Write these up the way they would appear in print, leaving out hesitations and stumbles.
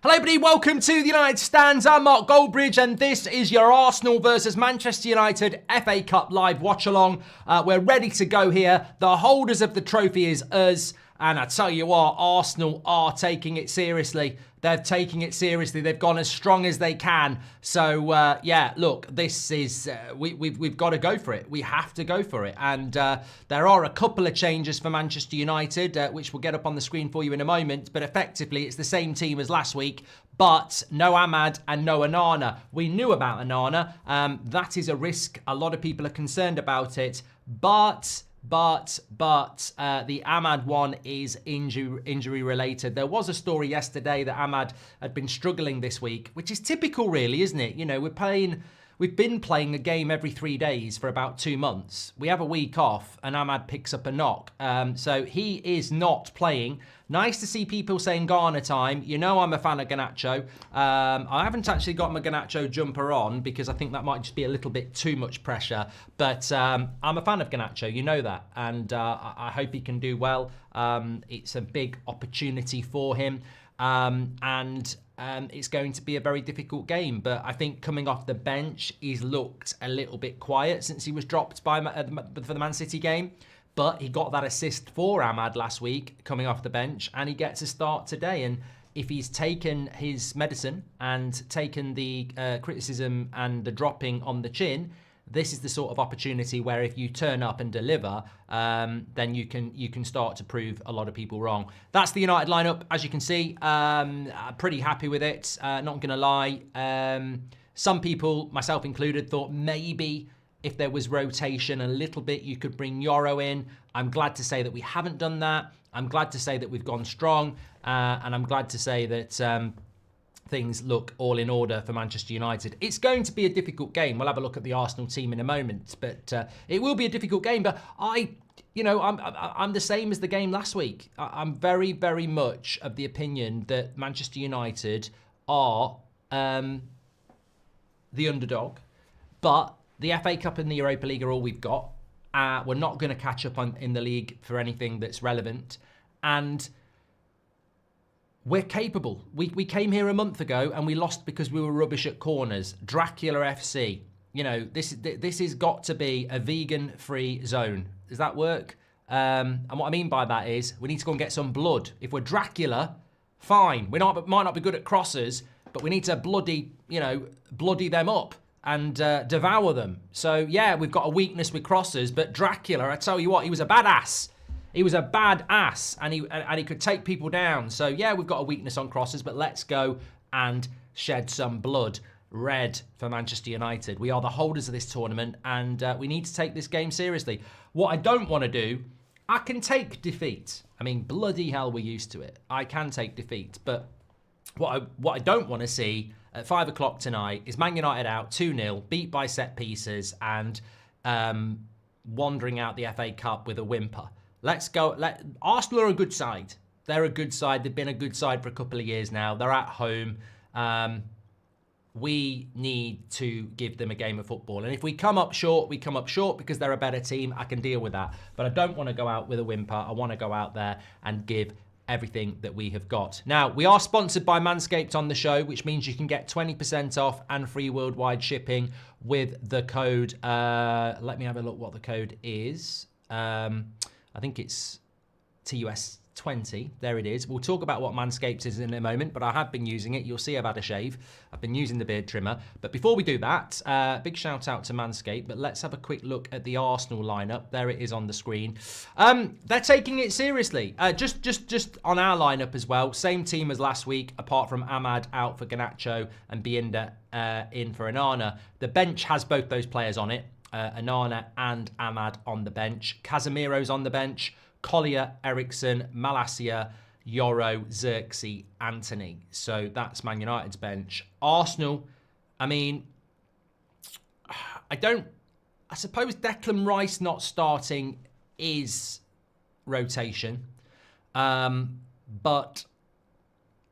Hello everybody, welcome to the United Stands. I'm Mark Goldbridge and this is your Arsenal versus Manchester United FA Cup live watch along. We're ready to go here. The holders of the trophy is us, and I tell you what, Arsenal are taking it seriously. They're taking it seriously. They've gone as strong as they can. So, yeah, look, this is, we've got to go for it. We have to go for it. And there are a couple of changes for Manchester United, which we'll get up on the screen for you in a moment. But effectively, it's the same team as last week, but no Ahmad and no Onana. We knew about Onana. That is a risk. A lot of people are concerned about it. But the Ahmad one is injury related. There was a story yesterday that Ahmad had been struggling this week, which is typical really, isn't it? You know, we've been playing a game every 3 days for about 2 months. We have a week off and Ahmad picks up a knock. So he is not playing. Nice to see people saying Ghana time. You know I'm a fan of Garnacho. I haven't actually got my Garnacho jumper on because I think that might just be a little bit too much pressure. But I'm a fan of Garnacho, you know that. And I hope he can do well. It's a big opportunity for him. It's going to be a very difficult game. But I think coming off the bench, he's looked a little bit quiet since he was dropped for the Man City game. But he got that assist for Ahmad last week coming off the bench, and he gets a start today. And if he's taken his medicine and taken the criticism and the dropping on the chin, this is the sort of opportunity where if you turn up and deliver, then you can start to prove a lot of people wrong. That's the United lineup, as you can see. Pretty happy with it, not going to lie. Some people, myself included, thought maybe if there was rotation a little bit, you could bring Yoro in. I'm glad to say that we haven't done that. I'm glad to say that we've gone strong. And I'm glad to say that things look all in order for Manchester United. It's going to be a difficult game. We'll have a look at the Arsenal team in a moment. But it will be a difficult game. But I'm the same as the game last week. I'm very, very much of the opinion that Manchester United are the underdog. But the FA Cup and the Europa League are all we've got. We're not going to catch up in the league for anything that's relevant. And we're capable. We came here a month ago and we lost because we were rubbish at corners. Dracula FC. You know, this has got to be a vegan-free zone. Does that work? And what I mean by that is we need to go and get some blood. If we're Dracula, fine. We might not be good at crosses, but we need to bloody them up and devour them. So, yeah, we've got a weakness with crosses, but Dracula, I tell you what, he was a badass. He was a badass, and he could take people down. So, yeah, we've got a weakness on crosses, but let's go and shed some blood. Red for Manchester United. We are the holders of this tournament, and we need to take this game seriously. What I don't want to do, I can take defeat. I mean, bloody hell, we're used to it. I can take defeat, but what I don't want to see at 5 o'clock tonight is Man United out 2-0, beat by set pieces, and wandering out the FA Cup with a whimper. Let's go. Arsenal are a good side. They're a good side. They've been a good side for a couple of years now. They're at home. We need to give them a game of football. And if we come up short, we come up short because they're a better team. I can deal with that. But I don't want to go out with a whimper. I want to go out there and give everything that we have got. Now, we are sponsored by Manscaped on the show, which means you can get 20% off and free worldwide shipping with the code. Let me have a look what the code is. I think it's TUS20. There it is. We'll talk about what Manscaped is in a moment, but I have been using it. You'll see I've had a shave. I've been using the beard trimmer. But before we do that, big shout out to Manscaped. But let's have a quick look at the Arsenal lineup. There it is on the screen. They're taking it seriously. Just on our lineup as well. Same team as last week, apart from Ahmad out for Garnacho and Bienda in for Onana. The bench has both those players on it. Onana and Ahmad on the bench. Casemiro's on the bench. Collier, Eriksson, Malacia, Yoro, Xerxes, Anthony. So that's Man United's bench. Arsenal, I mean, I suppose Declan Rice not starting is rotation. But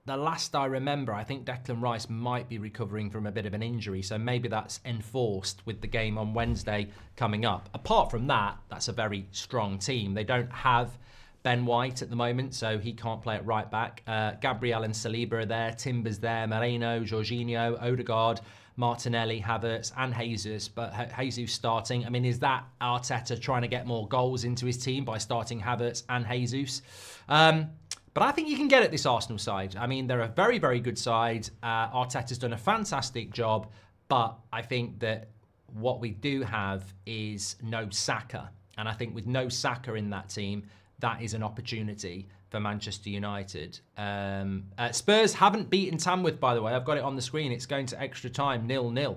the last I remember, I think Declan Rice might be recovering from a bit of an injury, so maybe that's enforced with the game on Wednesday coming up. Apart from that, that's a very strong team. They don't have Ben White at the moment, so he can't play at right back. Gabriel and Saliba are there. Timber's there. Moreno, Jorginho, Odegaard, Martinelli, Havertz, and Jesus. But Jesus starting. I mean, is that Arteta trying to get more goals into his team by starting Havertz and Jesus? But I think you can get at this Arsenal side. I mean, they're a very, very good side. Arteta's done a fantastic job, but I think that what we do have is no Saka. And I think with no Saka in that team, that is an opportunity for Manchester United. Spurs haven't beaten Tamworth, by the way. I've got it on the screen. It's going to extra time, 0-0.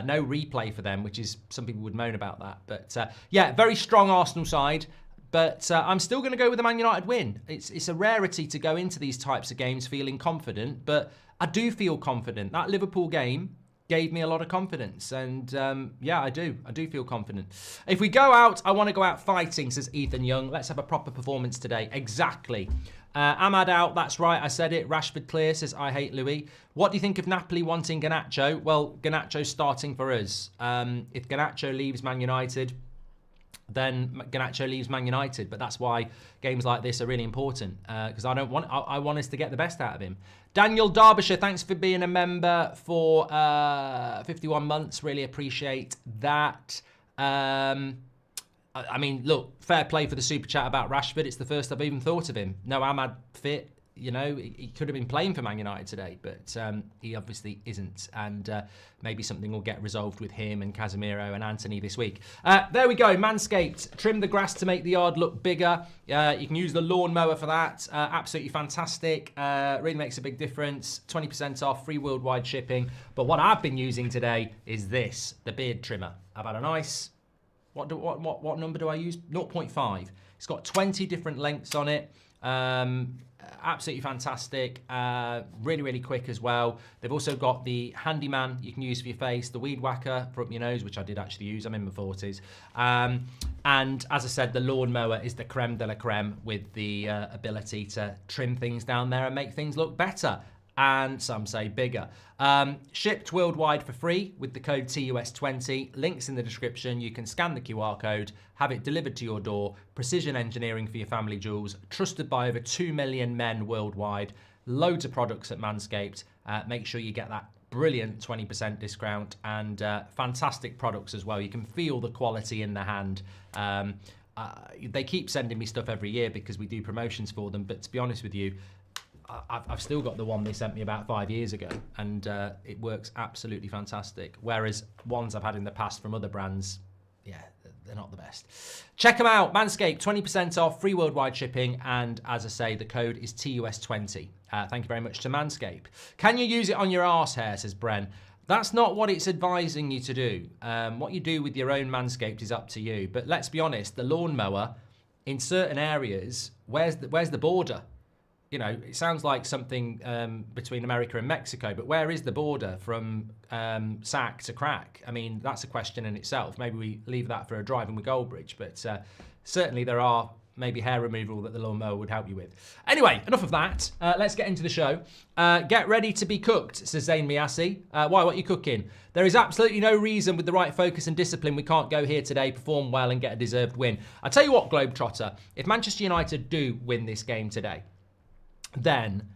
No replay for them, which is, some people would moan about that. But yeah, very strong Arsenal side. But I'm still going to go with the Man United win. It's a rarity to go into these types of games feeling confident, but I do feel confident. That Liverpool game gave me a lot of confidence, and yeah, I do feel confident. If we go out, I want to go out fighting, says Ethan Young. Let's have a proper performance today. Exactly. Ahmad out, that's right, I said it. Rashford clear, says I hate Louis. What do you think of Napoli wanting Garnacho? Well, Garnacho's starting for us. If Garnacho leaves Man United, then Garnacho leaves Man United. But that's why games like this are really important, because I want us to get the best out of him. Daniel Derbyshire, thanks for being a member for 51 months. Really appreciate that. I mean, look, fair play for the super chat about Rashford. It's the first I've even thought of him. No Ahmad fit. You know, he could have been playing for Man United today, but he obviously isn't. And maybe something will get resolved with him and Casemiro and Anthony this week. There we go. Manscaped. Trim the grass to make the yard look bigger. You can use the lawnmower for that. Absolutely fantastic. Really makes a big difference. 20% off, free worldwide shipping. But what I've been using today is this, the beard trimmer. I've had a nice, what number do I use? 0.5. It's got 20 different lengths on it. Absolutely fantastic, really, really quick as well. They've also got the handyman you can use for your face, the weed whacker for up your nose, which I did actually use. I'm in my 40s. And as I said, the lawnmower is the creme de la creme with the ability to trim things down there and make things look better. And some say bigger. Shipped worldwide for free with the code TUS20. Links in the description. You can scan the QR code, have it delivered to your door. Precision engineering for your family jewels. Trusted by over 2 million men worldwide. Loads of products at Manscaped. Make sure you get that brilliant 20% discount, and fantastic products as well. You can feel the quality in the hand. They keep sending me stuff every year because we do promotions for them. But to be honest with you, I've still got the one they sent me about 5 years ago, and it works absolutely fantastic. Whereas ones I've had in the past from other brands, yeah, they're not the best. Check them out, Manscaped, 20% off, free worldwide shipping, and as I say, the code is TUS20. Thank you very much to Manscaped. Can you use it on your arse hair, says Bren. That's not what it's advising you to do. What you do with your own Manscaped is up to you. But let's be honest, the lawnmower, in certain areas, where's the border? You know, it sounds like something between America and Mexico, but where is the border from sack to crack? I mean, that's a question in itself. Maybe we leave that for a driving with Goldbridge, but certainly there are maybe hair removal that the lawnmower would help you with. Anyway, enough of that. Let's get into the show. Get ready to be cooked, says Zain Miasi. Why, what are you cooking? There is absolutely no reason with the right focus and discipline we can't go here today, perform well and get a deserved win. I tell you what, Globetrotter, if Manchester United do win this game today, then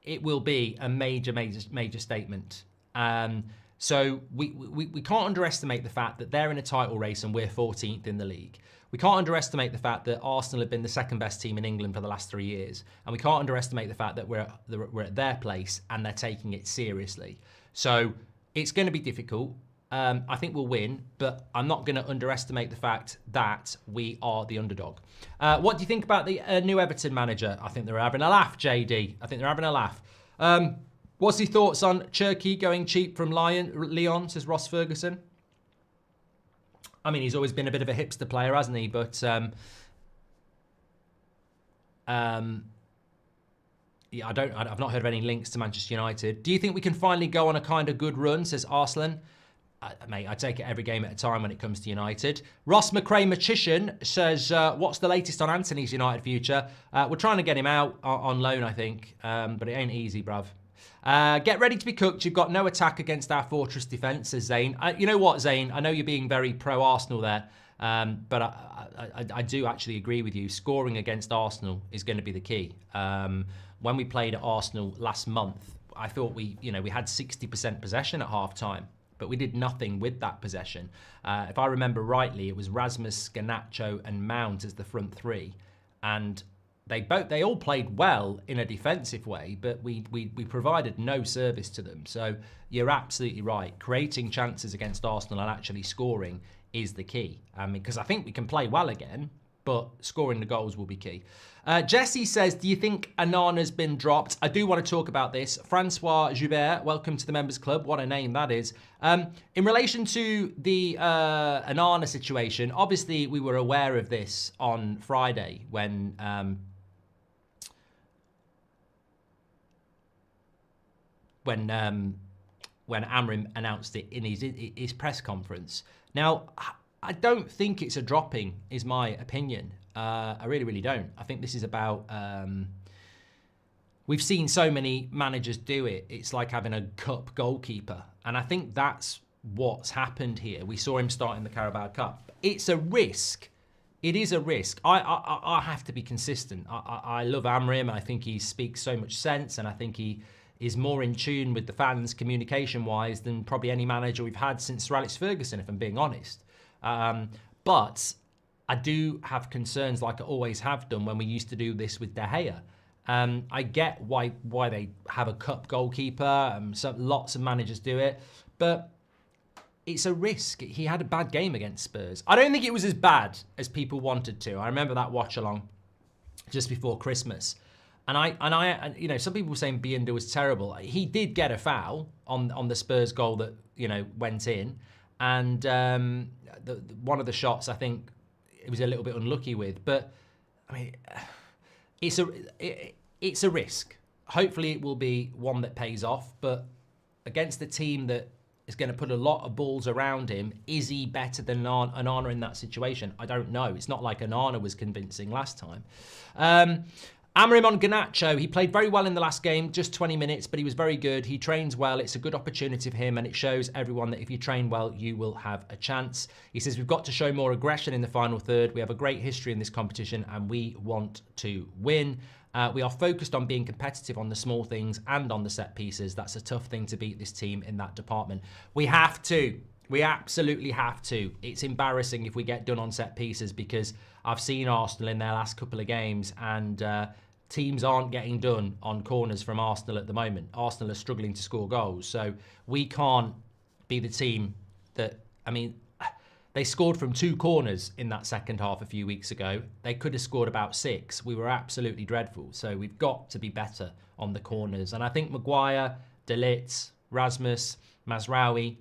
it will be a major statement. So we can't underestimate the fact that they're in a title race and we're 14th in the league. We can't underestimate the fact that Arsenal have been the second best team in England for the last 3 years. And we can't underestimate the fact that we're at their place and they're taking it seriously. So it's going to be difficult. I think we'll win, but I'm not going to underestimate the fact that we are the underdog. What do you think about the new Everton manager? I think they're having a laugh, JD. I think they're having a laugh. What's your thoughts on Cherki going cheap from Lyon, says Ross Ferguson? I mean, he's always been a bit of a hipster player, hasn't he? But yeah, I've not heard of any links to Manchester United. Do you think we can finally go on a kind of good run, says Arslan? Mate, I take it every game at a time when it comes to United. Ross McRae Magician says, what's the latest on Anthony's United future? We're trying to get him out on loan, I think, but it ain't easy, bruv. Get ready to be cooked. You've got no attack against our fortress defence, says Zayn. You know what, Zayn? I know you're being very pro-Arsenal there, But I do actually agree with you. Scoring against Arsenal is going to be the key. When we played at Arsenal last month, I thought we had 60% possession at half time, but we did nothing with that possession. If I remember rightly, it was Rasmus, Garnacho, and Mount as the front three, and they all played well in a defensive way, but we provided no service to them. So you're absolutely right. Creating chances against Arsenal and actually scoring is the key. Because I think we can play well again, but scoring the goals will be key. Jesse says, do you think Anana's been dropped? I do want to talk about this. Francois Joubert, welcome to the Members Club. What a name that is. In relation to the Anana situation, obviously we were aware of this on Friday when Amrim announced it in his press conference. Now, I don't think it's a dropping, is my opinion. I really, really don't. I think this is about... we've seen so many managers do it. It's like having a cup goalkeeper. And I think that's what's happened here. We saw him start in the Carabao Cup. It's a risk. It is a risk. I have to be consistent. I love Amrim. I think he speaks so much sense, and I think he is more in tune with the fans communication-wise than probably any manager we've had since Sir Alex Ferguson, if I'm being honest. But I do have concerns, like I always have done when we used to do this with De Gea. I get why they have a cup goalkeeper. So lots of managers do it, but it's a risk. He had a bad game against Spurs. I don't think it was as bad as people wanted to. I remember that watch along just before Christmas. And I, some people were saying Binder was terrible. He did get a foul on the Spurs goal that, went in. And one of the shots, I think, it was a little bit unlucky with. But, I mean, it's a risk. Hopefully it will be one that pays off. But against a team that is going to put a lot of balls around him, is he better than Anana in that situation? I don't know. It's not like Anana was convincing last time. Amrim on Garnacho, he played very well in the last game, just 20 minutes, but he was very good. He trains well. It's a good opportunity for him, and it shows everyone that if you train well, you will have a chance. He says, we've got to show more aggression in the final third. We have a great history in this competition, and we want to win. We are focused on being competitive on the small things and on the set pieces. That's a tough thing to beat this team in that department. We have to. We absolutely have to. It's embarrassing if we get done on set pieces, because I've seen Arsenal in their last couple of games, and teams aren't getting done on corners from Arsenal at the moment. Arsenal are struggling to score goals. So we can't be the team that, they scored from 2 corners in that second half a few weeks ago. They could have scored about 6. We were absolutely dreadful. So we've got to be better on the corners. And I think Maguire, De Ligt, Rasmus, Mazraoui,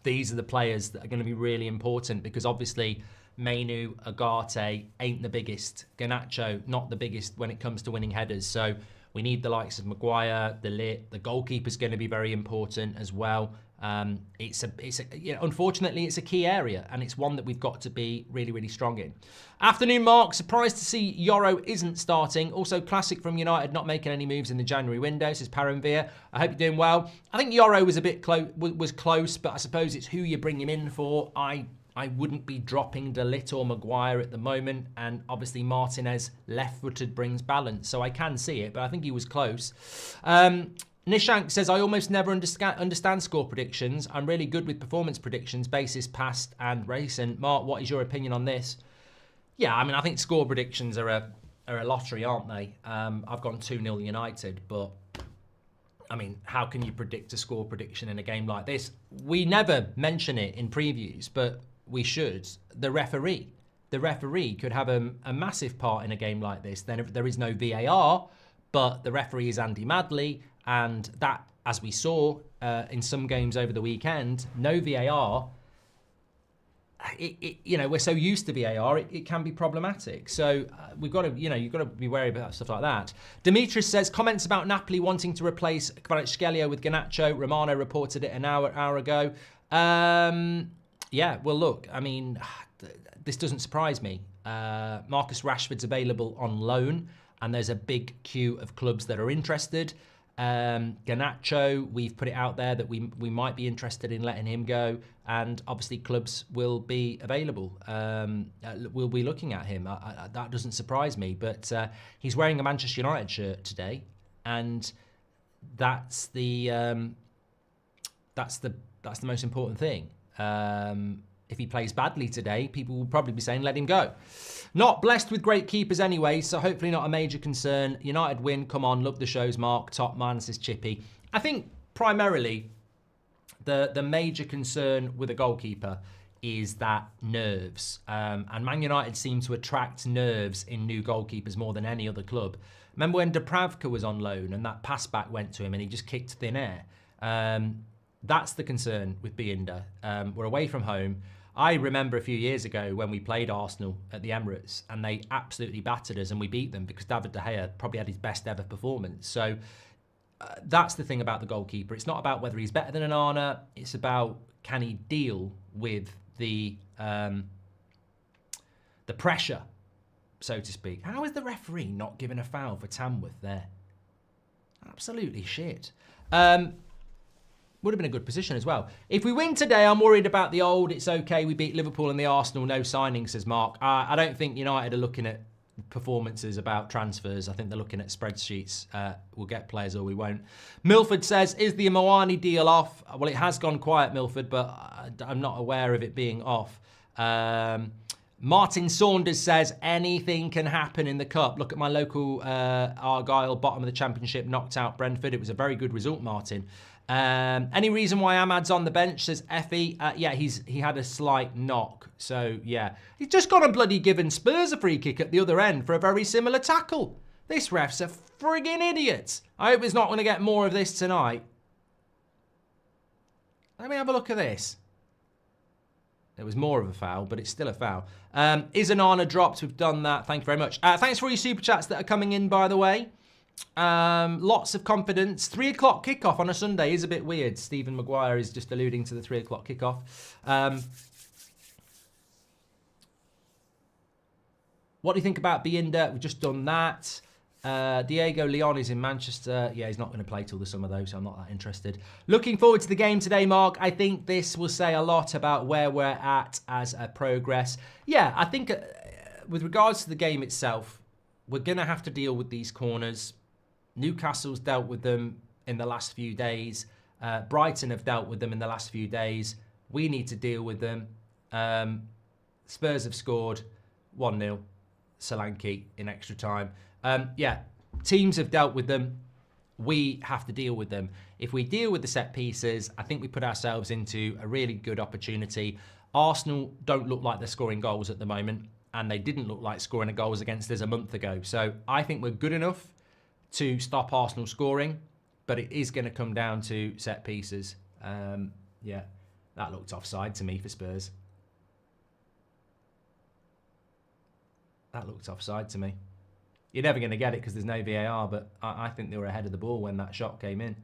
these are the players that are going to be really important, because obviously Mainu, Agate ain't the biggest. Garnacho, not the biggest when it comes to winning headers. So we need the likes of Maguire, De Ligt. The goalkeeper's going to be very important as well. Unfortunately, it's a key area, and it's one that we've got to be really, really strong in. Afternoon, Mark. Surprised to see Yoro isn't starting. Also, classic from United not making any moves in the January window, says Paramvir. I hope you're doing well. I think Yoro was a bit close, but I suppose it's who you bring him in for. I wouldn't be dropping De Ligt or Maguire at the moment, and obviously Martinez left-footed brings balance, so I can see it, but I think he was close. Nishank says, I almost never understand score predictions. I'm really good with performance predictions, basis past and recent. Mark, what is your opinion on this? Yeah, I think score predictions are a lottery, aren't they? I've gone 2-0 United, but how can you predict a score prediction in a game like this? We never mention it in previews, but we should. The referee could have a massive part in a game like this. Then if there is no VAR, but the referee is Andy Madley, and that, as we saw in some games over the weekend, no VAR. We're so used to VAR, it can be problematic. So we've got to, you've got to be wary about stuff like that. Demetrius says, comments about Napoli wanting to replace Kvaratskhelia with Garnacho. Romano reported it an hour ago. Yeah, well, look, this doesn't surprise me. Marcus Rashford's available on loan, and there's a big queue of clubs that are interested. Garnacho, we've put it out there that we might be interested in letting him go, and obviously clubs will be available. We'll be looking at him. That doesn't surprise me, but he's wearing a Manchester United shirt today, and that's the most important thing. If he plays badly today, people will probably be saying, let him go. Not blessed with great keepers anyway, so hopefully not a major concern. United win, come on, love the shows, Mark. Top man, says Chippy. I think primarily the major concern with a goalkeeper is that nerves. And Man United seem to attract nerves in new goalkeepers more than any other club. Remember when Dubravka was on loan and that pass back went to him and he just kicked thin air? That's the concern with Binder. We're away from home. I remember a few years ago when we played Arsenal at the Emirates and they absolutely battered us and we beat them because David De Gea probably had his best ever performance. So that's the thing about the goalkeeper. It's not about whether he's better than Onana. It's about can he deal with the pressure, so to speak. How is the referee not giving a foul for Tamworth there? Absolutely shit. Would have been a good position as well. If we win today, I'm worried about the old, it's okay, we beat Liverpool and the Arsenal, no signings, says Mark. I don't think United are looking at performances about transfers. I think they're looking at spreadsheets. We'll get players or we won't. Milford says, is the Moani deal off? Well, it has gone quiet, Milford, but I'm not aware of it being off. Martin Saunders says, anything can happen in the Cup. Look at my local Argyle, bottom of the Championship, knocked out Brentford. It was a very good result, Martin. Any reason why Ahmad's on the bench, says Effie? Yeah, he had a slight knock. So, yeah. He's just gone and bloody given Spurs a free kick at the other end for a very similar tackle. This ref's a friggin' idiot. I hope he's not going to get more of this tonight. Let me have a look at this. It was more of a foul, but it's still a foul. Is Onana dropped? We've done that. Thank you very much. Thanks for all your super chats that are coming in, by the way. Lots of confidence. 3 o'clock kickoff on a Sunday is a bit weird. Stephen Maguire is just alluding to the 3 o'clock kickoff. What do you think about Binder? We've just done that. Diego Leon is in Manchester. Yeah, he's not going to play till the summer though, so I'm not that interested. Looking forward to the game today, Mark. I think this will say a lot about where we're at as a progress. Yeah, I think with regards to the game itself, we're going to have to deal with these corners. Newcastle's dealt with them in the last few days. Brighton have dealt with them in the last few days. We need to deal with them. Spurs have scored 1-0. Solanke in extra time. Yeah, teams have dealt with them. We have to deal with them. If we deal with the set pieces, I think we put ourselves into a really good opportunity. Arsenal don't look like they're scoring goals at the moment, and they didn't look like scoring goals against us a month ago. So I think we're good enough to stop Arsenal scoring, but it is going to come down to set pieces. Yeah, that looked offside to me for Spurs. That looked offside to me. You're never going to get it because there's no VAR, but I think they were ahead of the ball when that shot came in.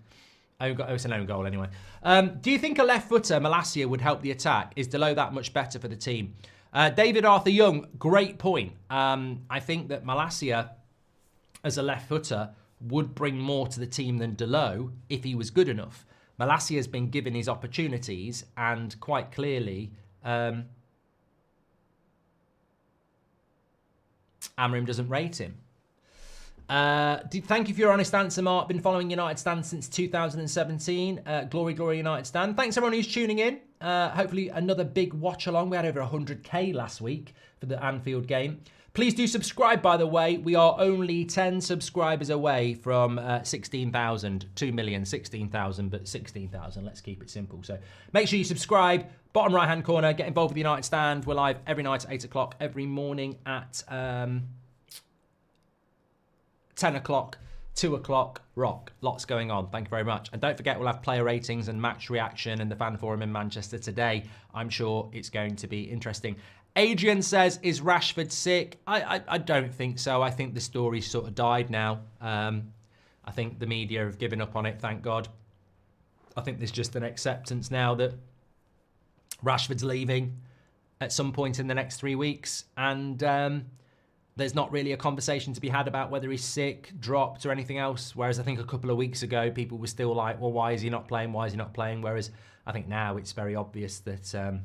It's an own goal anyway. Do you think a left footer, Malacia, would help the attack? Is Delo that much better for the team? David Arthur Young, great point. I think that Malacia, as a left footer, would bring more to the team than Delo if he was good enough. Malacia has been given his opportunities, and quite clearly, Amorim doesn't rate him. Thank you for your honest answer, Mark. Been following United Stand since 2017. Glory, glory, United Stand. Thanks everyone who's tuning in. Hopefully another big watch along. We had over 100k last week for the Anfield game. Please do subscribe, by the way. We are only 10 subscribers away from 16,000. 2 million, 16,000, but 16,000. Let's keep it simple. So make sure you subscribe. Bottom right-hand corner, get involved with the United Stand. We're live every night at 8 o'clock, every morning at 10 o'clock, 2 o'clock, rock. Lots going on. Thank you very much. And don't forget, we'll have player ratings and match reaction and the fan forum in Manchester today. I'm sure it's going to be interesting. Adrian says, is Rashford sick? I don't think so. I think the story's sort of died now. I think the media have given up on it, thank God. I think there's just an acceptance now that Rashford's leaving at some point in the next 3 weeks. And there's not really a conversation to be had about whether he's sick, dropped, or anything else. Whereas I think a couple of weeks ago, people were still like, well, why is he not playing? Why is he not playing? Whereas I think now it's very obvious that,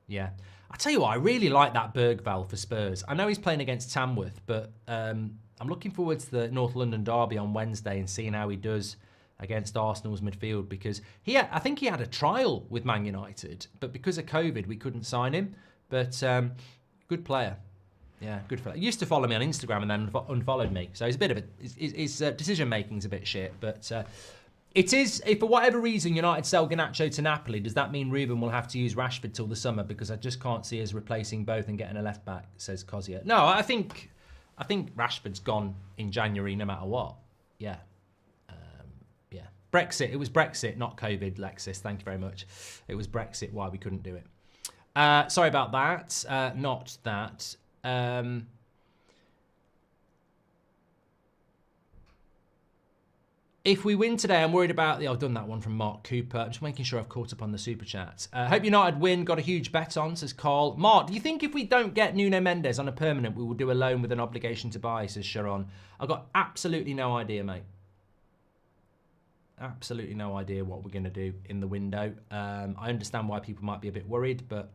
yeah. I tell you what, I really like that Bergvall for Spurs. I know he's playing against Tamworth, but I'm looking forward to the North London derby on Wednesday and seeing how he does against Arsenal's midfield, because I think he had a trial with Man United, but because of COVID, we couldn't sign him. But good player. Yeah, good for that. He used to follow me on Instagram and then unfollowed me. So he's a bit of his decision making's a bit shit. But it is, if for whatever reason United sell Garnacho to Napoli, does that mean Ruben will have to use Rashford till the summer? Because I just can't see us replacing both and getting a left back, says Kozia. No, I think Rashford's gone in January no matter what. Yeah. Yeah. Brexit. It was Brexit, not COVID, Lexus. Thank you very much. It was Brexit why we couldn't do it. Sorry about that. Not that. If we win today, I'm worried about I've done that one from Mark Cooper. I'm just making sure I've caught up on the super chats. Hope United win. Got a huge bet on, says Carl. Mark, do you think if we don't get Nuno Mendes on a permanent, we will do a loan with an obligation to buy, says Sharon. I've got absolutely no idea, mate. Absolutely no idea what we're going to do in the window. I understand why people might be a bit worried, but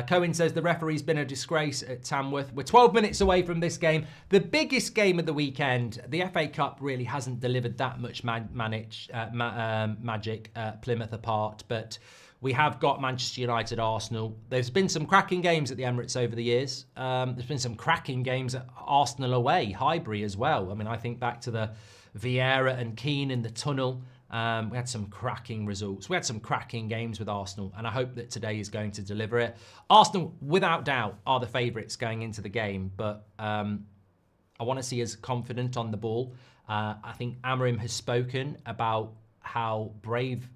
Cohen says the referee's been a disgrace at Tamworth. We're 12 minutes away from this game. The biggest game of the weekend. The FA Cup really hasn't delivered that much magic, Plymouth apart, but we have got Manchester United, Arsenal. There's been some cracking games at the Emirates over the years. There's been some cracking games at Arsenal away, Highbury as well. I mean, I think back to the Vieira and Keane in the tunnel. We had some cracking results. We had some cracking games with Arsenal, and I hope that today is going to deliver it. Arsenal, without doubt, are the favourites going into the game, but I want to see us confident on the ball. I think Amorim has spoken about how brave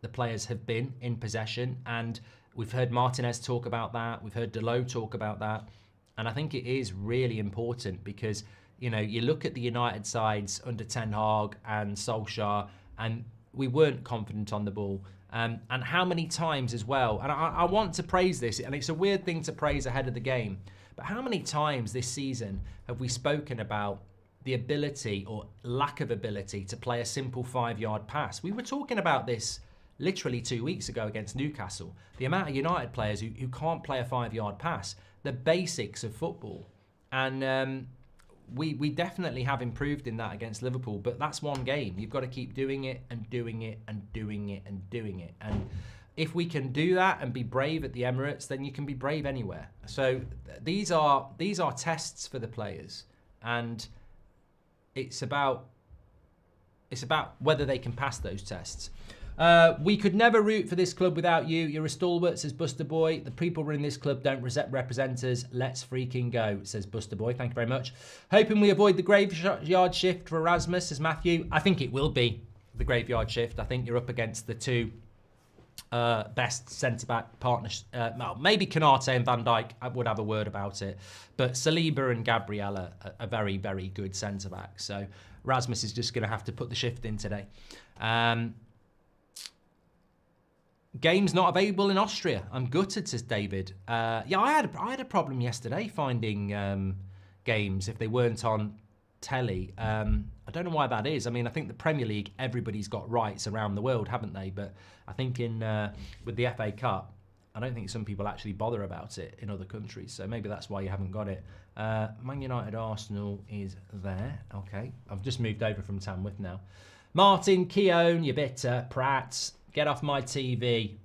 the players have been in possession, and we've heard Martinez talk about that. We've heard Delot talk about that, and I think it is really important because, you know, you look at the United sides under Ten Hag and Solskjaer, and we weren't confident on the ball. And how many times as well, and I want to praise this, and it's a weird thing to praise ahead of the game, but how many times this season have we spoken about the ability or lack of ability to play a simple 5-yard pass? We were talking about this literally 2 weeks ago against Newcastle. The amount of United players who can't play a 5-yard pass, the basics of football. And we definitely have improved in that against Liverpool, but that's one game. You've got to keep doing it and doing it and doing it and doing it. And if we can do that and be brave at the Emirates, then you can be brave anywhere. So these are tests for the players, and it's about whether they can pass those tests. We could never root for this club without you. You're a stalwart, says Buster Boy. The people running this club don't represent us. Let's freaking go, says Buster Boy. Thank you very much. Hoping we avoid the graveyard shift for Erasmus, says Matthew. I think it will be the graveyard shift. I think you're up against the two best centre-back partners. Well, maybe Canate and Van Dijk, I would have a word about it. But Saliba and Gabriel are very, very good centre-backs. So Rasmus is just going to have to put the shift in today. Games not available in Austria. I'm gutted, says David. Yeah, I had a problem yesterday finding games if they weren't on telly. I don't know why that is. I mean, I think the Premier League, everybody's got rights around the world, haven't they? But I think with the FA Cup, I don't think some people actually bother about it in other countries. So maybe that's why you haven't got it. Man United Arsenal is there. Okay, I've just moved over from Tamworth now. Martin, Keown, you bitter Pratt. Get off my TV.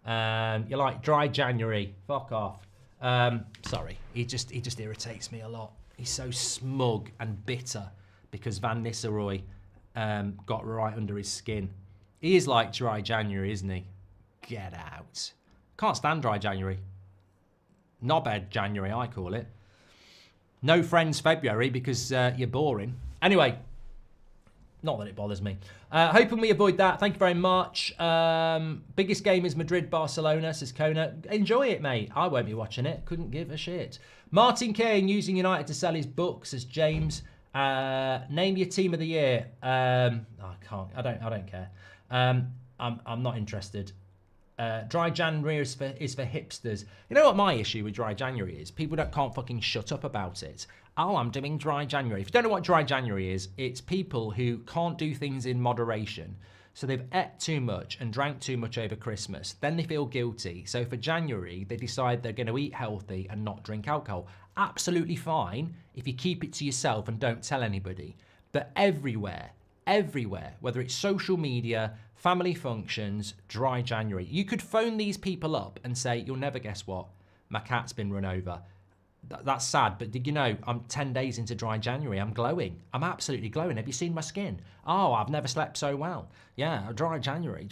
You're like dry January. Fuck off. Sorry, he just irritates me a lot. He's so smug and bitter because Van Nistelrooy got right under his skin. He is like dry January, isn't he? Get out. Can't stand dry January. Knobhead January, I call it. No friends February because you're boring. Anyway. Not that it bothers me. Hoping we avoid that. Thank you very much. Biggest game is Madrid-Barcelona, says Kona. Enjoy it, mate. I won't be watching it. Couldn't give a shit. Martin Kane using United to sell his book, says James. Name your team of the year. I can't. I don't care. I'm not interested. Dry January is for hipsters. You know what my issue with dry January is? People that can't fucking shut up about it. Oh, I'm doing dry January. If you don't know what dry January is, it's people who can't do things in moderation. So they've ate too much and drank too much over Christmas. Then they feel guilty. So for January, they decide they're going to eat healthy and not drink alcohol. Absolutely fine if you keep it to yourself and don't tell anybody. But everywhere, whether it's social media, family functions, dry January, you could phone these people up and say, you'll never guess what, my cat's been run over. That's sad, but did you know I'm 10 days into dry January? I'm glowing. I'm absolutely glowing. Have you seen my skin? Oh, I've never slept so well. Yeah, dry January.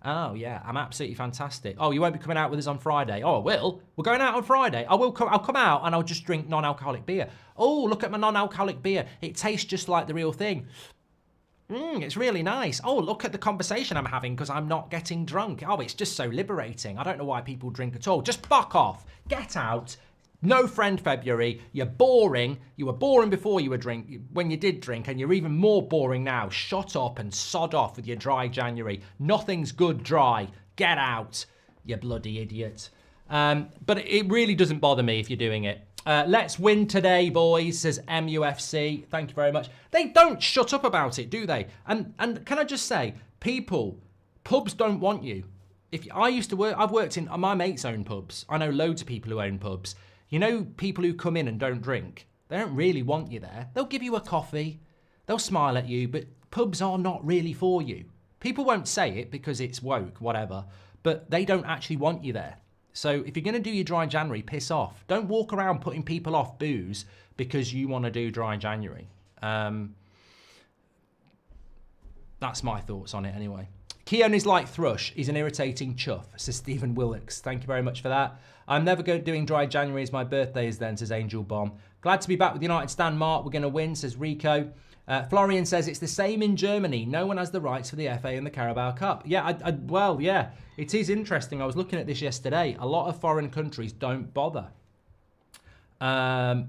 Oh, yeah, I'm absolutely fantastic. Oh, you won't be coming out with us on Friday? Oh, I will. We're going out on Friday. I'll come out and I'll just drink non-alcoholic beer. Oh, look at my non-alcoholic beer. It tastes just like the real thing. It's really nice. Oh, look at the conversation I'm having because I'm not getting drunk. Oh, it's just so liberating. I don't know why people drink at all. Just fuck off. Get out. No friend February. You're boring. You were boring before you were when you did drink, and you're even more boring now. Shut up and sod off with your dry January. Nothing's good dry. Get out, you bloody idiot. But it really doesn't bother me if you're doing it. Let's win today, boys, says MUFC. Thank you very much. They don't shut up about it, do they? And can I just say, pubs don't want you. I've worked in my mates own pubs. I know loads of people who own pubs. You know, people who come in and don't drink, they don't really want you there. They'll give you a coffee, they'll smile at you, but pubs are not really for you. People won't say it because it's woke, whatever, but they don't actually want you there. So if you're going to do your dry January, piss off. Don't walk around putting people off booze because you want to do dry January. That's my thoughts on it anyway. Keown is like thrush. He's an irritating chuff, says Stephen Willocks. Thank you very much for that. I'm never doing dry January as my birthday is then, says Angel Bomb. Glad to be back with United Stand, Mark. We're going to win, says Rico. Florian says it's the same in Germany. No one has the rights for the FA and the Carabao Cup. Yeah, well, yeah, it is interesting. I was looking at this yesterday. A lot of foreign countries don't bother. Tough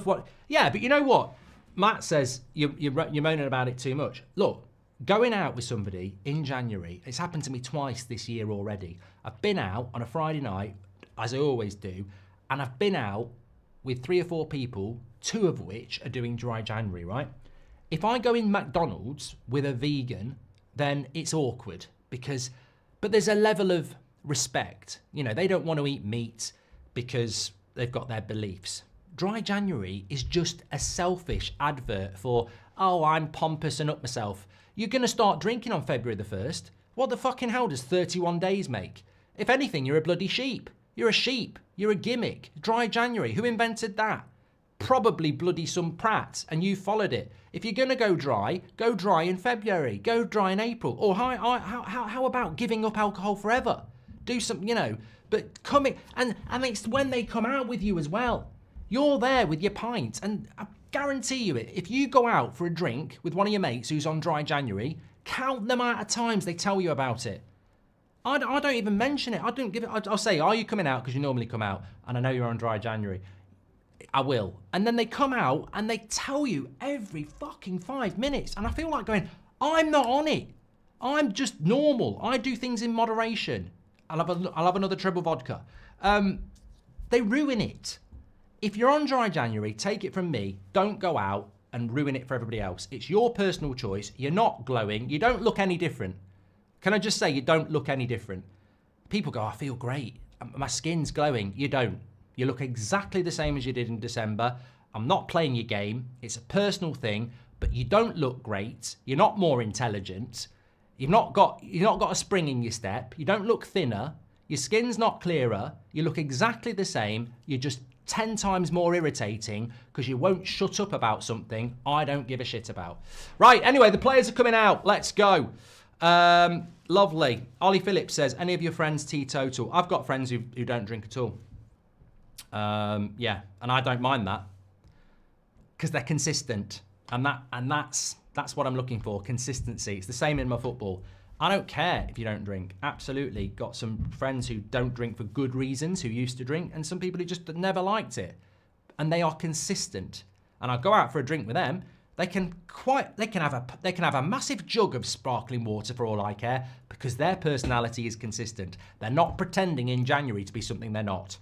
one. Yeah, but you know what? Matt says you're moaning about it too much. Look. Going out with somebody in January, it's happened to me twice this year already. I've been out on a Friday night, as I always do, and I've been out with 3 or 4 people, 2 of which are doing dry January, right? If I go in McDonald's with a vegan, then it's awkward but there's a level of respect. You know, they don't want to eat meat because they've got their beliefs. Dry January is just a selfish advert for, oh, I'm pompous and up myself. You're going to start drinking on February the 1st. What the fucking hell does 31 days make? If anything, you're a bloody sheep. You're a sheep. You're a gimmick. Dry January. Who invented that? Probably bloody some prat, and you followed it. If you're going to go dry in February. Go dry in April. Or how about giving up alcohol forever? Do something, you know. But coming, and it's when they come out with you as well. You're there with your pints, and I guarantee you it. If you go out for a drink with one of your mates who's on dry January, count the amount of times they tell you about it. I don't even mention it. I don't give it. I'll say, are you coming out? Because you normally come out, and I know you're on dry January. I will. And then they come out and they tell you every fucking 5 minutes, and I feel like going, I'm not on it. I'm just normal. I do things in moderation. I'll have another treble vodka. They ruin it. If you're on dry January, take it from me, don't go out and ruin it for everybody else. It's your personal choice. You're not glowing. You don't look any different. Can I just say you don't look any different? People go, I feel great. My skin's glowing. You don't. You look exactly the same as you did in December. I'm not playing your game. It's a personal thing, but you don't look great. You're not more intelligent. You've not got a spring in your step. You don't look thinner. Your skin's not clearer. You look exactly the same. You're just 10 times more irritating because you won't shut up about something I don't give a shit about. Right, anyway, the players are coming out. Let's go. Lovely. Ollie Phillips says, any of your friends teetotal? I've got friends who don't drink at all. Yeah, and I don't mind that because they're consistent, and that's what I'm looking for, consistency. It's the same in my football. I don't care if you don't drink. Absolutely. Got some friends who don't drink for good reasons, who used to drink, and some people who just never liked it. And they are consistent. And I'll go out for a drink with them, They can have a massive jug of sparkling water for all I care, because their personality is consistent. They're not pretending in January to be something they're not.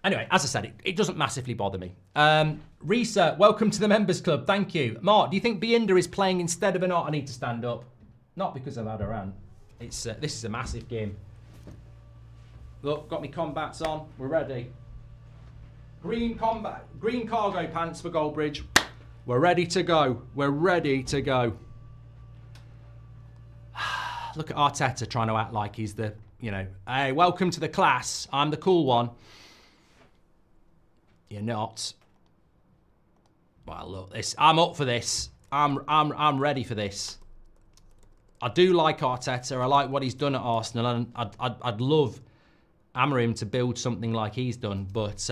Anyway, as I said, it doesn't massively bother me. Risa, welcome to the members club. Thank you. Mark, do you think Binder is playing instead of I need to stand up? Not because I've had a rant. This is a massive game. Look, got me combats on. We're ready. Green cargo pants for Goldbridge. We're ready to go. We're ready to go. Look at Arteta trying to act like he's the, hey, welcome to the class. I'm the cool one. You're not. Well, look, I'm up for this. I'm ready for this. I do like Arteta. I like what he's done at Arsenal, and I'd love Amorim to build something like he's done. But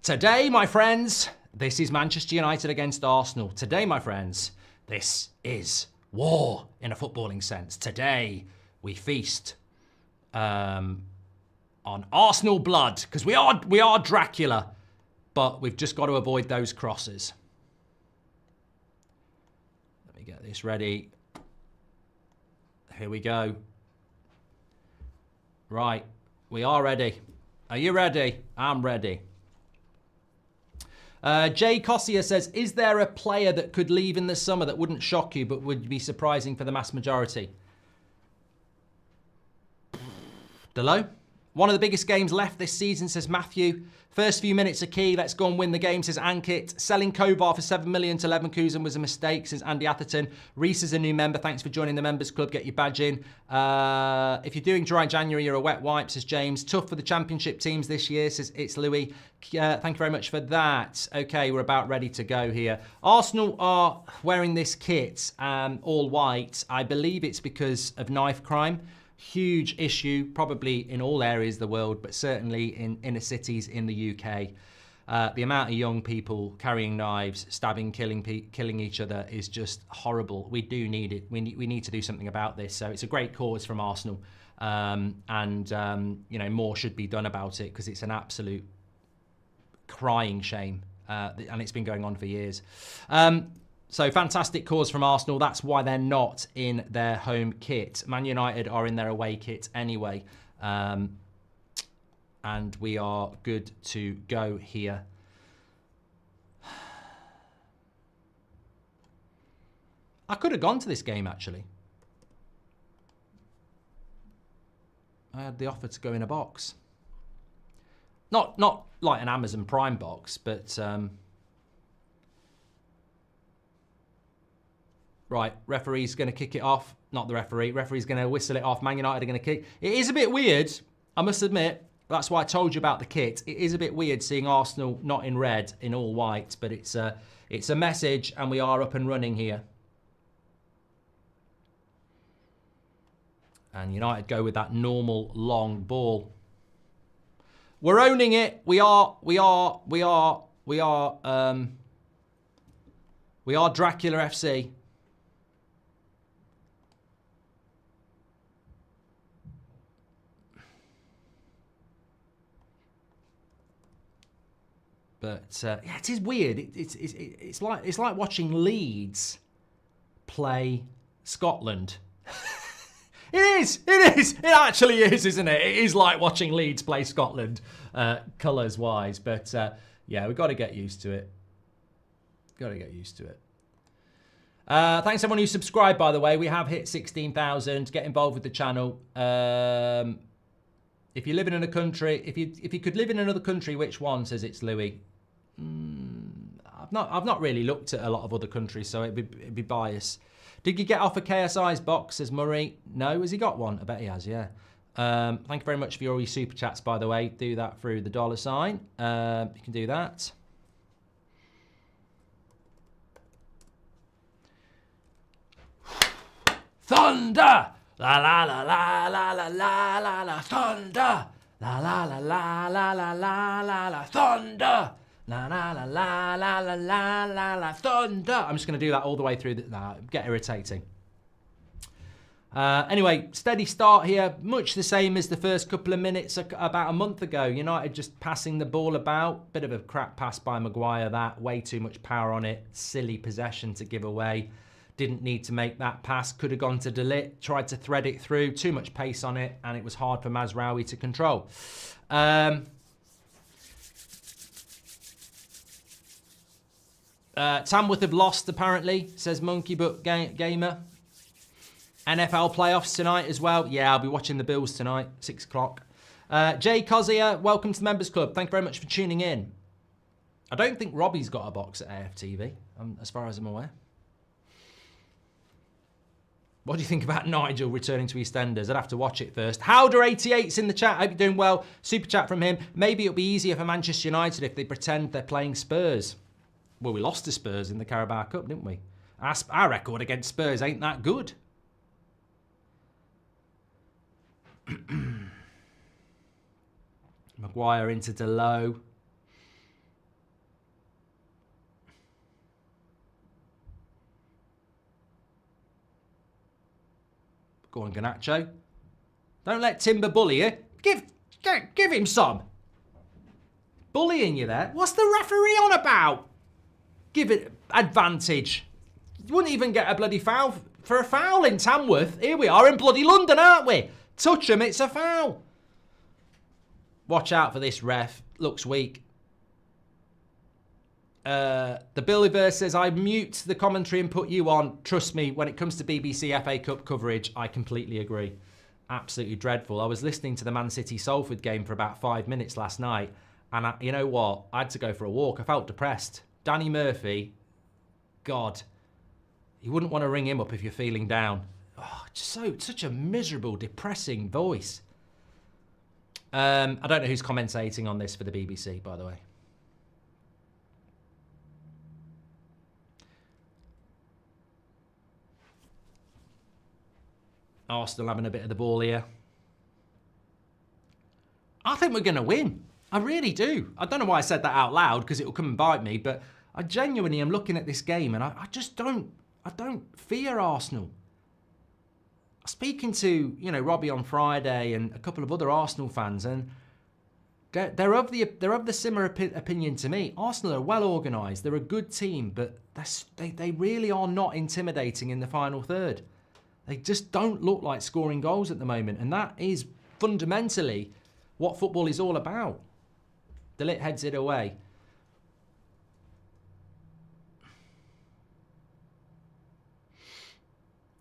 today, my friends, this is Manchester United against Arsenal. Today, my friends, this is war in a footballing sense. Today, we feast on Arsenal blood, because we are Dracula, but we've just got to avoid those crosses. Let me get this ready. Here we go. Right, we are ready. Are you ready? I'm ready. Jay Cossier says, is there a player that could leave in the summer that wouldn't shock you but would be surprising for the mass majority? Delo? One of the biggest games left this season, says Matthew. First few minutes are key. Let's go and win the game, says Ankit. Selling Kovar for 7 million to Leverkusen was a mistake, says Andy Atherton. Reese is a new member. Thanks for joining the members club. Get your badge in. If you're doing dry January, you're a wet wipe, says James. Tough for the championship teams this year, says It's Louis. Thank you very much for that. Okay, we're about ready to go here. Arsenal are wearing this kit, all white. I believe it's because of knife crime. Huge issue, probably in all areas of the world, but certainly in inner cities in the UK. The amount of young people carrying knives, stabbing, killing each other is just horrible. We do need it. We need to do something about this. So it's a great cause from Arsenal, more should be done about it, because it's an absolute crying shame, and it's been going on for years. So fantastic cause from Arsenal. That's why they're not in their home kit. Man United are in their away kit anyway. And we are good to go here. I could have gone to this game, actually. I had the offer to go in a box. Not like an Amazon Prime box, but... Right, referee's going to kick it off. Not the referee. Referee's going to whistle it off. Man United are going to kick. It is a bit weird, I must admit. That's why I told you about the kit. It is a bit weird seeing Arsenal not in red, in all white, but it's a message, and we are up and running here. And United go with that normal long ball. We're owning it. We are Dracula FC. But yeah, it is weird. It's like watching Leeds play Scotland. It actually is, isn't it? It is like watching Leeds play Scotland, colours wise. But yeah, we've got to get used to it. Thanks everyone who subscribed, by the way. We have hit 16,000. Get involved with the channel. If you live in a country, if you could live in another country, which one? Says It's Louis. I've not really looked at a lot of other countries, so it'd be biased. Did you get off a KSI's box? Says Murray. No, has he got one? I bet he has. Yeah. Thank you very much for all your super chats, by the way. Do that through the $sign. You can do that. Thunder! La la la la la la la la la thunder! La la la la la la la la la thunder! La la la la la la la la la thunder! I'm just going to do that all the way through. Get irritating. Anyway, steady start here. Much the same as the first couple of minutes about a month ago. United just passing the ball about. Bit of a crap pass by Maguire, that. Way too much power on it. Silly possession to give away. Didn't need to make that pass. Could have gone to De Ligt. Tried to thread it through. Too much pace on it. And it was hard for Mazraoui to control. Tamworth have lost, apparently, says Monkey Book Gamer. NFL playoffs tonight as well. Yeah, I'll be watching the Bills tonight, 6 o'clock. Jay Cozier, welcome to the Members Club. Thank you very much for tuning in. I don't think Robbie's got a box at AFTV, as far as I'm aware. What do you think about Nigel returning to EastEnders? I'd have to watch it first. Howder88's in the chat. Hope you're doing well. Super chat from him. Maybe it'll be easier for Manchester United if they pretend they're playing Spurs. Well, we lost to Spurs in the Carabao Cup, didn't we? Our record against Spurs ain't that good. Maguire into Delo. Go on, Garnacho. Don't let Timber bully you. Give him some. Bullying you there. What's the referee on about? Give it advantage. You wouldn't even get a bloody foul for a foul in Tamworth. Here we are in bloody London, aren't we? Touch him, it's a foul. Watch out for this ref. Looks weak. The Billyverse says, I mute the commentary and put you on. Trust me, when it comes to BBC FA Cup coverage, I completely agree. Absolutely dreadful. I was listening to the Man City Salford game for about 5 minutes last night, and you know what? I had to go for a walk. I felt depressed. Danny Murphy, God, you wouldn't want to ring him up if you're feeling down. Oh, such a miserable, depressing voice. I don't know who's commentating on this for the BBC, by the way. Arsenal having a bit of the ball here. I think we're going to win. I really do. I don't know why I said that out loud, because it will come and bite me, but I genuinely am looking at this game and I just don't fear Arsenal. Speaking to, Robbie on Friday and a couple of other Arsenal fans, and they're of the similar opinion to me. Arsenal are well organised. They're a good team, but they really are not intimidating in the final third. They just don't look like scoring goals at the moment, and that is fundamentally what football is all about. De Ligt heads it away.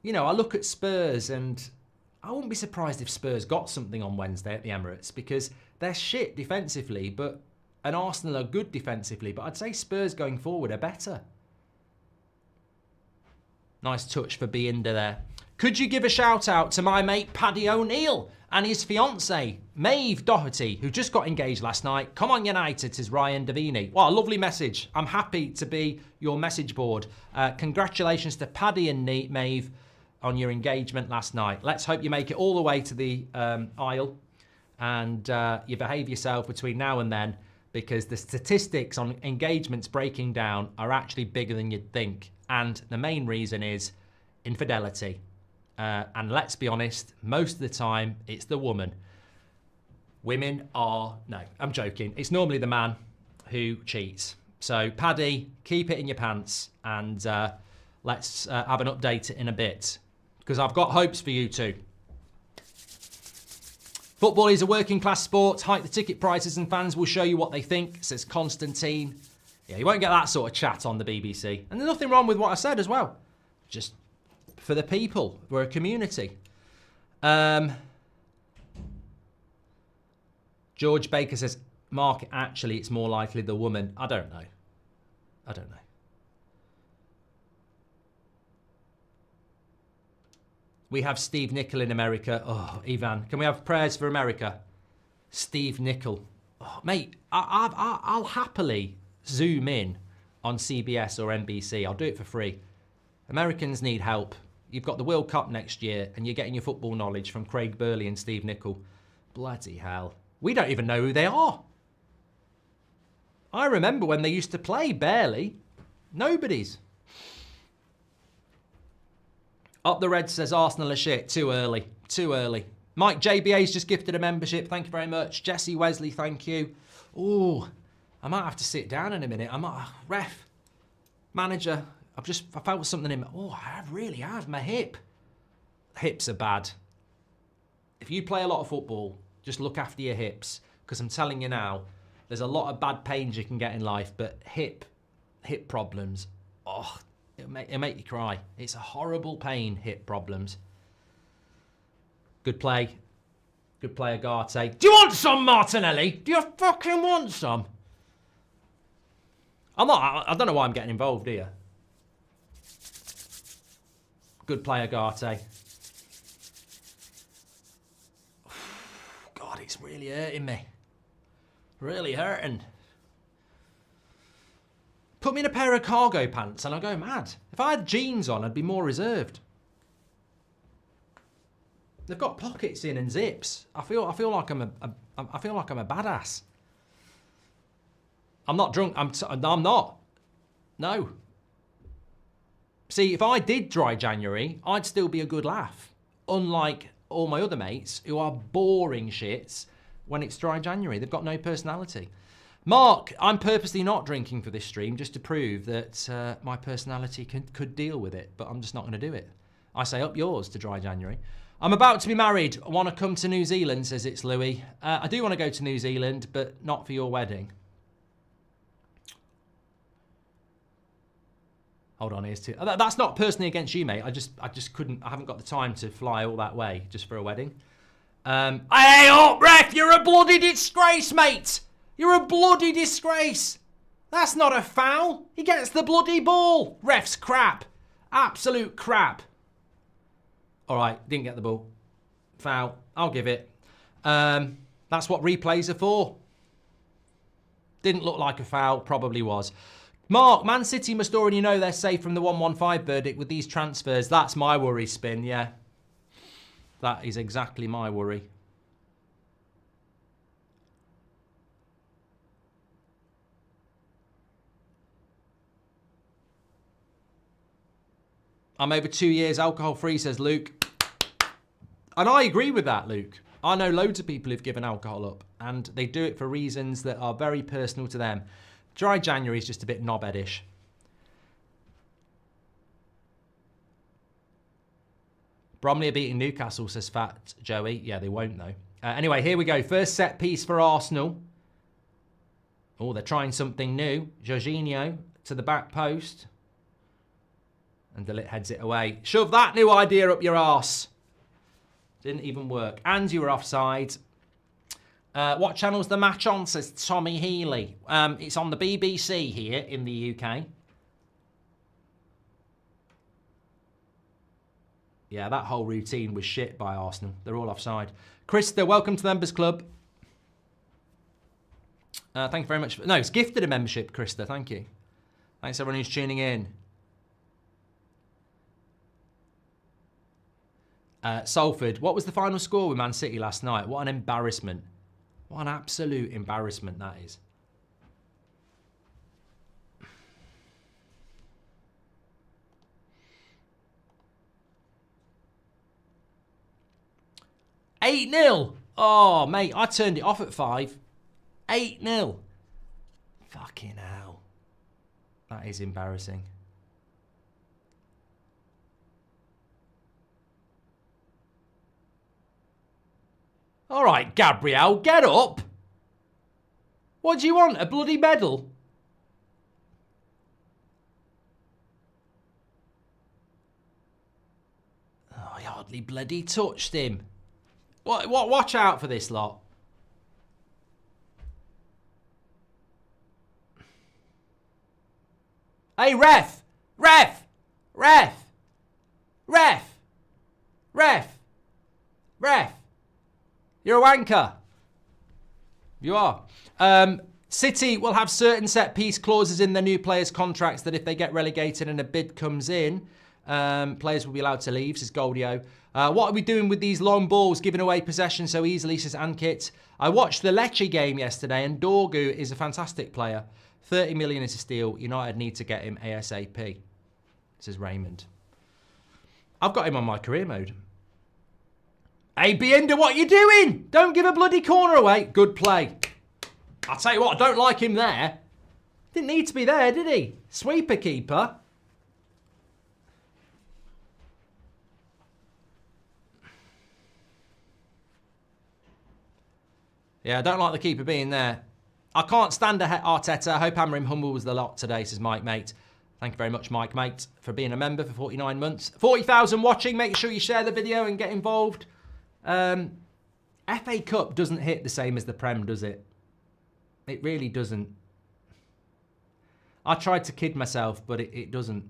I look at Spurs and I wouldn't be surprised if Spurs got something on Wednesday at the Emirates, because they're shit defensively, and Arsenal are good defensively, but I'd say Spurs going forward are better. Nice touch for Binder there. Could you give a shout out to my mate Paddy O'Neill and his fiancée, Maeve Doherty, who just got engaged last night? Come on United, says Ryan Davini. What a lovely message. I'm happy to be your message board. Congratulations to Paddy and Maeve on your engagement last night. Let's hope you make it all the way to the aisle and you behave yourself between now and then, because the statistics on engagements breaking down are actually bigger than you'd think. And the main reason is infidelity. And let's be honest, most of the time, it's the woman. Women are... No, I'm joking. It's normally the man who cheats. So, Paddy, keep it in your pants, and let's have an update in a bit, because I've got hopes for you too. Football is a working-class sport. Hike the ticket prices and fans will show you what they think, says Constantine. Yeah, you won't get that sort of chat on the BBC. And there's nothing wrong with what I said as well. Just... for the people. We're a community. George Baker says, Mark, actually, it's more likely the woman. I don't know. We have Steve Nicol in America. Oh, Ivan, can we have prayers for America? Steve Nicol. Oh, mate, I'll happily zoom in on CBS or NBC. I'll do it for free. Americans need help. You've got the World Cup next year and you're getting your football knowledge from Craig Burley and Steve Nicol. Bloody hell. We don't even know who they are. I remember when they used to play, barely. Nobody's. Up the Red says Arsenal are shit. Too early. Too early. Mike JBA's just gifted a membership. Thank you very much. Jesse Wesley, thank you. Ooh, I might have to sit down in a minute. Ref, manager, I felt something in my, I really have, my hip. Hips are bad. If you play a lot of football, just look after your hips. Because I'm telling you now, there's a lot of bad pains you can get in life, but hip problems, it'll make you cry. It's a horrible pain, hip problems. Good play. Good play, Agate. Do you want some, Martinelli? Do you fucking want some? I don't know why I'm getting involved here. Good play, Agate. God, it's really hurting me. Really hurting. Put me in a pair of cargo pants and I'll go mad. If I had jeans on, I'd be more reserved. They've got pockets in and zips. I feel like I'm a badass. I'm not drunk. I'm not. No. See, if I did dry January, I'd still be a good laugh. Unlike all my other mates who are boring shits when it's dry January. They've got no personality. Mark, I'm purposely not drinking for this stream just to prove that my personality could deal with it, but I'm just not going to do it. I say up yours to dry January. I'm about to be married. I want to come to New Zealand, says it's Louis. I do want to go to New Zealand, but not for your wedding. Hold on, here's two. That's not personally against you, mate. I just couldn't. I haven't got the time to fly all that way just for a wedding. Hey up, ref! You're a bloody disgrace, mate. You're a bloody disgrace. That's not a foul. He gets the bloody ball. Ref's crap. Absolute crap. All right, didn't get the ball. Foul. I'll give it. That's what replays are for. Didn't look like a foul. Probably was. Mark, Man City must already know they're safe from the 115 verdict with these transfers. That's my worry, Spin, yeah. That is exactly my worry. I'm over 2 years alcohol-free, says Luke. And I agree with that, Luke. I know loads of people who've given alcohol up, and they do it for reasons that are very personal to them. Dry January is just a bit knobheadish. Bromley are beating Newcastle, says Fat Joey. Yeah, they won't, though. Anyway, here we go. First set piece for Arsenal. Oh, they're trying something new. Jorginho to the back post. And De Ligt heads it away. Shove that new idea up your arse. Didn't even work. And you were offside. What channel's the match on, says Tommy Healy. It's on the BBC here in the UK. Yeah, that whole routine was shit by Arsenal. They're all offside. Krista, welcome to the Members Club. Thank you very much. No, it's gifted a membership, Krista. Thank you. Thanks everyone who's tuning in. Salford, what was the final score with Man City last night? What an embarrassment. What an absolute embarrassment that is. $8-0. Oh, mate, I turned it off at 5. 8-0. Fucking hell. That is embarrassing. All right, Gabriel, get up. What do you want? A bloody medal? Oh, he hardly bloody touched him. What? Watch out for this lot. Hey, ref! Ref! Ref! Ref! Ref! Ref! You're a wanker. You are. City will have certain set-piece clauses in their new players' contracts that if they get relegated and a bid comes in, players will be allowed to leave, says Goldio. What are we doing with these long balls giving away possession so easily, says Ankit. I watched the Lecce game yesterday and Dorgu is a fantastic player. 30 million is a steal. United need to get him ASAP, says Raymond. I've got him on my career mode. Hey, Bienda, what are you doing? Don't give a bloody corner away. Good play. I'll tell you what, I don't like him there. Didn't need to be there, did he? Sweeper keeper. Yeah, I don't like the keeper being there. I can't stand Arteta. I hope Hammer him humbles the lot today, says Mike, mate. Thank you very much, Mike, mate, for being a member for 49 months. 40,000 watching. Make sure you share the video and get involved. FA Cup doesn't hit the same as the Prem, does it? It really doesn't. I tried to kid myself, but it doesn't.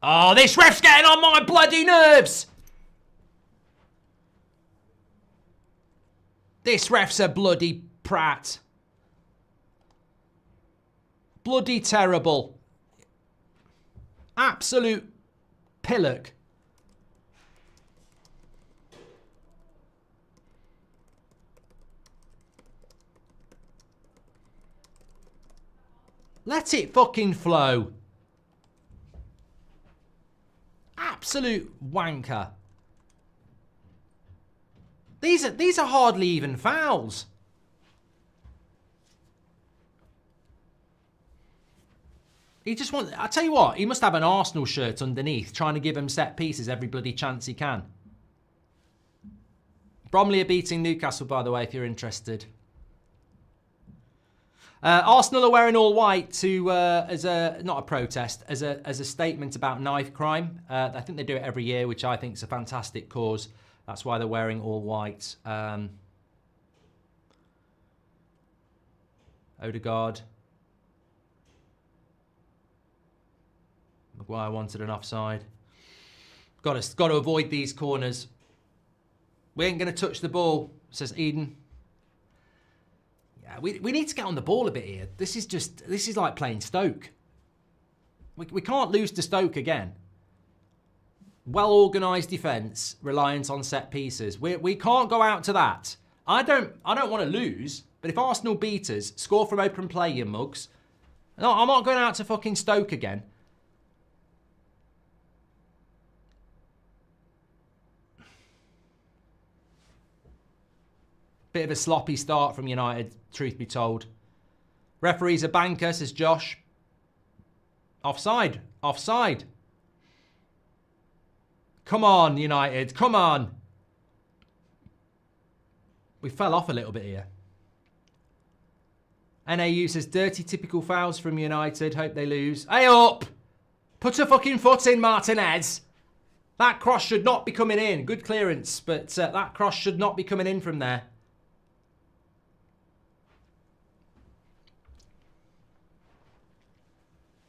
Oh, this ref's getting on my bloody nerves! This ref's a bloody prat. Bloody terrible. Absolute pillock. Let it fucking flow. Absolute wanker. These are hardly even fouls. He just wants... I tell you what, he must have an Arsenal shirt underneath, trying to give him set pieces every bloody chance he can. Bromley are beating Newcastle, by the way, if you're interested. Arsenal are wearing all white to as a not a protest, as a statement about knife crime. I think they do it every year, which I think is a fantastic cause. That's why they're wearing all white. Odegaard. Maguire wanted an offside. Got to avoid these corners. We ain't going to touch the ball, says Eden. Yeah, we need to get on the ball a bit here. This is like playing Stoke. We can't lose to Stoke again. Well-organised defence, reliant on set pieces. We can't go out to that. I don't want to lose, but if Arsenal beat us, score from open play, you mugs. No, I'm not going out to fucking Stoke again. Bit of a sloppy start from United, truth be told. Referee's a banker, says Josh. Offside. Offside. Come on, United. Come on. We fell off a little bit here. NAU says, dirty typical fouls from United. Hope they lose. Hey up! Put a fucking foot in, Martinez. That cross should not be coming in. Good clearance, but that cross should not be coming in from there.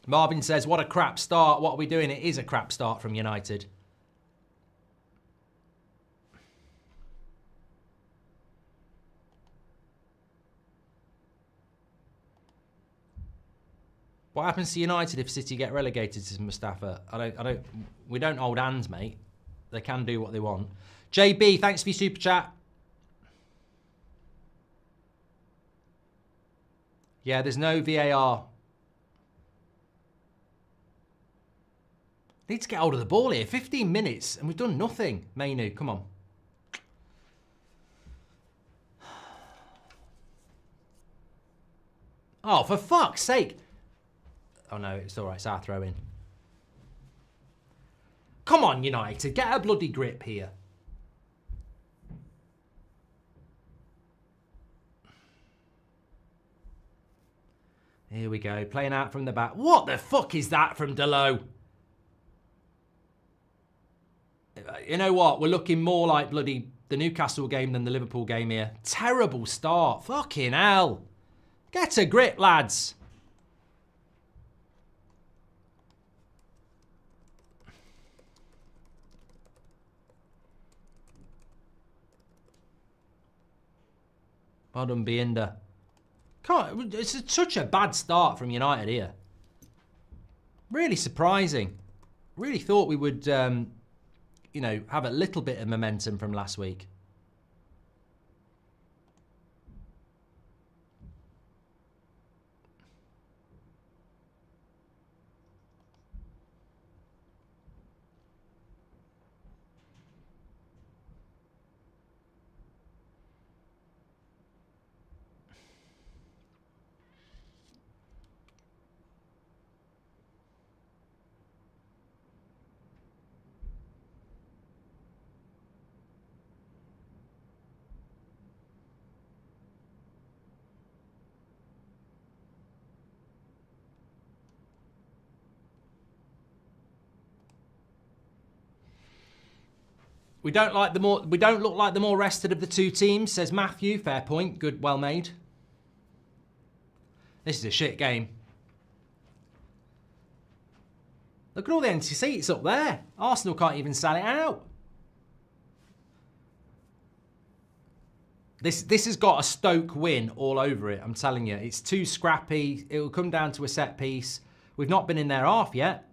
Marvin says, what a crap start. What are we doing? It is a crap start from United. What happens to United if City get relegated, says Mustafa? We don't hold hands, mate. They can do what they want. JB, thanks for your super chat. Yeah, there's no VAR. Need to get hold of the ball here. 15 minutes and we've done nothing. Mainu, come on. Oh, for fuck's sake. Oh no, it's all right. It's our throw in. Come on, United. Get a bloody grip here. Here we go. Playing out from the back. What the fuck is that from Delo? You know what? We're looking more like bloody the Newcastle game than the Liverpool game here. Terrible start. Fucking hell. Get a grip, lads. Well done, Bienda. It's such a bad start from United here. Really surprising. Really thought we would... you know, have a little bit of momentum from last week. We don't look like the more rested of the two teams, says Matthew. Fair point. Good, well made. This is a shit game. Look at all the empty seats up there. Arsenal can't even sell it out. This has got a Stoke win all over it, I'm telling you. It's too scrappy. It will come down to a set piece. We've not been in their half yet.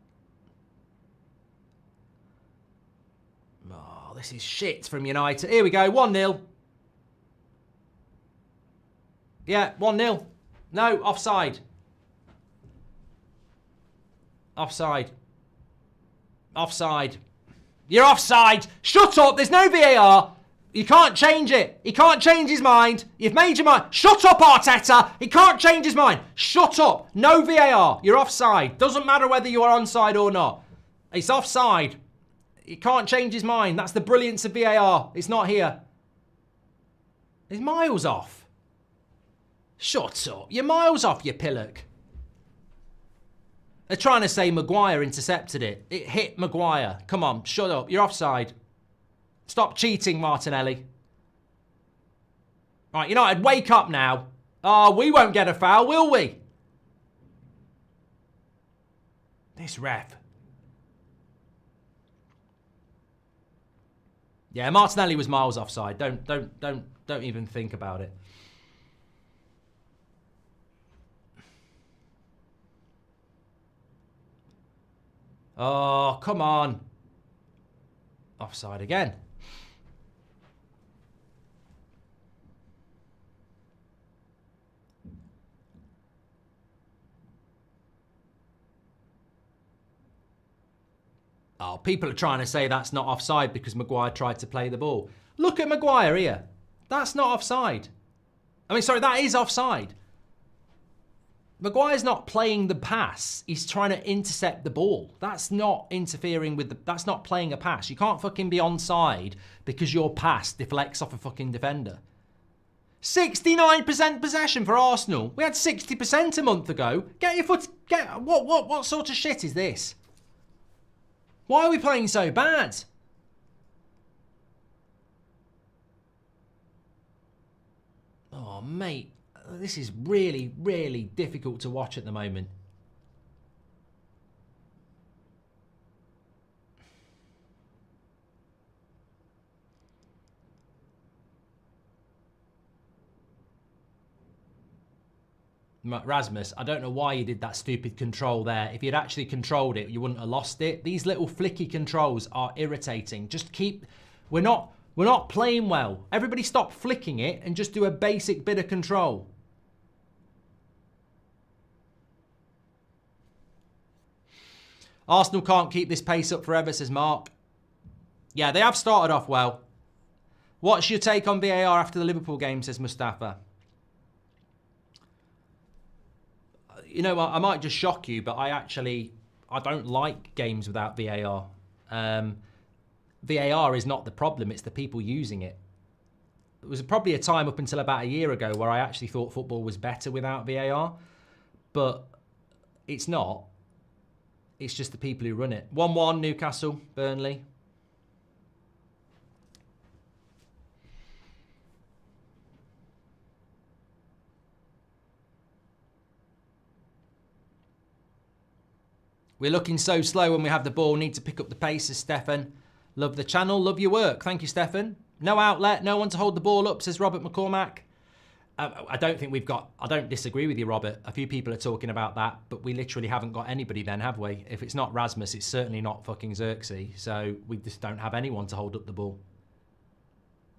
Oh, this is shit from United. Here we go, 1-0. Yeah, 1-0. No, offside. Offside. Offside. You're offside. Shut up, there's no VAR. You can't change it. He can't change his mind. You've made your mind. Shut up, Arteta. He can't change his mind. Shut up. No VAR. You're offside. Doesn't matter whether you are onside or not. It's offside. He can't change his mind. That's the brilliance of VAR. It's not here. He's miles off. Shut up. You're miles off, you pillock. They're trying to say Maguire intercepted it. It hit Maguire. Come on, shut up. You're offside. Stop cheating, Martinelli. Right, United, wake up now. Oh, we won't get a foul, will we? This ref. Yeah, Martinelli was miles offside. Don't even think about it. Oh, come on. Offside again. Oh, people are trying to say that's not offside because Maguire tried to play the ball. Look at Maguire here. That's not offside. I mean, sorry, that is offside. Maguire's not playing the pass. He's trying to intercept the ball. That's not interfering with the... That's not playing a pass. You can't fucking be onside because your pass deflects off a fucking defender. 69% possession for Arsenal. We had 60% a month ago. Get your foot... What sort of shit is this? Why are we playing so bad? Oh, mate. This is really, really difficult to watch at the moment. Rasmus, I don't know why you did that stupid control there. If you'd actually controlled it, you wouldn't have lost it. These little flicky controls are irritating. Just keep... We're not playing well. Everybody stop flicking it and just do a basic bit of control. Arsenal can't keep this pace up forever, says Mark. Yeah, they have started off well. What's your take on VAR after the Liverpool game, says Mustafa. You know, I might just shock you, but I don't like games without VAR. VAR is not the problem, it's the people using it. There was probably a time up until about a year ago where I actually thought football was better without VAR, but it's not. It's just the people who run it. 1-1, Newcastle, Burnley. We're looking so slow when we have the ball. Need to pick up the pace, says Stefan. Love the channel, love your work. Thank you, Stefan. No outlet, no one to hold the ball up, says Robert McCormack. I don't think we've got... I don't disagree with you, Robert. A few people are talking about that, but we literally haven't got anybody then, have we? If it's not Rasmus, it's certainly not fucking Xerxes. So we just don't have anyone to hold up the ball.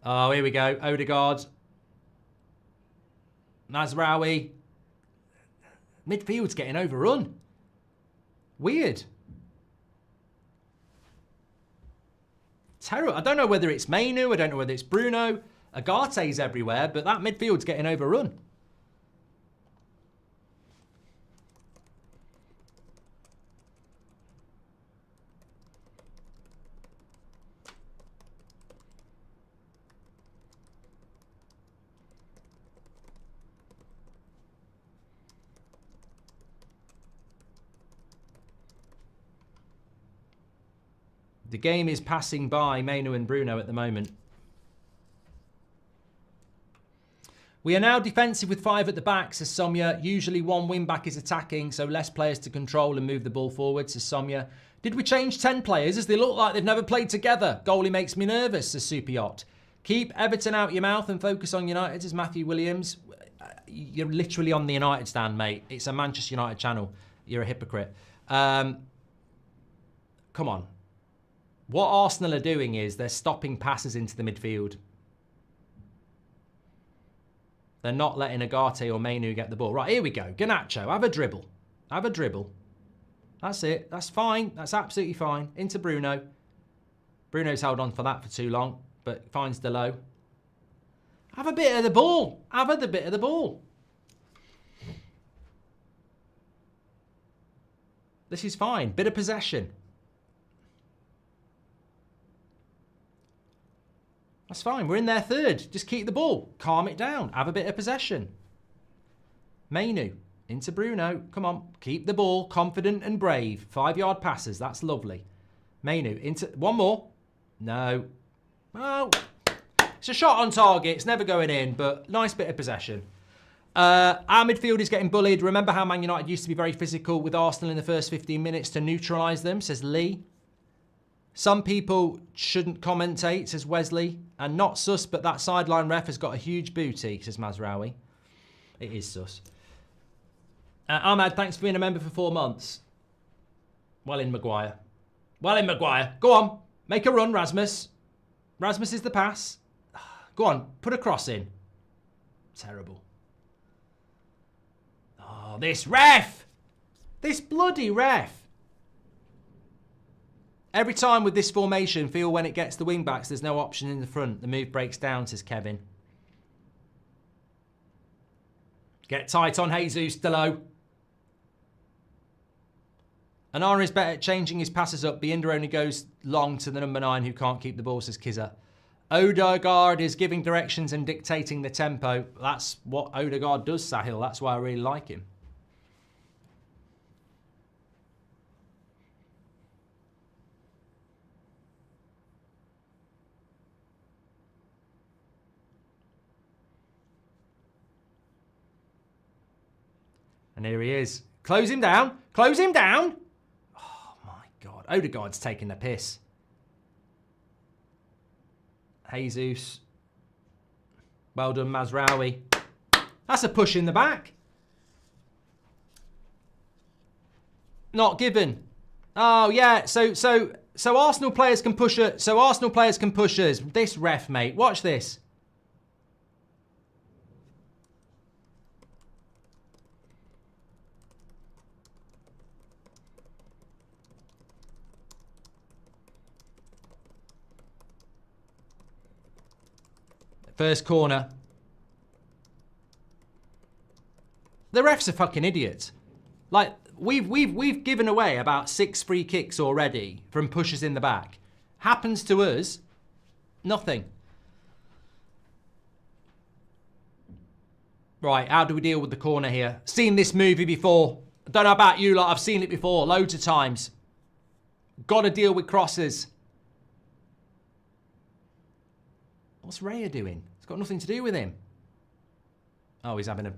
Oh, here we go. Odegaard. Mazraoui. Midfield's getting overrun. Weird. Terrible. I don't know whether it's Mainu. I don't know whether it's Bruno. Agate's everywhere, but that midfield's getting overrun. The game is passing by Mainu and Bruno at the moment. We are now defensive with 5 at the back, says Somya. Usually one wing-back is attacking, so less players to control and move the ball forward, says Somya. Did we change 10 players as they look like they've never played together? Goalie makes me nervous, says Super Yacht. Keep Everton out your mouth and focus on United, says Matthew Williams. You're literally on the United stand, mate. It's a Manchester United channel. You're a hypocrite. Come on. What Arsenal are doing is they're stopping passes into the midfield. They're not letting Agate or Mainu get the ball. Right, here we go. Garnacho, have a dribble. Have a dribble. That's it. That's fine. That's absolutely fine. Into Bruno. Bruno's held on for that for too long, but finds Delo. Have a bit of the ball. Have a bit of the ball. This is fine. Bit of possession. That's fine. We're in their third. Just keep the ball. Calm it down. Have a bit of possession. Mainu. Into Bruno. Come on. Keep the ball. Confident and brave. 5-yard passes. That's lovely. Mainu. Into... One more. No. Oh. It's a shot on target. It's never going in, but nice bit of possession. Our midfield is getting bullied. Remember how Man United used to be very physical with Arsenal in the first 15 minutes to neutralise them, says Lee. Some people shouldn't commentate, says Wesley. And not sus, but that sideline ref has got a huge booty, says Mazraoui. It is sus. Ahmad, thanks for being a member for 4 months. Well in, Maguire. Well in, Maguire. Go on. Make a run, Rasmus. Rasmus is the pass. Go on. Put a cross in. Terrible. Oh, this ref! This bloody ref! Every time with this formation, feel when it gets the wing-backs, there's no option in the front. The move breaks down, says Kevin. Get tight on Jesus, Delo. Anara is better at changing his passes up. Binder only goes long to the number 9 who can't keep the ball, says Kizza. Odegaard is giving directions and dictating the tempo. That's what Odegaard does, Sahil. That's why I really like him. And here he is. Close him down. Close him down. Oh, my God. Odegaard's taking the piss. Jesus. Well done, Mazraoui. That's a push in the back. Not given. Oh, yeah. So Arsenal players can push it. So Arsenal players can push us. This ref, mate. Watch this. First corner. The ref's a fucking idiot. Like, we've given away about 6 free kicks already from pushes in the back. Happens to us, nothing. Right, how do we deal with the corner here? Seen this movie before. I don't know about you lot, I've seen it before loads of times. Got to deal with crosses. What's Raya doing? It's got nothing to do with him. Oh, he's having a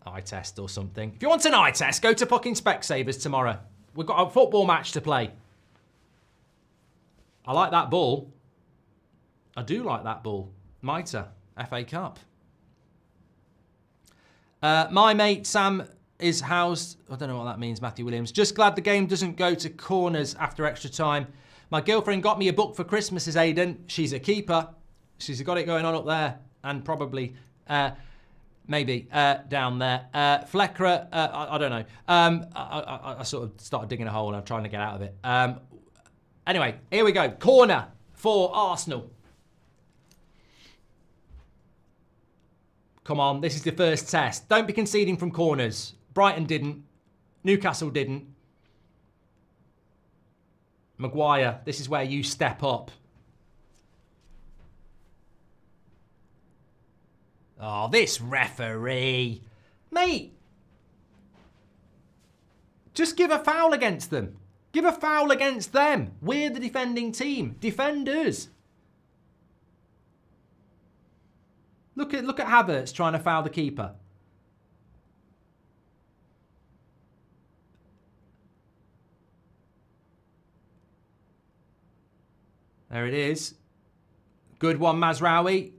eye test or something. If you want an eye test, go to fucking Specsavers tomorrow. We've got a football match to play. I like that ball. I do like that ball. Mitre, FA Cup. My mate Sam is housed. I don't know what that means, Matthew Williams. Just glad the game doesn't go to corners after extra time. My girlfriend got me a book for Christmas, says Aiden. She's a keeper. She's got it going on up there. And probably, maybe, down there. Fleckra, I don't know. I sort of started digging a hole and I'm trying to get out of it. Anyway, here we go. Corner for Arsenal. Come on, this is the first test. Don't be conceding from corners. Brighton didn't. Newcastle didn't. Maguire, this is where you step up. Oh, this referee. Mate. Just give a foul against them. Give a foul against them. We're the defending team. Defenders. Look at Havertz trying to foul the keeper. There it is. Good one, Mazraoui.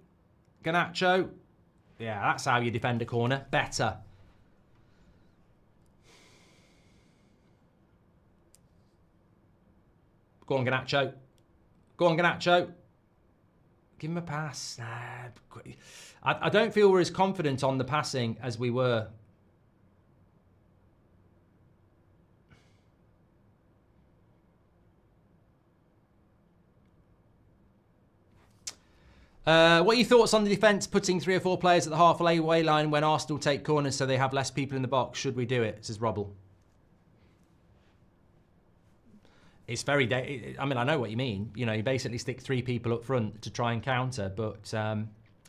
Garnacho. Yeah, that's how you defend a corner. Better. Go on, Garnacho. Go on, Garnacho. Give him a pass. I don't feel we're as confident on the passing as we were. What are your thoughts on the defence putting 3 or 4 players at the halfway line when Arsenal take corners so they have less people in the box? Should we do it? Says Robble. It's very... I mean, I know what you mean. You know, you basically stick 3 people up front to try and counter, but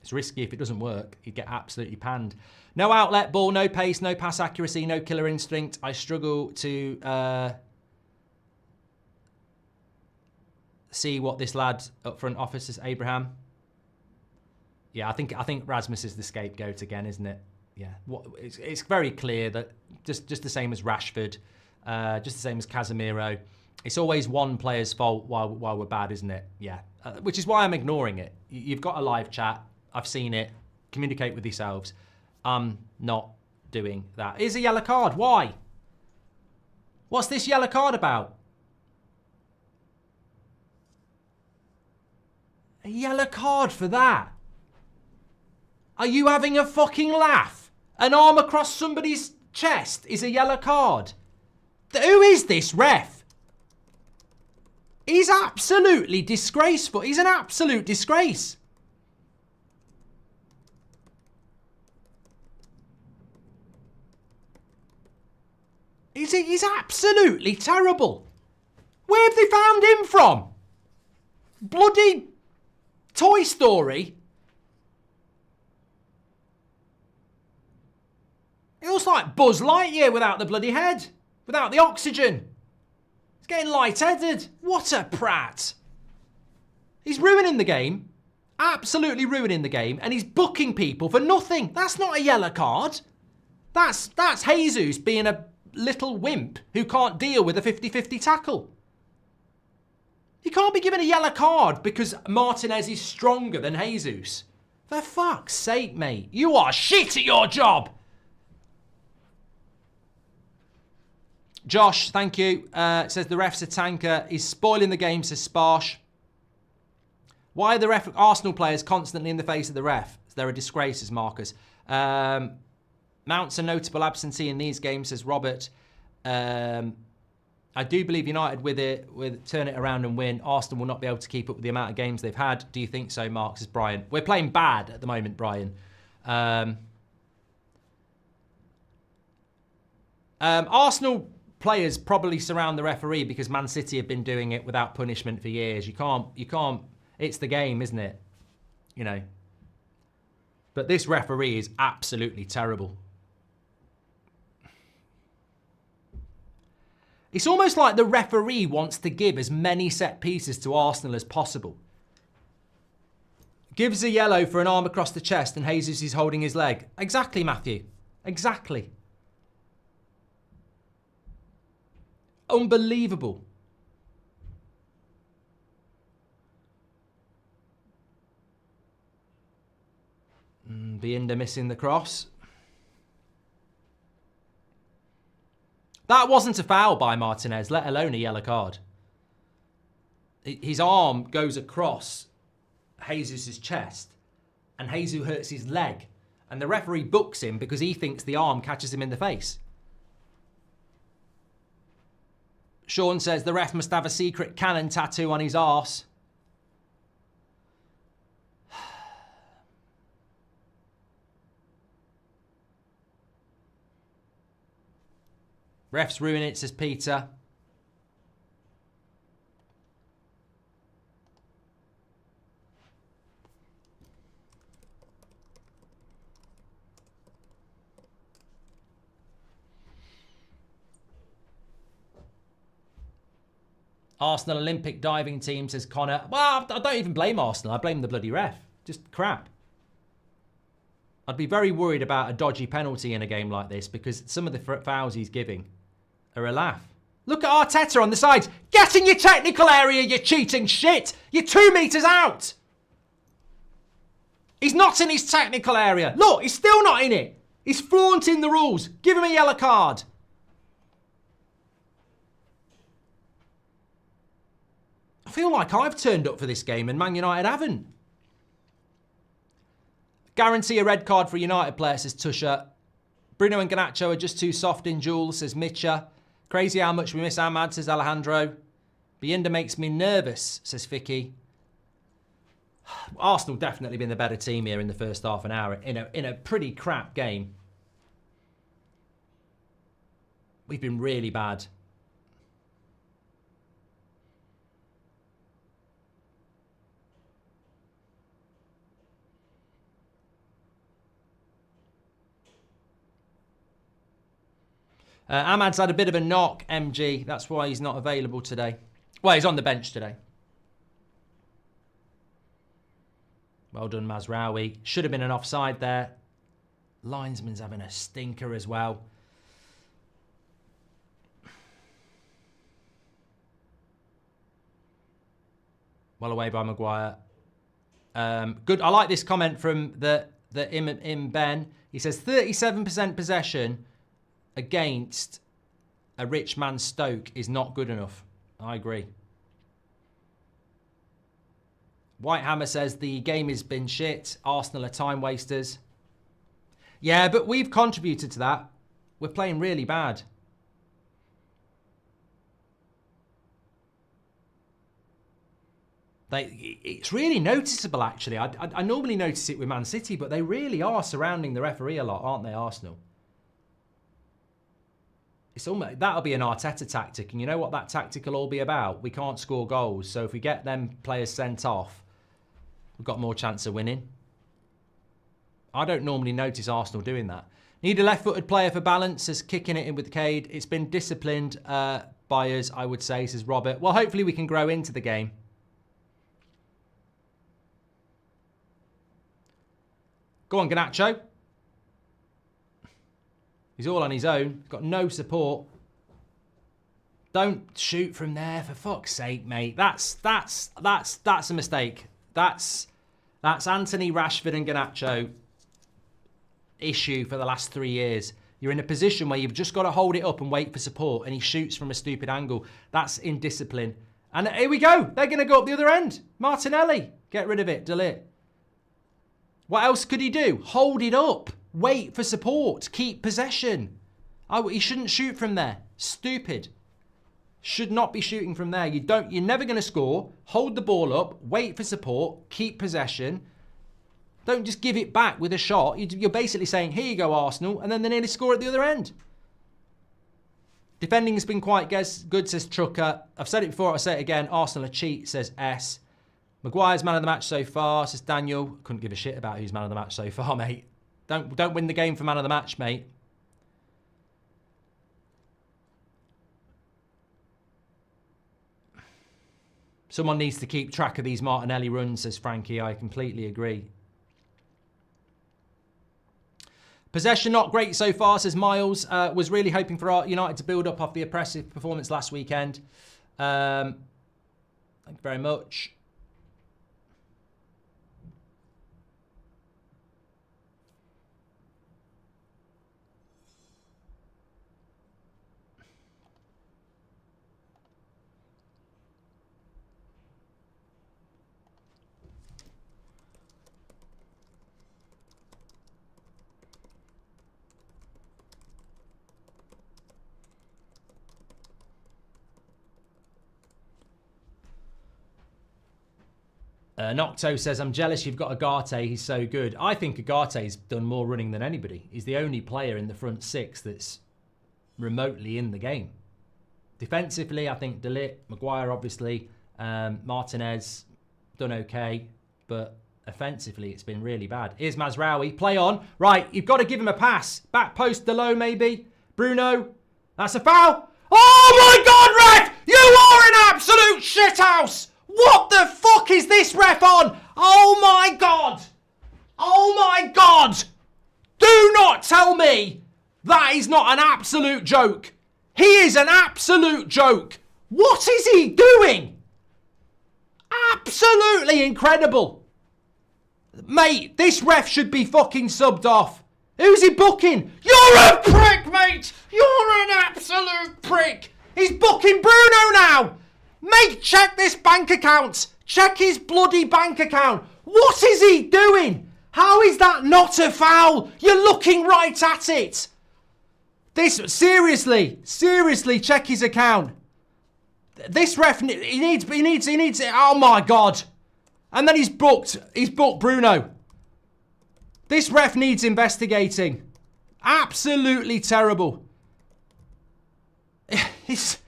it's risky if it doesn't work. You get absolutely panned. No outlet ball, no pace, no pass accuracy, no killer instinct. I struggle to see what this lad up front offers, says Abraham. Yeah, I think Rasmus is the scapegoat again, isn't it? Yeah, it's very clear that just the same as Rashford, just the same as Casemiro. It's always one player's fault while we're bad, isn't it? Yeah, which is why I'm ignoring it. You've got a live chat. I've seen it. Communicate with yourselves. I'm not doing that. Here's a yellow card. Why? What's this yellow card about? A yellow card for that? Are you having a fucking laugh? An arm across somebody's chest is a yellow card. Who is this ref? He's absolutely disgraceful. He's an absolute disgrace. He's absolutely terrible. Where have they found him from? Bloody Toy Story. It looks like Buzz Lightyear without the bloody head. Without the oxygen. He's getting lightheaded. What a prat. He's ruining the game. Absolutely ruining the game. And he's booking people for nothing. That's not a yellow card. That's Jesus being a little wimp who can't deal with a 50-50 tackle. You can't be given a yellow card because Martinez is stronger than Jesus. For fuck's sake, mate. You are shit at your job. Josh, thank you. Says the ref's a tanker. He's spoiling the game, says Sparsh. Why are the Arsenal players constantly in the face of the ref? They're a disgrace, says Marcus. Mount's a notable absentee in these games, says Robert. I do believe United with turn it around and win. Arsenal will not be able to keep up with the amount of games they've had. Do you think so, Mark? Says Brian. We're playing bad at the moment, Brian. Arsenal players probably surround the referee because Man City have been doing it without punishment for years. You can't, it's the game, isn't it? You know. But this referee is absolutely terrible. It's almost like the referee wants to give as many set pieces to Arsenal as possible. Gives a yellow for an arm across the chest and Jesus is holding his leg. Exactly, Matthew. Exactly. Unbelievable. Bienda missing the cross. That wasn't a foul by Martinez, let alone a yellow card. His arm goes across Jesus' chest and Jesus hurts his leg. And the referee books him because he thinks the arm catches him in the face. Sean says the ref must have a secret cannon tattoo on his arse. Refs ruin it, says Peter. Arsenal Olympic diving team, says Connor. Well, I don't even blame Arsenal. I blame the bloody ref. Just crap. I'd be very worried about a dodgy penalty in a game like this because some of the fouls he's giving are a laugh. Look at Arteta on the sides. Get in your technical area, you cheating shit. You're 2 metres out. He's not in his technical area. Look, he's still not in it. He's flaunting the rules. Give him a yellow card. I feel like I've turned up for this game and Man United haven't. Guarantee a red card for a United player, says Tusher. Bruno and Garnacho are just too soft in duels, says Mitcha. Crazy how much we miss Ahmad, says Alejandro. Bienda makes me nervous, says Vicky. Arsenal definitely been the better team here in the first half an hour in a pretty crap game. We've been really bad. Ahmad's had a bit of a knock, MG. That's why he's not available today. Well, he's on the bench today. Well done, Mazraoui. Should have been an offside there. Linesman's having a stinker as well. Well away by Maguire. Good. I like this comment from the Im Ben. He says 37% possession against a rich man Stoke is not good enough. I agree. Whitehammer says the game has been shit. Arsenal are time wasters. Yeah, but we've contributed to that. We're playing really bad. It's really noticeable, actually. I normally notice it with Man City, but they really are surrounding the referee a lot, aren't they, Arsenal? It's almost, that'll be an Arteta tactic, and you know what that tactic will all be about? We can't score goals, so if we get them players sent off, we've got more chance of winning. I don't normally notice Arsenal doing that. Need a left-footed player for balance, says kicking it in with Cade. It's been disciplined by us, I would say, says Robert. Well, hopefully we can grow into the game. Go on, Garnacho. He's all on his own. Got no support. Don't shoot from there, for fuck's sake, mate. That's a mistake. That's Anthony, Rashford and Garnacho issue for the last 3 years. You're in a position where you've just got to hold it up and wait for support, and he shoots from a stupid angle. That's indiscipline. And here we go. They're going to go up the other end. Martinelli. Get rid of it. Delete. What else could he do? Hold it up. Wait for support. Keep possession. He shouldn't shoot from there. Stupid. Should not be shooting from there. You're never going to score. Hold the ball up. Wait for support. Keep possession. Don't just give it back with a shot. You're basically saying, here you go, Arsenal. And then they nearly score at the other end. Defending has been quite good, says Trucker. I've said it before, I'll say it again. Arsenal are cheat, says S. Maguire's man of the match so far, says Daniel. Couldn't give a shit about who's man of the match so far, mate. Don't win the game for man of the match, mate. Someone needs to keep track of these Martinelli runs, says Frankie. I completely agree. Possession not great so far, says Miles. Was really hoping for United to build up off the oppressive performance last weekend. Thank you very much. Nocto says, I'm jealous you've got Agate, he's so good. I think Agate's done more running than anybody. He's the only player in the front six that's remotely in the game. Defensively, I think De Ligt, Maguire obviously, Martinez done okay, but offensively it's been really bad. Here's Mazraoui, play on. Right, you've got to give him a pass. Back post Delo maybe. Bruno, that's a foul. Oh my God, ref! You are an absolute shithouse! What the fuck is this ref on? Oh my God! Oh my God! Do not tell me that is not an absolute joke. He is an absolute joke. What is he doing? Absolutely incredible. Mate, this ref should be fucking subbed off. Who's he booking? You're a prick, mate! You're an absolute prick! He's booking Bruno now! Mate, check this bank account! Check his bloody bank account! What is he doing? How is that not a foul? You're looking right at it! Seriously, check his account. This ref, he needs, oh my God. And then he's booked Bruno. This ref needs investigating. Absolutely terrible. It's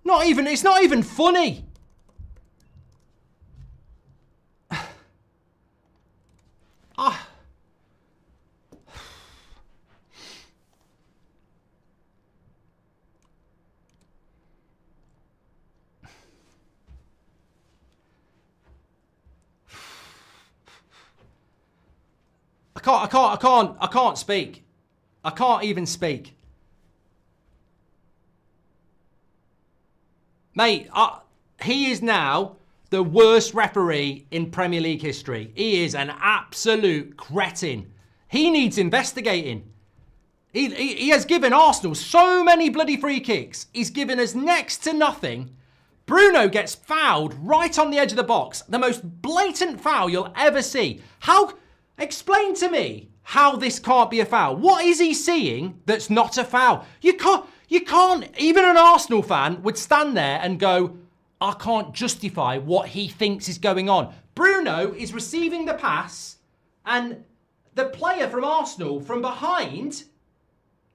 not even funny. I can't speak. I can't even speak. Mate, he is now the worst referee in Premier League history. He is an absolute cretin. He needs investigating. He has given Arsenal so many bloody free kicks. He's given us next to nothing. Bruno gets fouled right on the edge of the box. The most blatant foul you'll ever see. Explain to me how this can't be a foul. What is he seeing that's not a foul? You can't, even an Arsenal fan would stand there and go, I can't justify what he thinks is going on. Bruno is receiving the pass and the player from Arsenal from behind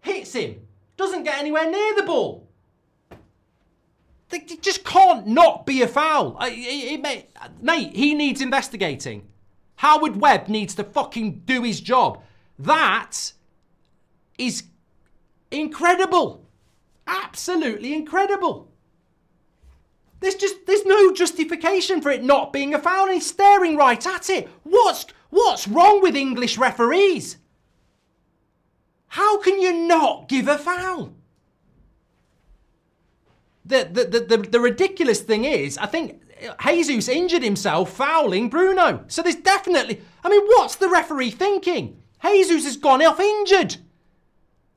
hits him. Doesn't get anywhere near the ball. It just can't not be a foul. Mate, he needs investigating. Howard Webb needs to fucking do his job. That is incredible. Absolutely incredible. There's no justification for it not being a foul, and he's staring right at it. What's wrong with English referees? How can you not give a foul? The ridiculous thing is, I think Jesus injured himself fouling Bruno. So there's definitely, what's the referee thinking? Jesus has gone off injured.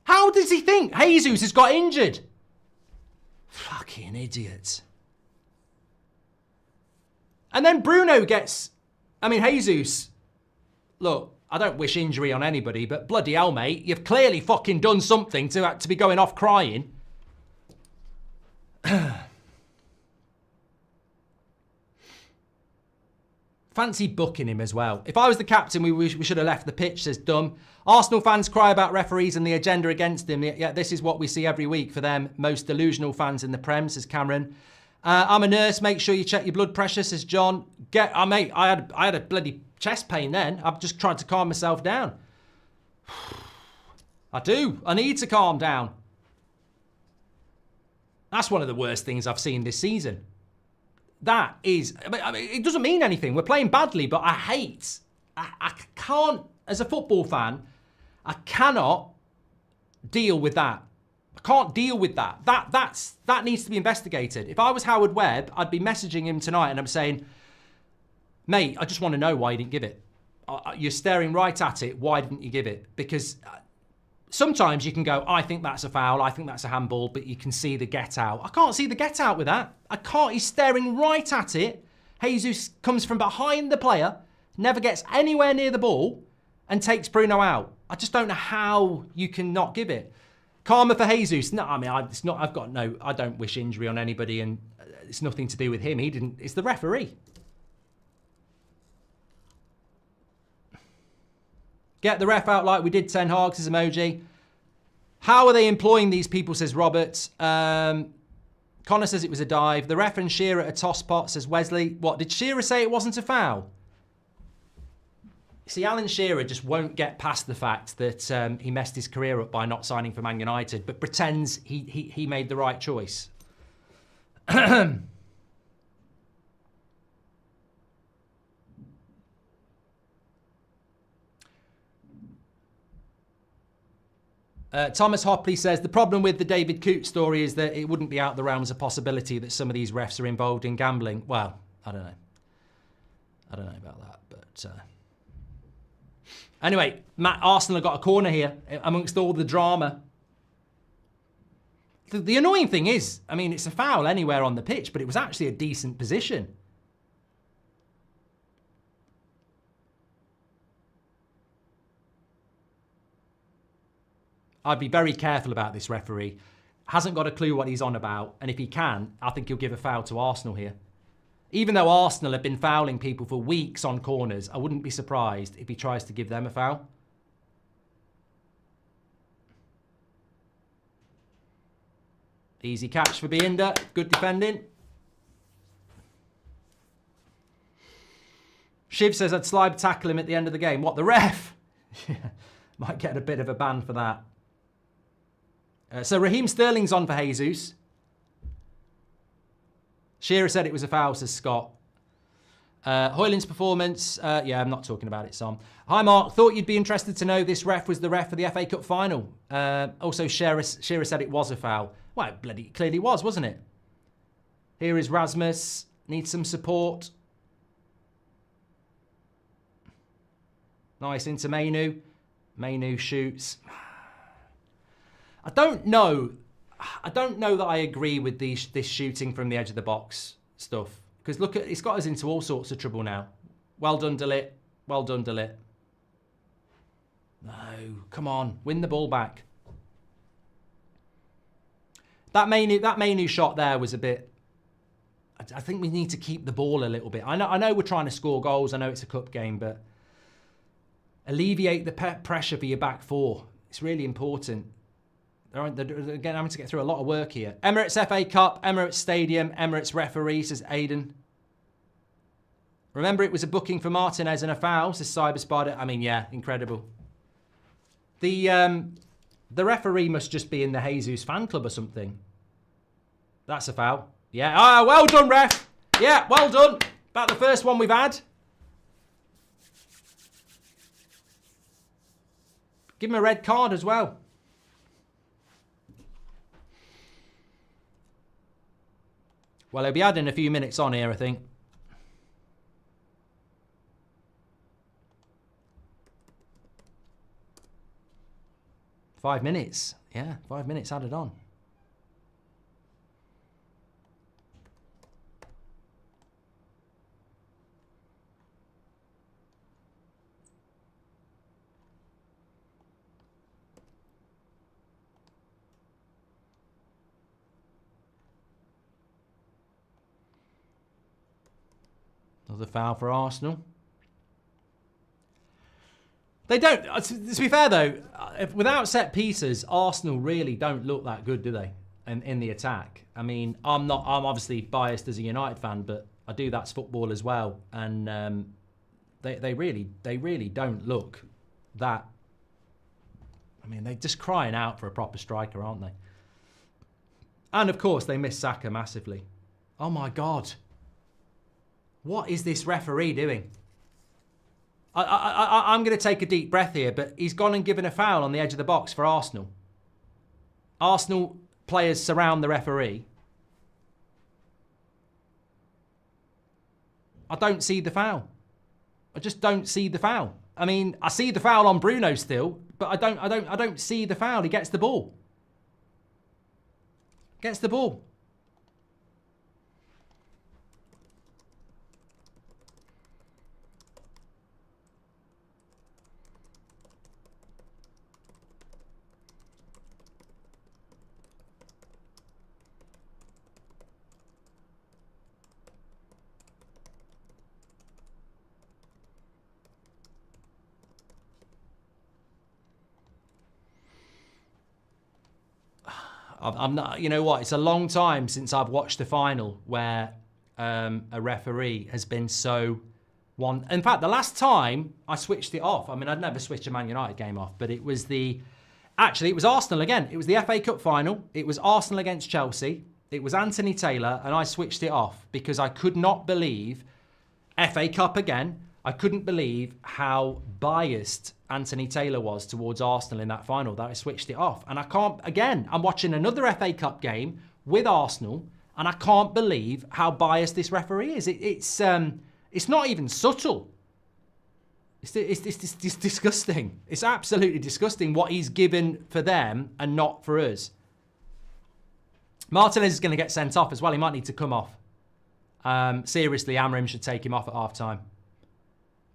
How does he think Jesus has got injured? Fucking idiots. And then Bruno gets, Jesus, look, I don't wish injury on anybody, but bloody hell, mate, you've clearly fucking done something to be going off crying. Fancy booking him as well. If I was the captain, we should have left the pitch, says Dumb. Arsenal fans cry about referees and the agenda against them. Yeah, this is what we see every week for them. Most delusional fans in the Prem, says Cameron. I'm a nurse. Make sure you check your blood pressure, says John. Mate, I had a bloody chest pain then. I've just tried to calm myself down. I do. I need to calm down. That's one of the worst things I've seen this season. That is, it doesn't mean anything. We're playing badly, but I can't, as a football fan, I cannot deal with that. I can't deal with that. That needs to be investigated. If I was Howard Webb, I'd be messaging him tonight and I'm saying, mate, I just want to know why you didn't give it. You're staring right at it. Why didn't you give it? Because sometimes you can go, I think that's a foul, I think that's a handball, but you can see the get out. I can't see the get out with that. I can't. He's staring right at it. Jesus comes from behind the player, never gets anywhere near the ball, and takes Bruno out. I just don't know how you can not give it. Karma for Jesus. No, it's not. I don't wish injury on anybody, and it's nothing to do with him. He didn't. It's the referee. Get the ref out like we did Ten Hag, says Emoji. How are they employing these people, says Robert. Connor says it was a dive. The ref and Shearer a toss pot, says Wesley. What, did Shearer say it wasn't a foul? See, Alan Shearer just won't get past the fact that he messed his career up by not signing for Man United, but pretends he made the right choice. Thomas Hopley says, the problem with the David Coote story is that it wouldn't be out the realms of possibility that some of these refs are involved in gambling. Well, I don't know. I don't know about that, but... Anyway, Matt, Arsenal have got a corner here amongst all the drama. The annoying thing is, I mean, it's a foul anywhere on the pitch, but it was actually a decent position. I'd be very careful about this referee. Hasn't got a clue what he's on about, and if he can, I think he'll give a foul to Arsenal here. Even though Arsenal have been fouling people for weeks on corners, I wouldn't be surprised if he tries to give them a foul. Easy catch for Binder. Good defending. Shiv says I'd slide tackle him at the end of the game. What, the ref? Might get a bit of a ban for that. So Raheem Sterling's on for Jesus. Shearer said it was a foul, says Scott. Hoyland's performance, yeah, I'm not talking about it, Sam. Hi, Mark. Thought you'd be interested to know this ref was the ref for the FA Cup final. Also, Shearer said it was a foul. Well, it bloody clearly was, wasn't it? Here is Rasmus. Needs some support. Nice into Mainu. Mainu shoots. I don't know that I agree with this shooting from the edge of the box stuff. Because look, it's got us into all sorts of trouble now. Well done, Delit. Well done, Delit. No, come on. Win the ball back. That Mainu shot there was a bit... I think we need to keep the ball a little bit. I know we're trying to score goals. I know it's a cup game, but alleviate the pressure for your back four. It's really important. They're again having to get through a lot of work here. Emirates FA Cup, Emirates Stadium, Emirates referee, says Aidan. Remember, it was a booking for Martinez and a foul, says Cyber Spider. I mean, yeah, incredible. The referee must just be in the Jesus fan club or something. That's a foul. Yeah. Ah, well done, ref. Yeah, well done. About the first one we've had. Give him a red card as well. Well, he'll be adding a few minutes on here, I think. £5 Yeah, 5 minutes added on. Another foul for Arsenal. They don't, to be fair though, without set pieces, Arsenal really don't look that good, do they? In the attack. I mean, I'm obviously biased as a United fan, but I do that's football as well. And they really don't look that. I mean, they're just crying out for a proper striker, aren't they? And of course, they miss Saka massively. Oh my God. What is this referee doing? I'm going to take a deep breath here, but he's gone and given a foul on the edge of the box for Arsenal. Arsenal players surround the referee. I don't see the foul. I just don't see the foul. I mean, I see the foul on Bruno still, but I don't see the foul. He gets the ball. Gets the ball. I'm not, you know what? It's a long time since I've watched a final where a referee has been so one. In fact, the last time I switched it off, I mean, I'd never switch a Man United game off, but it was actually, it was Arsenal again. It was the FA Cup final. It was Arsenal against Chelsea. It was Anthony Taylor, and I switched it off because I could not believe, FA Cup again, I couldn't believe how biased Anthony Taylor was towards Arsenal in that final that I switched it off. And I can't, again, I'm watching another FA Cup game with Arsenal, and I can't believe how biased this referee is. It's not even subtle. It's disgusting. It's absolutely disgusting what he's given for them and not for us. Martinez is going to get sent off as well. He might need to come off. Seriously, Amram should take him off at half-time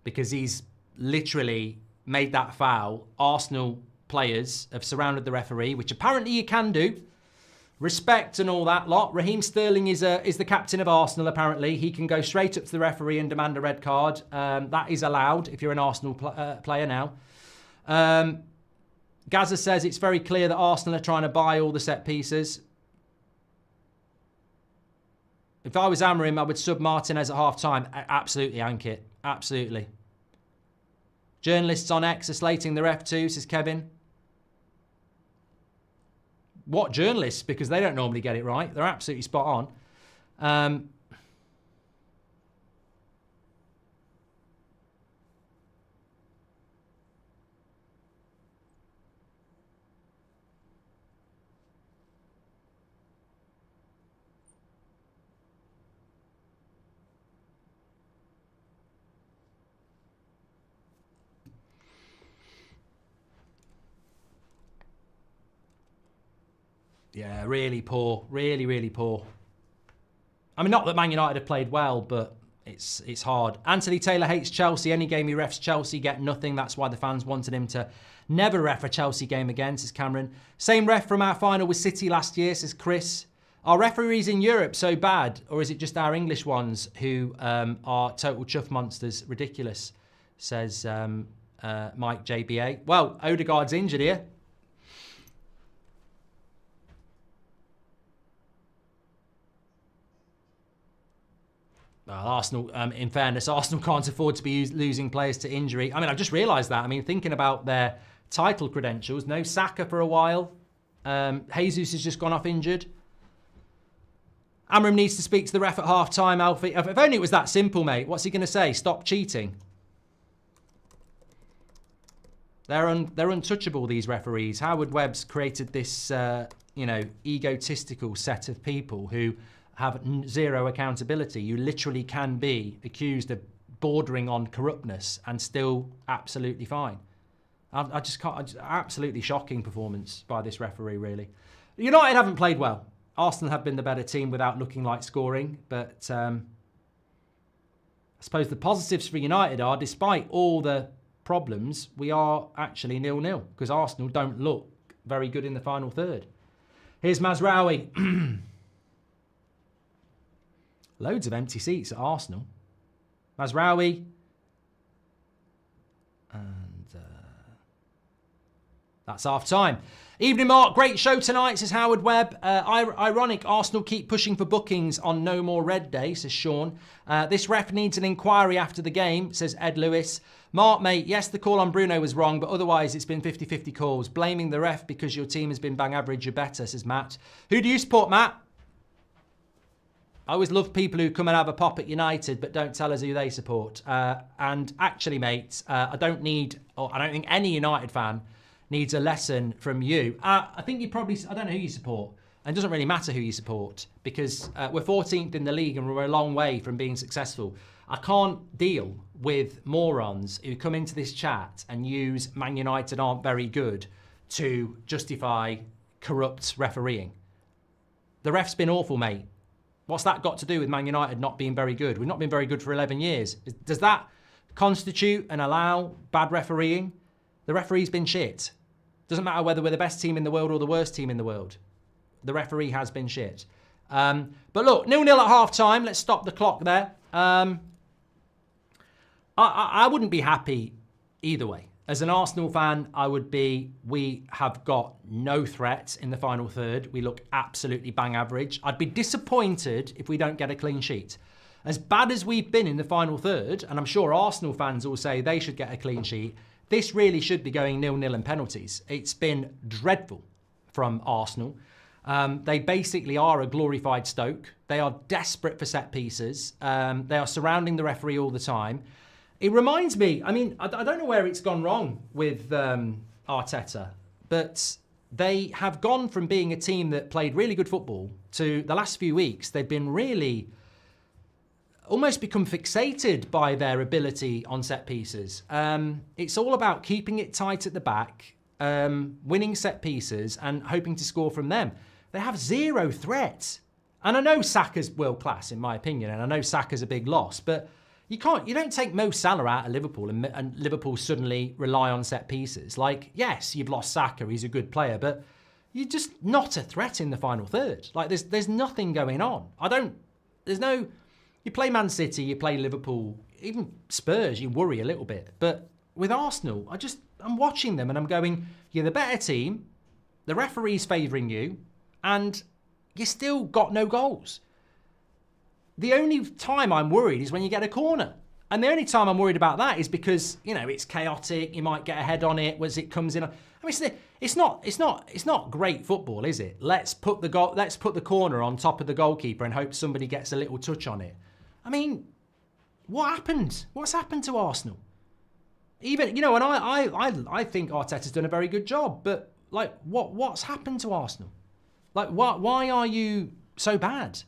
because he's literally made that foul. Arsenal players have surrounded the referee, which apparently you can do. Respect and all that lot. Raheem Sterling is the captain of Arsenal, apparently. He can go straight up to the referee and demand a red card. That is allowed if you're an Arsenal player now. Gaza says it's very clear that Arsenal are trying to buy all the set pieces. If I was Amorim, I would sub Martinez at half-time. Absolutely, Ankit. Absolutely. Journalists on X are slating the ref too, says Kevin. What journalists? Because they don't normally get it right. They're absolutely spot on. Yeah, really poor. Really, really poor. I mean, not that Man United have played well, but it's hard. Anthony Taylor hates Chelsea. Any game he refs Chelsea, get nothing. That's why the fans wanted him to never ref a Chelsea game again, says Cameron. Same ref from our final with City last year, says Chris. Are referees in Europe so bad, or is it just our English ones who are total chuff monsters? Ridiculous, says Mike JBA. Well, Odegaard's injured here. Arsenal, in fairness, Arsenal can't afford to be losing players to injury. I mean, I've just realised that. I mean, thinking about their title credentials, no Saka for a while. Jesus has just gone off injured. Amram needs to speak to the ref at half-time, Alfie. If only it was that simple, mate. What's he going to say? Stop cheating. They're untouchable, these referees. Howard Webb's created this, egotistical set of people who have zero accountability. You literally can be accused of bordering on corruptness and still absolutely fine. I just can't. Absolutely shocking performance by this referee, really. United haven't played well. Arsenal have been the better team without looking like scoring, but I suppose the positives for United are, despite all the problems, we are actually 0-0 because Arsenal don't look very good in the final third. Here's Mazraoui. Loads of empty seats at Arsenal. Mazraoui. And that's half time. Evening, Mark. Great show tonight, says Howard Webb. Ironic, Arsenal keep pushing for bookings on No More Red Day, says Sean. This ref needs an inquiry after the game, says Ed Lewis. Mark, mate, yes, the call on Bruno was wrong, but otherwise it's been 50-50 calls. Blaming the ref because your team has been bang average, you're better, says Matt. Who do you support, Matt? I always love people who come and have a pop at United but don't tell us who they support. And actually, mate, I don't think any United fan needs a lesson from you. I think I don't know who you support. And it doesn't really matter who you support because we're 14th in the league and we're a long way from being successful. I can't deal with morons who come into this chat and use Man United aren't very good to justify corrupt refereeing. The ref's been awful, mate. What's that got to do with Man United not being very good? We've not been very good for 11 years. Does that constitute and allow bad refereeing? The referee's been shit. Doesn't matter whether we're the best team in the world or the worst team in the world. The referee has been shit. But look, 0-0 at half-time. Let's stop the clock there. I wouldn't be happy either way. As an Arsenal fan, we have got no threat in the final third. We look absolutely bang average. I'd be disappointed if we don't get a clean sheet. As bad as we've been in the final third, and I'm sure Arsenal fans will say they should get a clean sheet, this really should be going 0-0 in penalties. It's been dreadful from Arsenal. They basically are a glorified Stoke. They are desperate for set pieces. They are surrounding the referee all the time. It reminds me, I mean, I don't know where it's gone wrong with Arteta, but they have gone from being a team that played really good football to the last few weeks, they've been really almost become fixated by their ability on set pieces. It's all about keeping it tight at the back, winning set pieces and hoping to score from them. They have zero threat. And I know Saka's world class, in my opinion, and I know Saka's a big loss, but you don't take Mo Salah out of Liverpool and Liverpool suddenly rely on set pieces. Like, yes, you've lost Saka, he's a good player, but you're just not a threat in the final third. Like, there's nothing going on. You play Man City, you play Liverpool, even Spurs, you worry a little bit. But with Arsenal, I'm watching them and I'm going, you're the better team, the referee's favouring you, and you still got no goals. The only time I'm worried is when you get a corner. And the only time I'm worried about that is because, it's chaotic, you might get a head on it as it comes in. I mean, it's not great football, is it? Let's put the corner on top of the goalkeeper and hope somebody gets a little touch on it. I mean, what happened? What's happened to Arsenal? Even, and I think Arteta's done a very good job, but what's happened to Arsenal? Why are you so bad?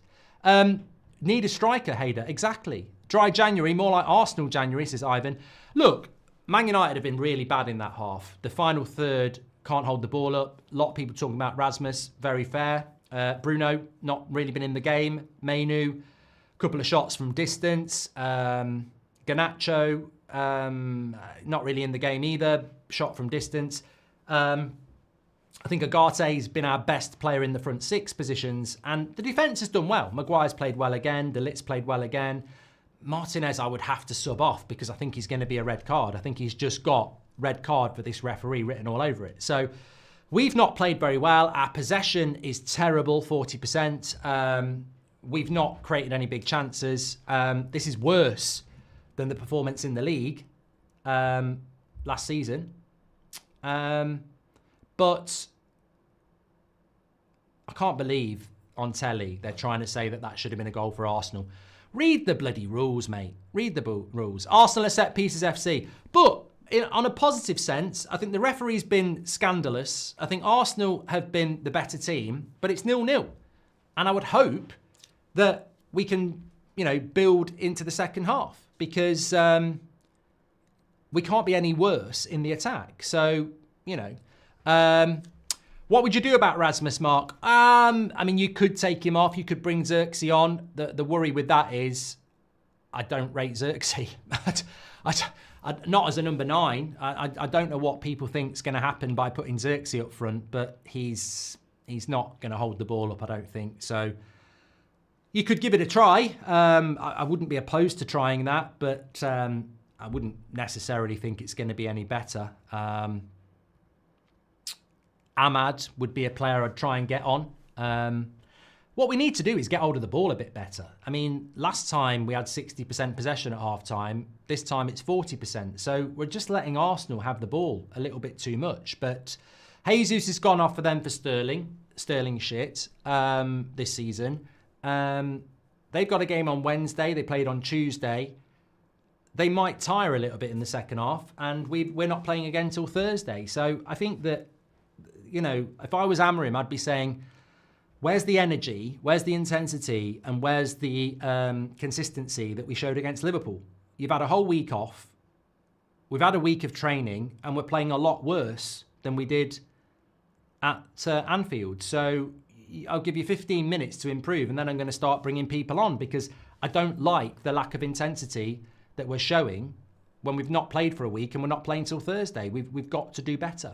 Need a striker, Hader. Exactly. Dry January, more like Arsenal January, says Ivan. Look, Man United have been really bad in that half. The final third can't hold the ball up. A lot of people talking about Rasmus, very fair. Bruno, not really been in the game. Mainu, couple of shots from distance. Garnacho, not really in the game either. Shot from distance. I think Agate's been our best player in the front six positions, and the defence has done well. Maguire's played well again. De Ligt's played well again. Martinez, I would have to sub off because I think he's going to be a red card. I think he's just got red card for this referee written all over it. So we've not played very well. Our possession is terrible, 40%. We've not created any big chances. This is worse than the performance in the league last season. But I can't believe on telly they're trying to say that should have been a goal for Arsenal. Read the bloody rules, mate. Read the rules. Arsenal are set pieces FC. But on a positive sense, I think the referee's been scandalous. I think Arsenal have been the better team, but it's 0-0. And I would hope that we can, build into the second half because we can't be any worse in the attack. So, what would you do about Rasmus, Mark? I mean, you could take him off. You could bring Xerxes on. The worry with that is I don't rate Xerxes. Not as a number 9. I don't know what people think is going to happen by putting Xerxes up front, but he's not going to hold the ball up, I don't think. So you could give it a try. I wouldn't be opposed to trying that, but I wouldn't necessarily think it's going to be any better. Ahmad would be a player I'd try and get on. What we need to do is get hold of the ball a bit better. I mean, last time we had 60% possession at half-time. This time it's 40%. So we're just letting Arsenal have the ball a little bit too much. But Jesus has gone off for them for Sterling. Sterling shit this season. They've got a game on Wednesday. They played on Tuesday. They might tire a little bit in the second half. And we're not playing again till Thursday. So I think that, if I was Amorim, I'd be saying, where's the energy, where's the intensity, and where's the consistency that we showed against Liverpool? You've had a whole week off. We've had a week of training, and we're playing a lot worse than we did at Anfield. So I'll give you 15 minutes to improve, and then I'm going to start bringing people on because I don't like the lack of intensity that we're showing when we've not played for a week and we're not playing till Thursday. We've got to do better.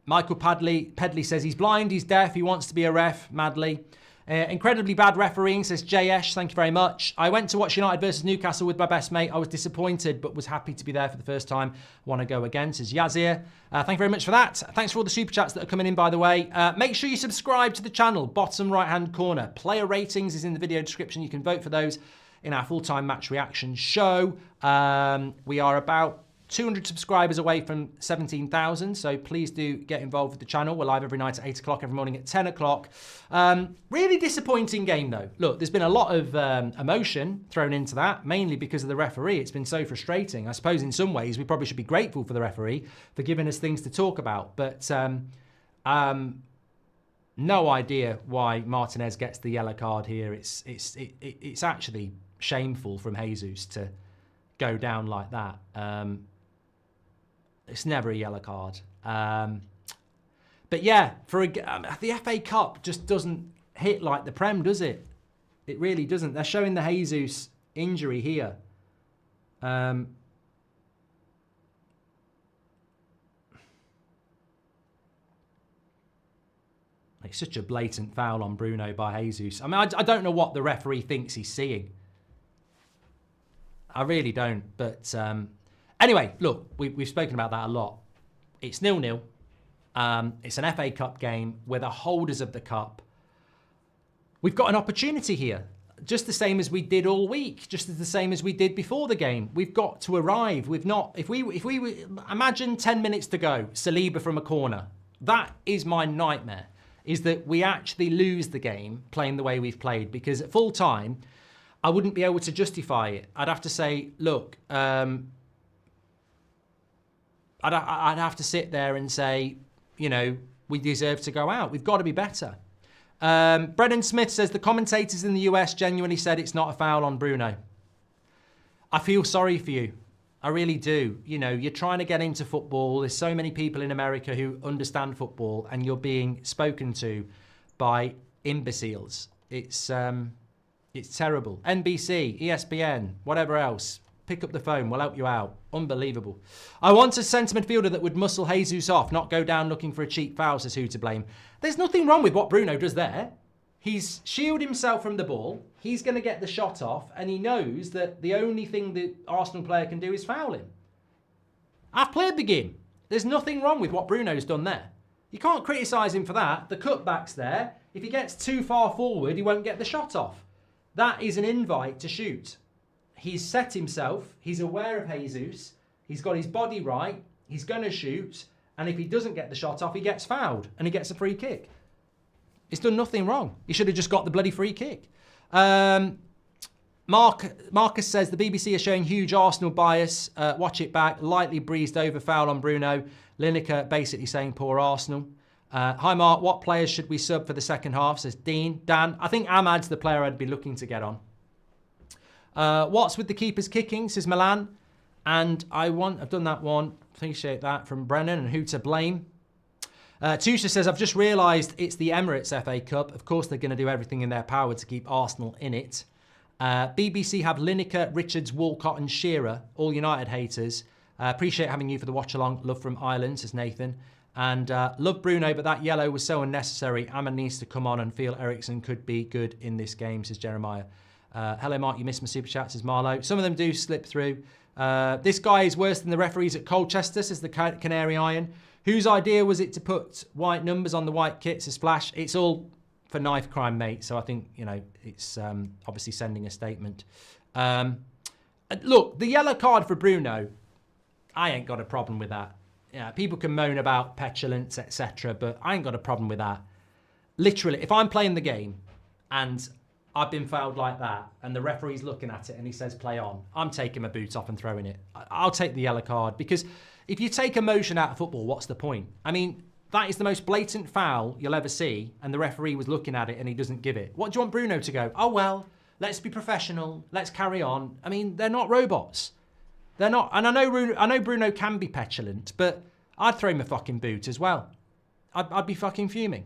Michael Pedley says he's blind, he's deaf, he wants to be a ref, madly. Incredibly bad refereeing, says JS. Thank you very much. I went to watch United versus Newcastle with my best mate. I was disappointed, but was happy to be there for the first time. Want to go again, says Yazir. Thank you very much for that. Thanks for all the super chats that are coming in, by the way. Make sure you subscribe to the channel, bottom right-hand corner. Player ratings is in the video description. You can vote for those in our full-time match reaction show. We are about 200 subscribers away from 17,000, so please do get involved with the channel. We're live every night at 8 o'clock, every morning at 10 o'clock. Really disappointing game, though. Look, there's been a lot of emotion thrown into that, mainly because of the referee. It's been so frustrating. I suppose in some ways we probably should be grateful for the referee for giving us things to talk about, but no idea why Martinez gets the yellow card here. It's actually shameful from Jesus to go down like that. It's never a yellow card. But yeah, the FA Cup just doesn't hit like the Prem, does it? It really doesn't. They're showing the Jesus injury here. It's such a blatant foul on Bruno by Jesus. I mean, I don't know what the referee thinks he's seeing. I really don't. But anyway, look, we've spoken about that a lot. It's 0-0. It's an FA Cup game. We're the holders of the cup. We've got an opportunity here, just the same as we did all week, just as the same as we did before the game. We've got to arrive. We've not. If we imagine 10 minutes to go, Saliba from a corner. That is my nightmare. Is that we actually lose the game playing the way we've played, because at full time, I wouldn't be able to justify it. I'd have to say, look, I'd have to sit there and say, you know, we deserve to go out. We've got to be better. Brendan Smith says the commentators in the US genuinely said it's not a foul on Bruno. I feel sorry for you. I really do. You know, you're trying to get into football. There's so many people in America who understand football, and you're being spoken to by imbeciles. It's terrible. NBC, ESPN, whatever else. Pick up the phone. We'll help you out. Unbelievable. I want a centre midfielder that would muscle Jesus off, not go down looking for a cheap foul, says who to blame. There's nothing wrong with what Bruno does there. He's shielded himself from the ball. He's going to get the shot off, and he knows that the only thing the Arsenal player can do is foul him. I've played the game. There's nothing wrong with what Bruno's done there. You can't criticise him for that. The cutback's there. If he gets too far forward, he won't get the shot off. That is an invite to shoot. He's set himself. He's aware of Jesus. He's got his body right. He's going to shoot. And if he doesn't get the shot off, he gets fouled and he gets a free kick. He's done nothing wrong. He should have just got the bloody free kick. Marcus says the BBC is showing huge Arsenal bias. Watch it back. Lightly breezed over foul on Bruno. Lineker basically saying poor Arsenal. Hi Mark, what players should we sub for the second half? Says Dean. Dan, I think Ahmad's the player I'd be looking to get on. What's with the keepers kicking? Says Milan. And I've done that one. Appreciate that from Brennan. And who to blame? Tusha says, I've just realised it's the Emirates FA Cup. Of course, they're going to do everything in their power to keep Arsenal in it. BBC have Lineker, Richards, Walcott and Shearer, all United haters. Appreciate having you for the watch along. Love from Ireland, says Nathan. And love Bruno, but that yellow was so unnecessary. Amma needs to come on and feel Eriksen could be good in this game, says Jeremiah. Hello, Mark, you missed my super chat, says Marlow. Some of them do slip through. This guy is worse than the referees at Colchester, says the Canary Iron. Whose idea was it to put white numbers on the white kit, says Flash? It's all for knife crime, mate. So I think, you know, it's obviously sending a statement. Look, the yellow card for Bruno, I ain't got a problem with that. Yeah, people can moan about petulance, etc., but I ain't got a problem with that. Literally, if I'm playing the game and I've been fouled like that and the referee's looking at it and he says play on, I'm taking my boot off and throwing it. I'll take the yellow card, because if you take emotion out of football, what's the point? I mean, that is the most blatant foul you'll ever see, and the referee was looking at it and he doesn't give it. What do you want Bruno to go? Oh, well, let's be professional. Let's carry on. I mean, they're not robots. They're not. And I know Bruno can be petulant, but I'd throw him a fucking boot as well. I'd be fucking fuming.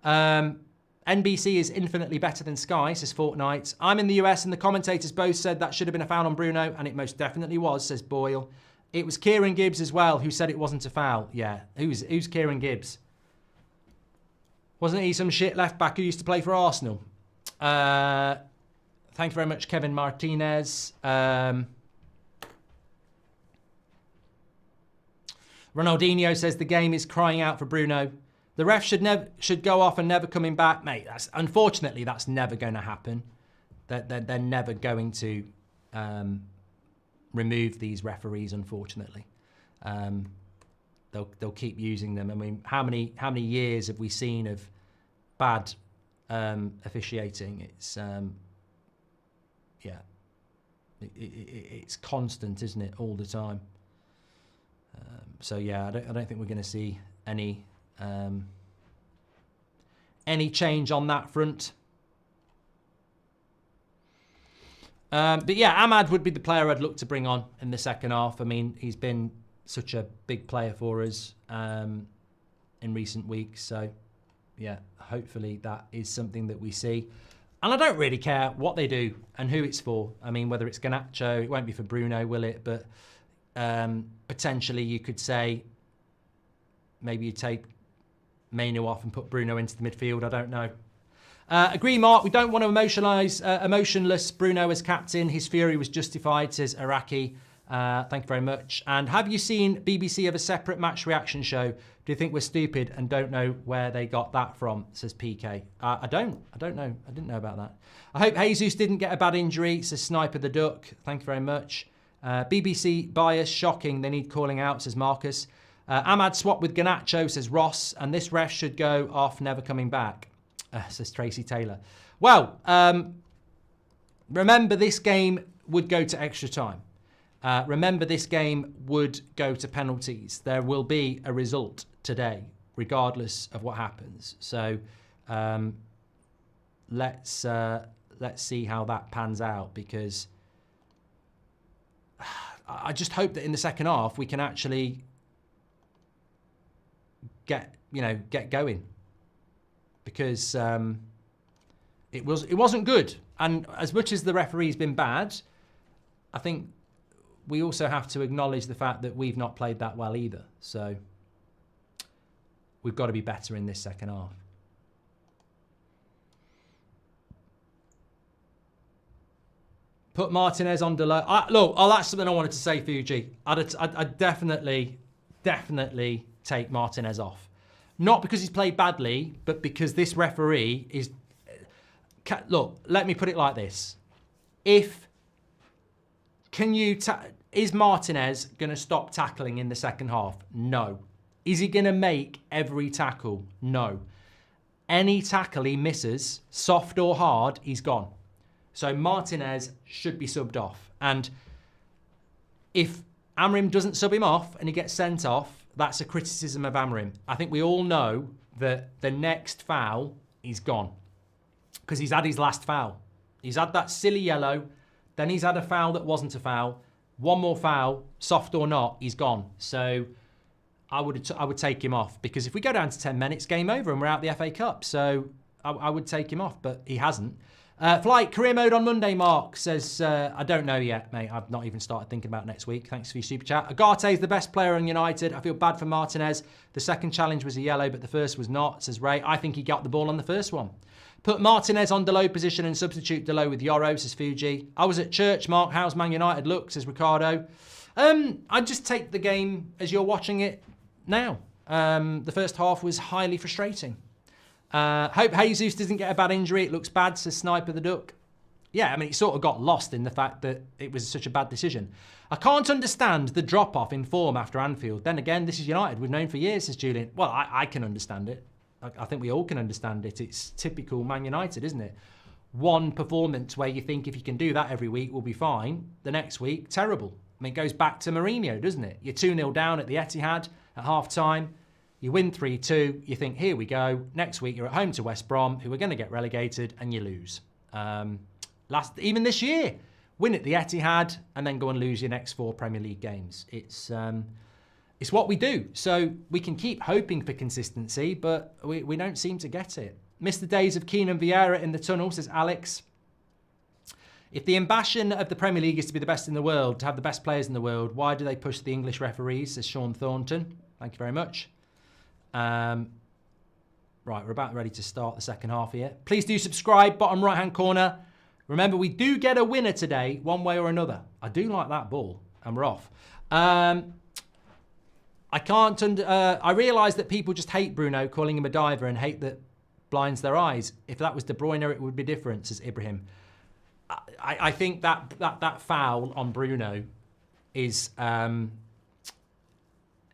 NBC is infinitely better than Sky, says Fortnite. I'm in the US and the commentators both said that should have been a foul on Bruno, and it most definitely was, says Boyle. It was Kieran Gibbs as well who said it wasn't a foul. Yeah, who's Kieran Gibbs? Wasn't he some shit left back who used to play for Arsenal? Thank you very much, Kevin Martinez. Ronaldinho says the game is crying out for Bruno. The ref should go off and never coming back, mate. Unfortunately that's never going to happen. They're never going to remove these referees. Unfortunately, they'll keep using them. I mean, how many years have we seen of bad officiating? It's it's constant, isn't it, all the time? So yeah, I don't think we're going to see any change on that front. But yeah, Ahmad would be the player I'd look to bring on in the second half. I mean, he's been such a big player for us in recent weeks. So yeah, hopefully that is something that we see. And I don't really care what they do and who it's for. I mean, whether it's Garnacho, it won't be for Bruno, will it? But potentially you could say maybe you take Mainu off and put Bruno into the midfield. I don't know. Agree, Mark. We don't want to emotionless Bruno as captain. His fury was justified, says Iraqi. Thank you very much. And have you seen BBC have a separate match reaction show? Do you think we're stupid and don't know where they got that from, says PK. I don't know. I didn't know about that. I hope Jesus didn't get a bad injury, says Sniper the Duck. Thank you very much. BBC bias, shocking. They need calling out, says Marcus. Ahmad swap with Garnacho, says Ross. And this ref should go off, never coming back, says Tracy Taylor. Well, remember this game would go to extra time. Remember this game would go to penalties. There will be a result today, regardless of what happens. So let's see how that pans out, because I just hope that in the second half we can actually get going, because it wasn't good. And as much as the referee's been bad, I think we also have to acknowledge the fact that we've not played that well either. So we've got to be better in this second half. Put Martinez on Delo. Look, that's something I wanted to say, Fuji. I'd definitely take Martinez off. Not because he's played badly, but because this referee is... Look, let me put it like this. Is Martinez going to stop tackling in the second half? No. Is he going to make every tackle? No. Any tackle he misses, soft or hard, he's gone. So Martinez should be subbed off. And if Amrim doesn't sub him off and he gets sent off, that's a criticism of Amrim. I think we all know that the next foul, he's gone. Because he's had his last foul. He's had that silly yellow. Then he's had a foul that wasn't a foul. One more foul, soft or not, he's gone. So I would take him off, because if we go down to 10 minutes, game over and we're out the FA Cup. So I would take him off, but he hasn't. Flight career mode on Monday, Mark says, I don't know yet, mate. I've not even started thinking about next week. Thanks for your super chat. Agate is the best player on United. I feel bad for Martinez. The second challenge was a yellow, but the first was not, says Ray. I think he got the ball on the first one. Put Martinez on Delo position and substitute Delo with Yoro, says Fuji. I was at church, Mark. How's Man United look, says Ricardo. I'd just take the game as you're watching it now. The first half was highly frustrating. Hope Jesus doesn't get a bad injury. It looks bad, says Sniper the Duck. Yeah, I mean, it sort of got lost in the fact that it was such a bad decision. I can't understand the drop-off in form after Anfield. Then again, this is United. We've known for years, says Julian. Well, I can understand it. I think we all can understand it. It's typical Man United, isn't it? One performance where you think if you can do that every week, we'll be fine. The next week, terrible. I mean, it goes back to Mourinho, doesn't it? You're 2-0 down at the Etihad at half-time. You win 3-2. You think, here we go. Next week, you're at home to West Brom, who are going to get relegated, and you lose. Even this year, win at the Etihad and then go and lose your next 4 Premier League games. It's what we do. So we can keep hoping for consistency, but we don't seem to get it. Miss the days of Keenan Vieira in the tunnel, says Alex. If the ambition of the Premier League is to be the best in the world, to have the best players in the world, why do they push the English referees, says Sean Thornton. Thank you very much. Right, Right, we're about ready to start the second half here. Please do subscribe, bottom right-hand corner. Remember, we do get a winner today, one way or another. I do like that ball, and we're off. I realise that people just hate Bruno, calling him a diver, and hate that blinds their eyes. If that was De Bruyne, it would be different, says Ibrahim. I think that foul on Bruno is,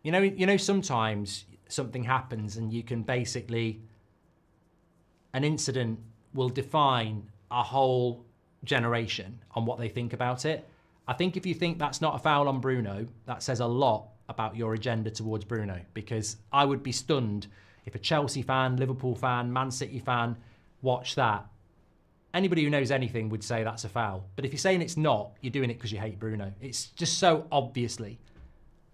you know, sometimes something happens and you can basically, an incident will define a whole generation on what they think about it. I think if you think that's not a foul on Bruno, that says a lot about your agenda towards Bruno, because I would be stunned if a Chelsea fan, Liverpool fan, Man City fan watched that. Anybody who knows anything would say that's a foul. But if you're saying it's not, you're doing it because you hate Bruno. It's just so obviously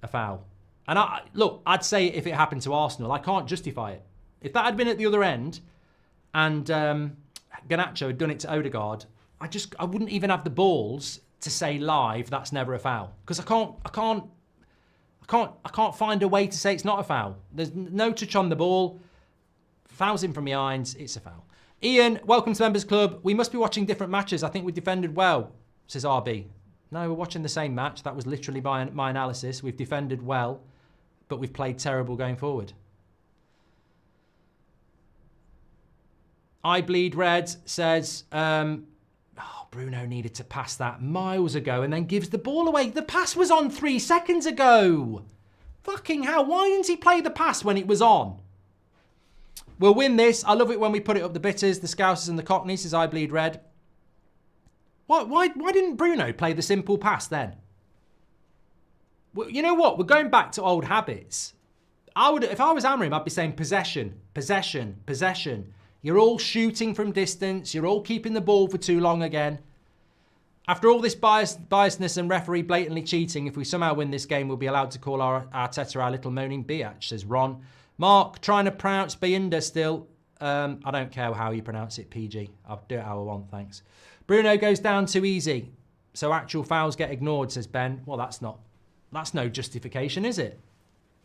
a foul. And I'd say if it happened to Arsenal, I can't justify it. If that had been at the other end and Garnacho had done it to Odegaard, I wouldn't even have the balls to say live that's never a foul, because I can't find a way to say it's not a foul. There's no touch on the ball. Fouls in from behind, it's a foul. Ian, welcome to Members Club. We must be watching different matches. I think we defended well, says RB. No, we're watching the same match. That was literally my analysis. We've defended well, but we've played terrible going forward. I Bleed Red says, Bruno needed to pass that miles ago and then gives the ball away. The pass was on 3 seconds ago. Fucking hell, why didn't he play the pass when it was on? We'll win this. I love it when we put it up the bitters, the Scousers and the Cockneys, as I Bleed Red. Why didn't Bruno play the simple pass then? Well, you know what? We're going back to old habits. If I was Amorim, I'd be saying possession, possession, possession. You're all shooting from distance. You're all keeping the ball for too long again. After all this biasness and referee blatantly cheating, if we somehow win this game, we'll be allowed to call our Arteta our little moaning biatch, says Ron. Mark, trying to pronounce Bayinda still. I don't care how you pronounce it, PG. I'll do it how I want, thanks. Bruno goes down too easy, so actual fouls get ignored, says Ben. Well, that's no justification, is it?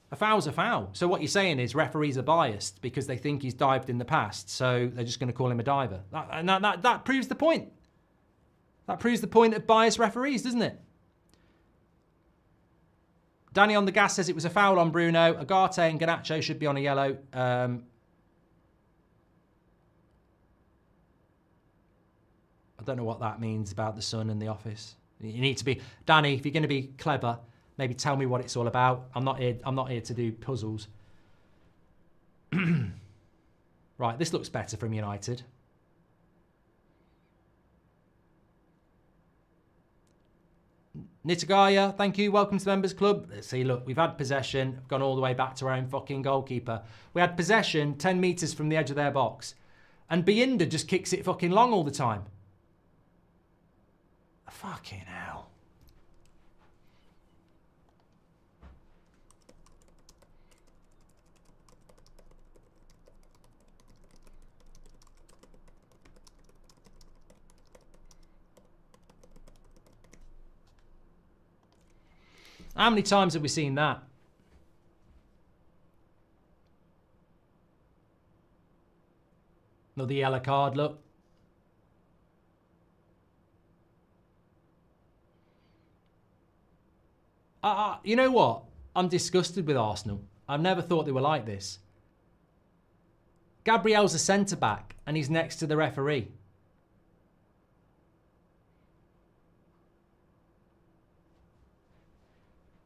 A foul's a foul. So what you're saying is referees are biased because they think he's dived in the past, so they're just going to call him a diver. That proves the point. That proves the point of biased referees, doesn't it? Danny on the gas says it was a foul on Bruno. Agate and Garnacho should be on a yellow. I don't know what that means about the sun and the office. You need to be, Danny, if you're going to be clever, maybe tell me what it's all about. I'm not here to do puzzles. Right, this looks better from United. Nitagaya, thank you. Welcome to the Members Club. Let's see, look, we've had possession. Gone all the way back to our own fucking goalkeeper. We had possession 10 metres from the edge of their box. And Bayinda just kicks it fucking long all the time. Fucking hell. How many times have we seen that? Another yellow card, look. You know what? I'm disgusted with Arsenal. I've never thought they were like this. Gabriel's a centre-back and he's next to the referee.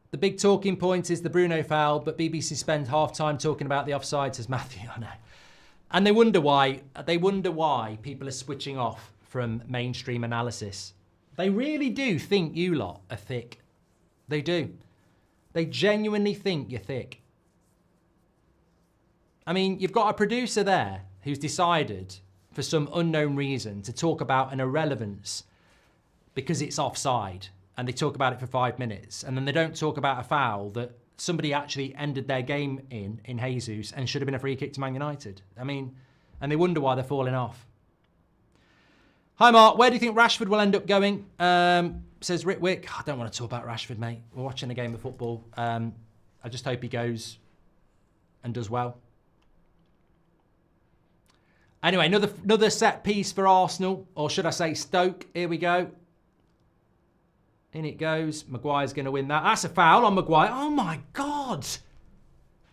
The big talking point is the Bruno foul, but BBC spend half time talking about the offside, says Matthew. I know. And they wonder why people are switching off from mainstream analysis. They really do think you lot are thick. They do. They genuinely think you're thick. I mean, you've got a producer there who's decided, for some unknown reason, to talk about an irrelevance because it's offside. And they talk about it for 5 minutes. And then they don't talk about a foul that somebody actually ended their game in Jesus and should have been a free kick to Man United. I mean, and they wonder why they're falling off. Hi, Mark. Where do you think Rashford will end up going? Says Ritwick. I don't want to talk about Rashford, mate. We're watching a game of football. I just hope he goes and does well. Anyway, another set piece for Arsenal, or should I say Stoke. Here we go. In it goes. Maguire's going to win that. That's a foul on Maguire. Oh my God.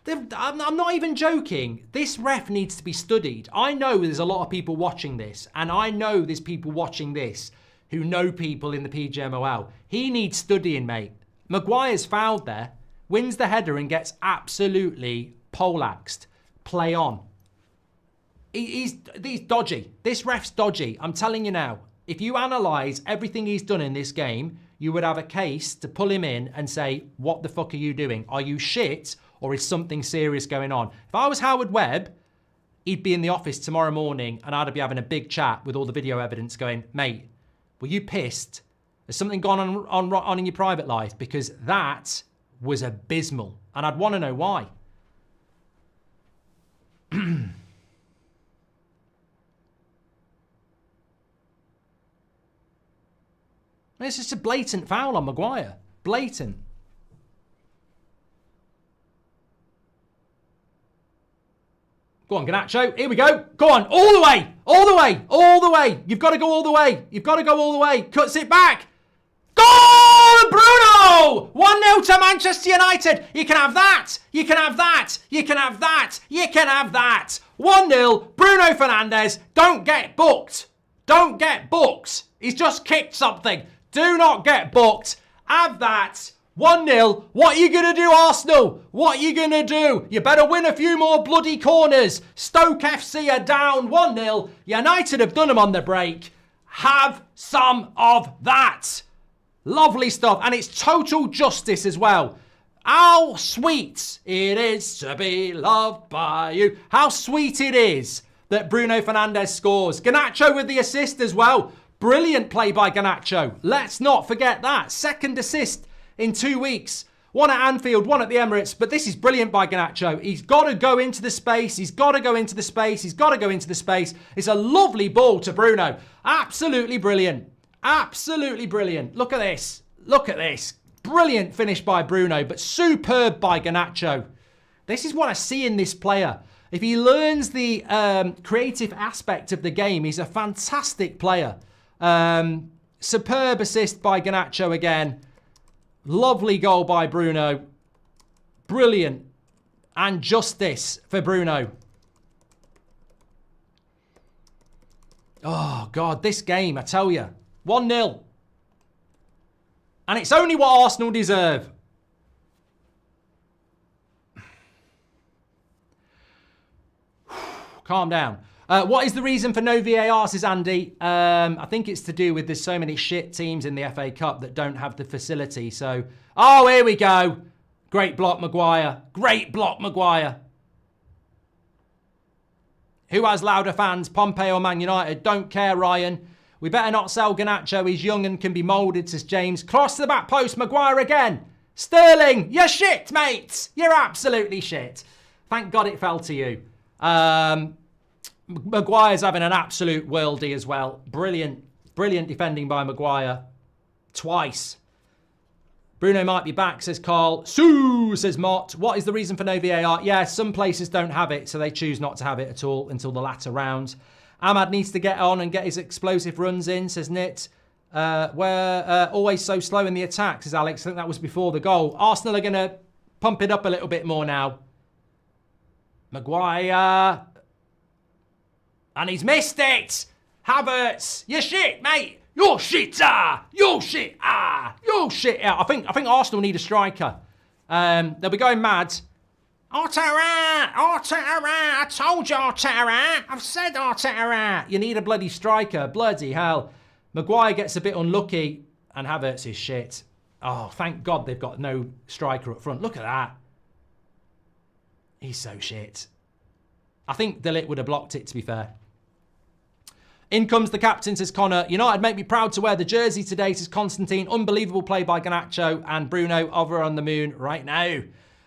I'm not even joking. This ref needs to be studied. I know there's a lot of people watching this, and I know there's people watching this who know people in the PGMOL. He needs studying, mate. Maguire's fouled there, wins the header and gets absolutely poleaxed. Play on. He's dodgy. This ref's dodgy. I'm telling you now. If you analyse everything he's done in this game, you would have a case to pull him in and say, what the fuck are you doing? Are you shit or is something serious going on? If I was Howard Webb, he'd be in the office tomorrow morning and I'd be having a big chat with all the video evidence going, mate, were you pissed? Has something gone on in your private life? Because that was abysmal. And I'd want to know why. It's just a blatant foul on Maguire. Blatant. Go on, Garnacho. Here we go. Go on. All the way. All the way. All the way. You've got to go all the way. You've got to go all the way. Cuts it back. Goal! Bruno! 1-0 to Manchester United. You can have that. You can have that. You can have that. You can have that. 1-0. Bruno Fernandes. Don't get booked. Don't get booked. He's just kicked something. Do not get booked. Have that. 1-0. What are you going to do, Arsenal? What are you going to do? You better win a few more bloody corners. Stoke FC are down 1-0. United have done them on the break. Have some of that. Lovely stuff. And it's total justice as well. How sweet it is to be loved by you. How sweet it is that Bruno Fernandes scores. Garnacho with the assist as well. Brilliant play by Garnacho. Let's not forget that. Second assist in 2 weeks. One at Anfield, one at the Emirates. But this is brilliant by Garnacho. He's got to go into the space. He's got to go into the space. He's got to go into the space. It's a lovely ball to Bruno. Absolutely brilliant. Absolutely brilliant. Look at this. Look at this. Brilliant finish by Bruno, but superb by Garnacho. This is what I see in this player. If he learns the creative aspect of the game, he's a fantastic player. Superb assist by Garnacho again. Lovely goal by Bruno. Brilliant. And justice for Bruno. Oh, God, this game, I tell you. 1-0. And it's only what Arsenal deserve. Calm down. What is the reason for no VAR, says Andy? I think it's to do with there's so many shit teams in the FA Cup that don't have the facility. So, oh, here we go. Great block, Maguire. Great block, Maguire. Who has louder fans, Pompey or Man United? Don't care, Ryan. We better not sell Garnacho. He's young and can be moulded, says James. Cross to the back post, Maguire again. Sterling, you're shit, mate. You're absolutely shit. Thank God it fell to you. Maguire's having an absolute worldie as well. Brilliant, brilliant defending by Maguire. Twice. Bruno might be back, says Carl. Sue, says Mott. What is the reason for no VAR? Yeah, some places don't have it, so they choose not to have it at all until the latter rounds. Ahmad needs to get on and get his explosive runs in, says Nit. We're always so slow in the attack, says Alex. I think that was before the goal. Arsenal are going to pump it up a little bit more now. Maguire. And he's missed it. Havertz. You're shit, mate. You're shit. You're shit. You're shit. I think Arsenal need a striker. They'll be going mad. Arteta. I told you, Arteta. I've said Arteta. You need a bloody striker. Bloody hell. Maguire gets a bit unlucky and Havertz is shit. Oh, thank God they've got no striker up front. Look at that. He's so shit. I think De Ligt would have blocked it, to be fair. In comes the captain, says Connor. United make me proud to wear the jersey today, says Constantine. Unbelievable play by Garnacho and Bruno over on the moon right now.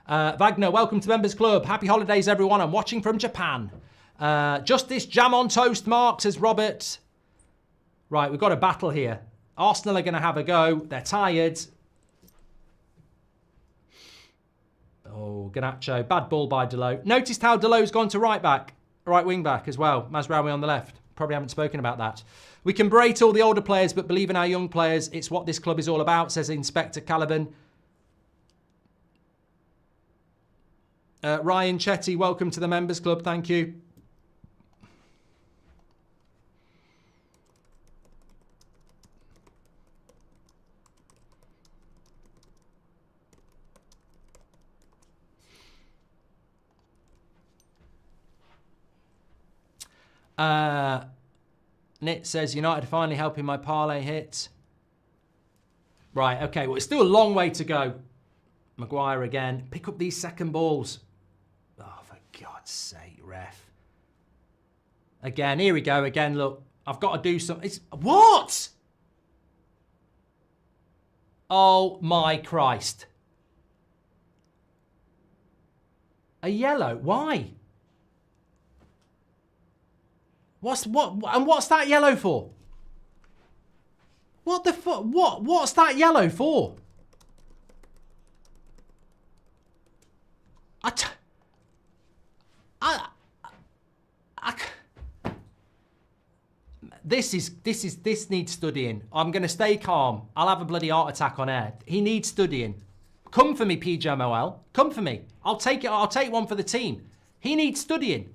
Wagner, welcome to Members Club. Happy holidays, everyone. I'm watching from Japan. Justice jam on toast, Mark, says Robert. Right, we've got a battle here. Arsenal are going to have a go. They're tired. Oh, Garnacho. Bad ball by Delot. Noticed how Delot's gone to right back. right wing back as well. Mazraoui on the left. Probably haven't spoken about that. We can berate all the older players, but believe in our young players. It's what this club is all about, says Inspector Caliban. Ryan Chetty, welcome to the Members Club. Thank you. Nit says, United finally helping my parlay hit. Right, okay, well, it's still a long way to go. Maguire again. Pick up these second balls. Oh, for God's sake, ref. Again, here we go. Again, look, I've got to do something. What? Oh, my Christ. A yellow? Why? What's that yellow for? What the fuck? What's that yellow for? This needs studying. I'm gonna stay calm. I'll have a bloody heart attack on air. He needs studying. Come for me, PJMOL. Come for me. I'll take it. I'll take one for the team. He needs studying.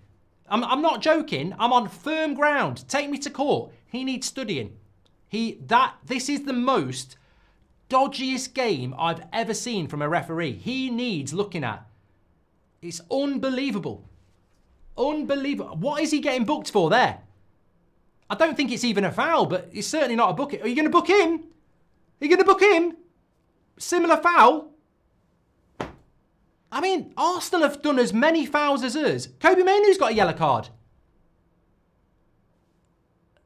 I'm not joking. I'm on firm ground. Take me to court. He needs studying. This is the most dodgiest game I've ever seen from a referee. He needs looking at. It's unbelievable. Unbelievable. What is he getting booked for there? I don't think it's even a foul, but it's certainly not a booking. Are you going to book him? Are you going to book him? Similar foul? I mean, Arsenal have done as many fouls as us. Kobe Mainoo's got a yellow card.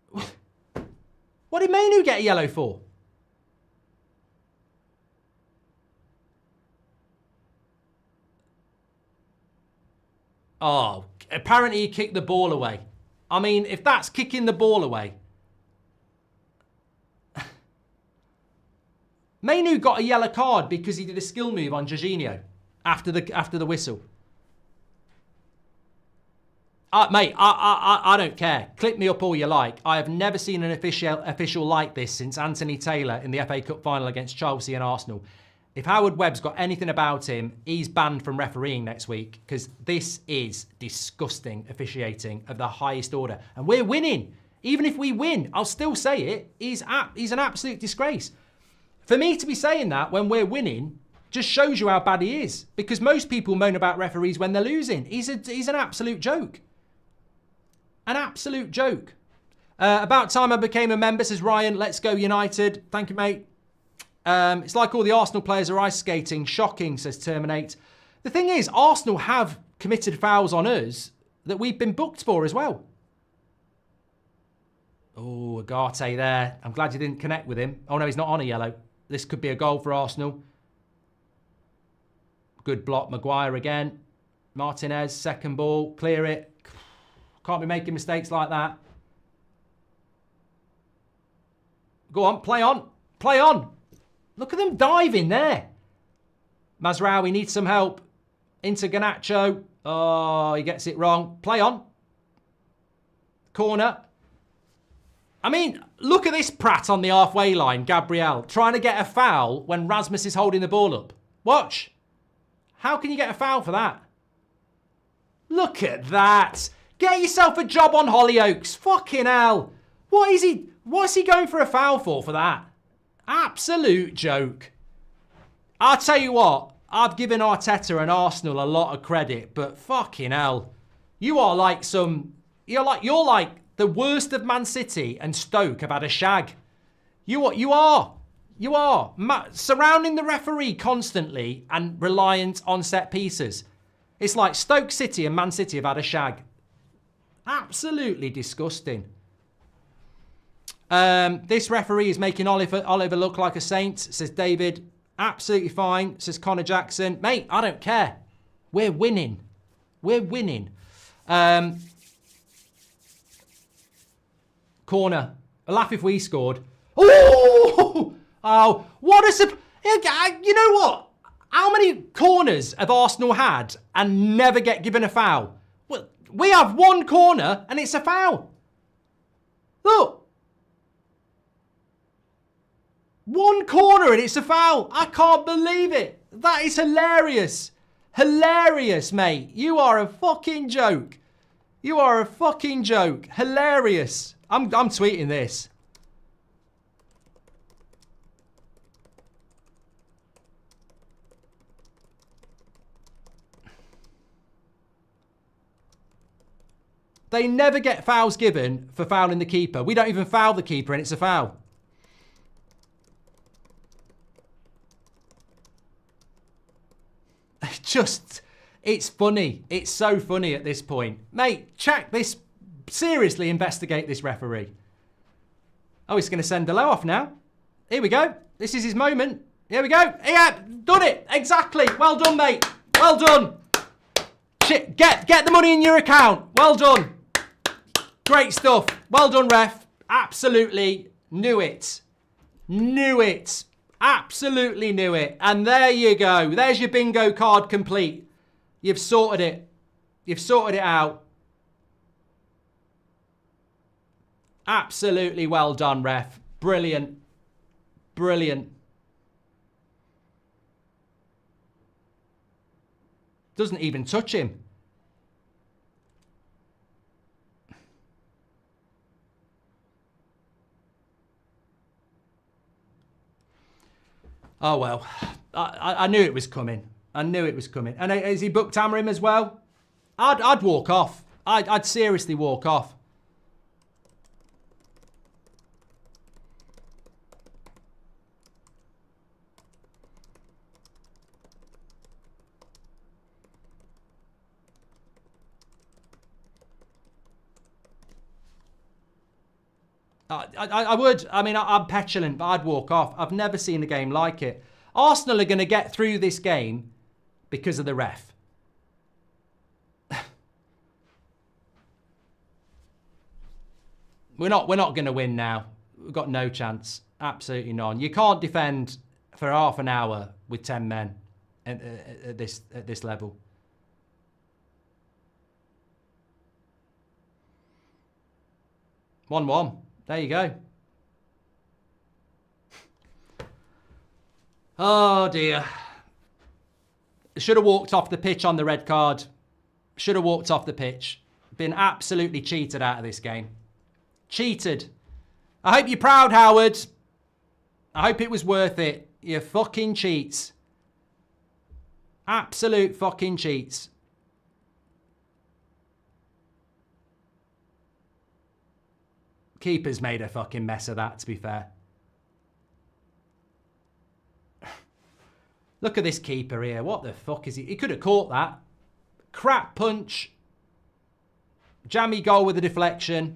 What did Mainoo get a yellow for? Oh, apparently he kicked the ball away. I mean, if that's kicking the ball away. Mainoo got a yellow card because he did a skill move on Jorginho. After the whistle. Mate, I don't care. Clip me up all you like. I have never seen an official like this since Anthony Taylor in the FA Cup final against Chelsea and Arsenal. If Howard Webb's got anything about him, he's banned from refereeing next week because this is disgusting officiating of the highest order. And we're winning. Even if we win, I'll still say it. He's an absolute disgrace. For me to be saying that when we're winning just shows you how bad he is. Because most people moan about referees when they're losing. He's an absolute joke. An absolute joke. About time I became a member, says Ryan. Let's go United. Thank you, mate. It's like all the Arsenal players are ice skating. Shocking, says Terminate. The thing is, Arsenal have committed fouls on us that we've been booked for as well. Oh, Agate there. I'm glad you didn't connect with him. Oh, no, he's not on a yellow. This could be a goal for Arsenal. Good block, Maguire again. Martinez, second ball, clear it. Can't be making mistakes like that. Go on, play on, play on. Look at them diving there. Mazraoui needs some help. Into Garnacho. Oh, he gets it wrong. Play on. Corner. I mean, look at this prat on the halfway line, Gabriel, trying to get a foul when Rasmus is holding the ball up. Watch. How can you get a foul for that? Look at that. Get yourself a job on Hollyoaks. Fucking hell. What's he going for a foul for that? Absolute joke. I'll tell you what. I've given Arteta and Arsenal a lot of credit, but fucking hell. You are like you're like the worst of Man City and Stoke have had a shag. You are. Surrounding the referee constantly and reliant on set pieces. It's like Stoke City and Man City have had a shag. Absolutely disgusting. This referee is making Oliver look like a saint, says David. Absolutely fine, says Connor Jackson. Mate, I don't care. We're winning. We're winning. Corner. A laugh if we scored. Oh, what a... You know what? How many corners have Arsenal had and never get given a foul? We have one corner and it's a foul. Look. One corner and it's a foul. I can't believe it. That is hilarious. Hilarious, mate. You are a fucking joke. You are a fucking joke. Hilarious. I'm tweeting this. They never get fouls given for fouling the keeper. We don't even foul the keeper and it's a foul. It's funny. It's so funny at this point. Mate, check this. Seriously investigate this referee. Oh, he's going to send Delo off now. Here we go. This is his moment. Here we go. Yeah, done it. Exactly. Well done, mate. Well done. Shit, get the money in your account. Well done. Great stuff. Well done, ref. Absolutely knew it. Knew it. Absolutely knew it. And there you go. There's your bingo card complete. You've sorted it. You've sorted it out. Absolutely well done, ref. Brilliant. Brilliant. Doesn't even touch him. Oh, well, I knew it was coming. I knew it was coming. And has he booked hammer him as well? I'd walk off. I'd seriously walk off. I would. I mean, I'm petulant, but I'd walk off. I've never seen a game like it. Arsenal are going to get through this game because of the ref. We're not going to win now. We've got no chance. Absolutely none. You can't defend for half an hour with 10 men at this level. One. There you go. Oh, dear. Should have walked off the pitch on the red card. Should have walked off the pitch. Been absolutely cheated out of this game. Cheated. I hope you're proud, Howard. I hope it was worth it. You fucking cheats. Absolute fucking cheats. Keeper's made a fucking mess of that, to be fair. Look at this keeper here. What the fuck is he? He could have caught that. Crap punch. Jammy goal with a deflection.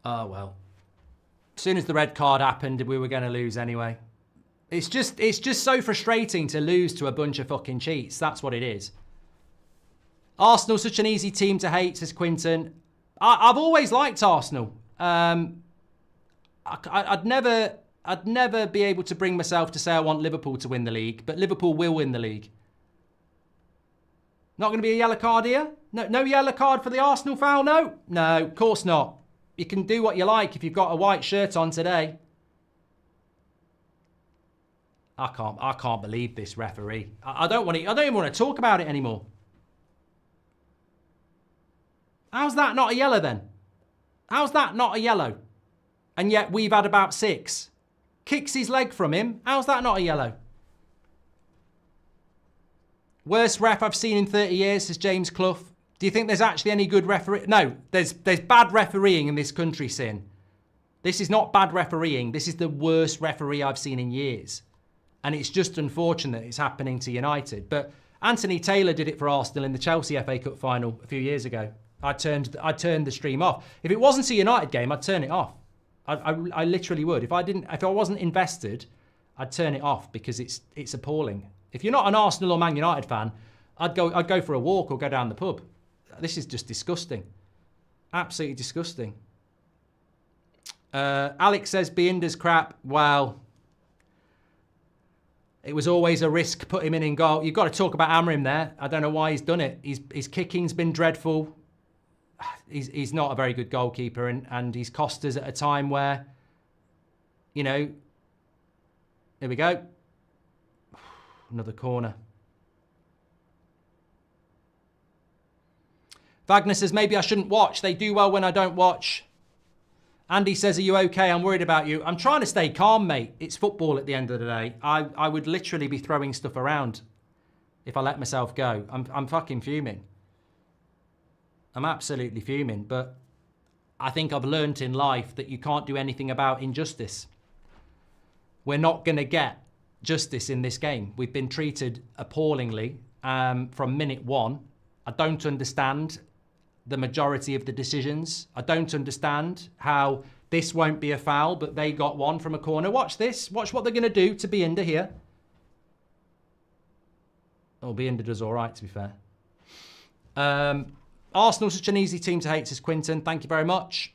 Oh, well. As soon as the red card happened, we were going to lose anyway. It's just so frustrating to lose to a bunch of fucking cheats. That's what it is. Arsenal, such an easy team to hate, says Quinton. I've always liked Arsenal. I'd never be able to bring myself to say I want Liverpool to win the league, but Liverpool will win the league. Not going to be a yellow card here? No yellow card for the Arsenal foul? No, of course not. You can do what you like if you've got a white shirt on today. I can't believe this referee. I don't even want to talk about it anymore. How's that not a yellow then? How's that not a yellow? And yet we've had about 6. Kicks his leg from him. How's that not a yellow? Worst ref I've seen in 30 years, says James Clough. Do you think there's actually any good referee? No, there's bad refereeing in this country, Sin. This is not bad refereeing. This is the worst referee I've seen in years. And it's just unfortunate it's happening to United. But Anthony Taylor did it for Arsenal in the Chelsea FA Cup final a few years ago. I turned the stream off. If it wasn't a United game, I'd turn it off. I literally would. If I wasn't invested, I'd turn it off because it's appalling. If you're not an Arsenal or Man United fan, I'd go for a walk or go down the pub. This is just disgusting. Absolutely disgusting. Alex says Bienda's crap. Well, it was always a risk. Put him in goal. You've got to talk about Amrim there. I don't know why he's done it. His kicking's been dreadful. He's not a very good goalkeeper, and he's cost us at a time where, you know, here we go. Another corner. Wagner says, maybe I shouldn't watch. They do well when I don't watch. Andy says, are you okay? I'm worried about you. I'm trying to stay calm, mate. It's football at the end of the day. I would literally be throwing stuff around if I let myself go. I'm fucking fuming. I'm absolutely fuming. But I think I've learnt in life that you can't do anything about injustice. We're not going to get justice in this game. We've been treated appallingly from minute one. I don't understand the majority of the decisions. I don't understand how this won't be a foul, but they got one from a corner. Watch this. Watch what they're going to do to Bienda here. Oh, Bienda does all right, to be fair. Arsenal, such an easy team to hate, says Quinton. Thank you very much.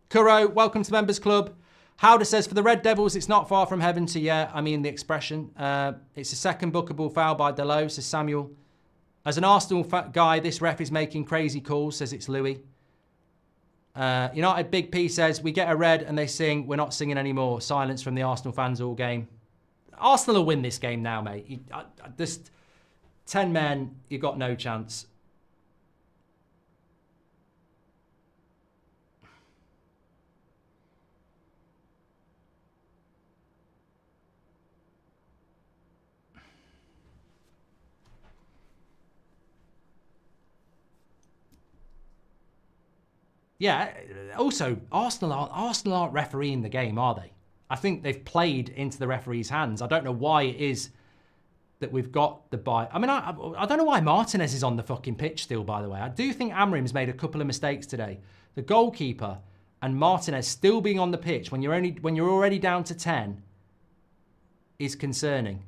Kuro, welcome to the Members Club. Howder says, for the Red Devils, it's not far from heaven to, yeah, I mean the expression. It's a second bookable foul by Delo, says Samuel. As an Arsenal guy, this ref is making crazy calls, says it's Louis. United Big P says, we get a red and they sing, we're not singing anymore. Silence from the Arsenal fans all game. Arsenal will win this game now, mate. Just 10 men, you've got no chance. Yeah, also, Arsenal aren't refereeing the game, are they? I think they've played into the referee's hands. I don't know why it is that we've got the buy. I mean, I don't know why Martinez is on the fucking pitch still, by the way. I do think Amrim's made a couple of mistakes today. The goalkeeper and Martinez still being on the pitch when you're already down to 10 is concerning.